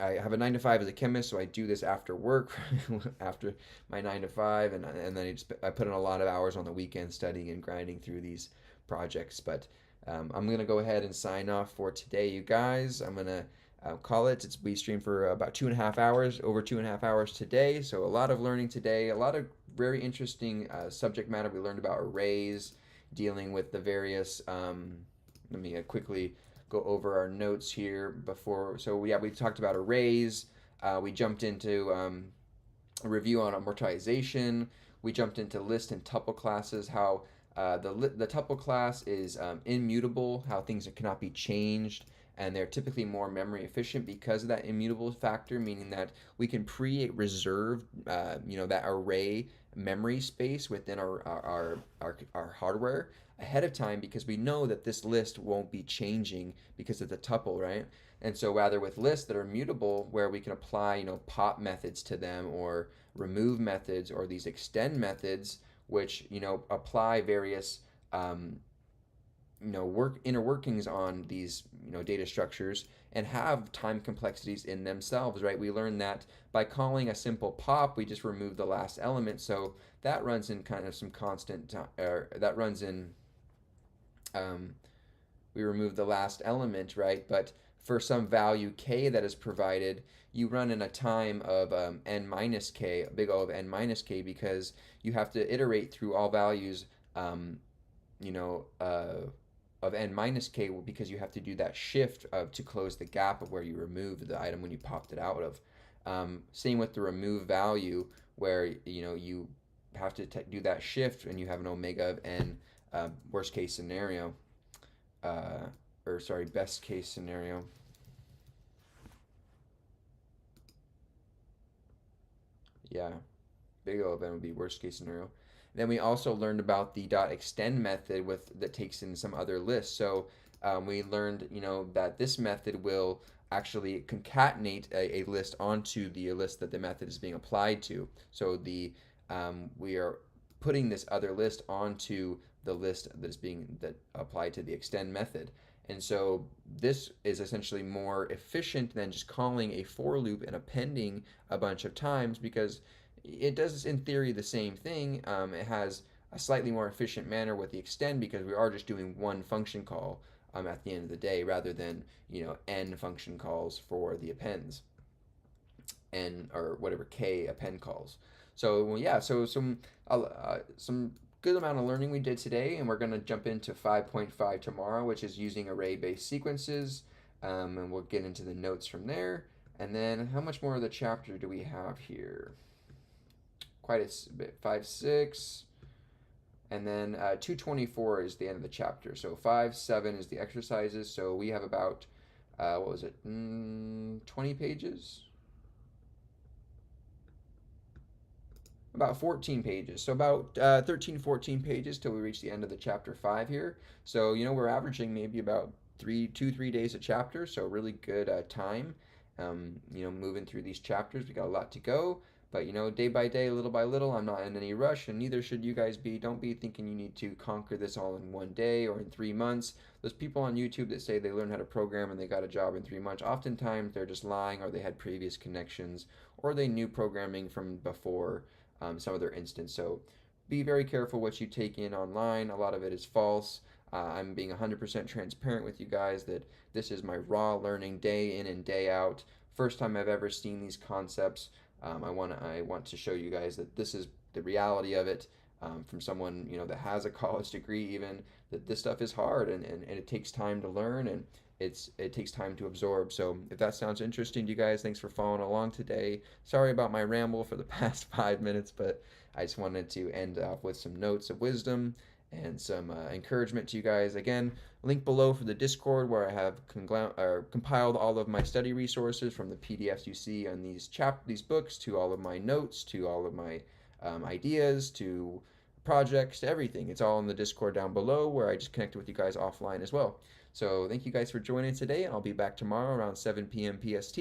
I have a 9 to 5 as a chemist. So I do this after work, after my 9 to 5, and then I put in a lot of hours on the weekend studying and grinding through these projects. But I'm gonna go ahead and sign off for today, you guys. I'm gonna call it. We streamed for about 2.5 hours, over 2.5 hours today. So a lot of learning today, a lot of very interesting subject matter. We learned about arrays, dealing with the various. Let me quickly go over our notes here before. So yeah, we talked about arrays. We jumped into a review on amortization. We jumped into list and tuple classes, how the tuple class is immutable, how things cannot be changed, and they're typically more memory efficient because of that immutable factor, meaning that we can pre-reserve, that array memory space within our hardware ahead of time because we know that this list won't be changing because of the tuple, right? And so rather with lists that are mutable, where we can apply, pop methods to them or remove methods or these extend methods, which, apply various, inner workings on these, data structures and have time complexities in themselves, right? We learned that by calling a simple pop, we just remove the last element. So that runs in kind of some constant, that runs in, um, we remove the last element, right? But for some value k that is provided, you run in a time of n minus k, a big O of n minus k, because you have to iterate through all values, you know, uh, of n minus k, because you have to do that shift to close the gap of where you removed the item when you popped it out of. Same with the remove value, where you have to do that shift, and you have an omega of n, worst case scenario, or sorry, best case scenario. Yeah, big O of n would be worst case scenario. Then we also learned about the dot extend method that takes in some other lists. So we learned, that this method will actually concatenate a list onto the list that the method is being applied to. So we are putting this other list onto the list that applied to the extend method. And so this is essentially more efficient than just calling a for loop and appending a bunch of times, because it does in theory the same thing. It has a slightly more efficient manner with the extend, because we are just doing one function call at the end of the day, rather than n function calls for the appends, n or whatever k append calls. So well, yeah, so some good amount of learning we did today, and we're going to jump into 5.5 tomorrow, which is using array-based sequences, and we'll get into the notes from there. And then how much more of the chapter do we have here? Quite a bit. 5, 6. And then 224 is the end of the chapter. So 5, 7 is the exercises. So we have about, what was it, 20 pages? About 14 pages. So about 13, 14 pages till we reach the end of the chapter 5 here. So, we're averaging maybe about 3 days a chapter. So really good time, moving through these chapters. We got a lot to go. But, day by day, little by little, I'm not in any rush, and neither should you guys be. Don't be thinking you need to conquer this all in 1 day or in 3 months. Those people on YouTube that say they learned how to program and they got a job in 3 months, oftentimes they're just lying, or they had previous connections, or they knew programming from before some of their instance. So be very careful what you take in online. A lot of it is false. I'm being 100% transparent with you guys that this is my raw learning day in and day out. First time I've ever seen these concepts. I want to show you guys that this is the reality of it, from someone that has a college degree, even that this stuff is hard, and it takes time to learn, and it takes time to absorb. So if that sounds interesting to you guys, thanks for following along today. Sorry about my ramble for the past 5 minutes, but I just wanted to end off with some notes of wisdom and some encouragement to you guys. Again, link below for the Discord, where I have compiled all of my study resources, from the PDFs you see on these books, to all of my notes, to all of my ideas, to projects, to everything. It's all in the Discord down below, where I just connected with you guys offline as well. So thank you guys for joining today, and I'll be back tomorrow around 7 p.m. PST,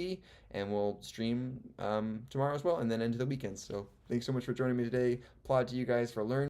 and we'll stream tomorrow as well, and then into the weekend. So thanks so much for joining me today. Applaud to you guys for learning.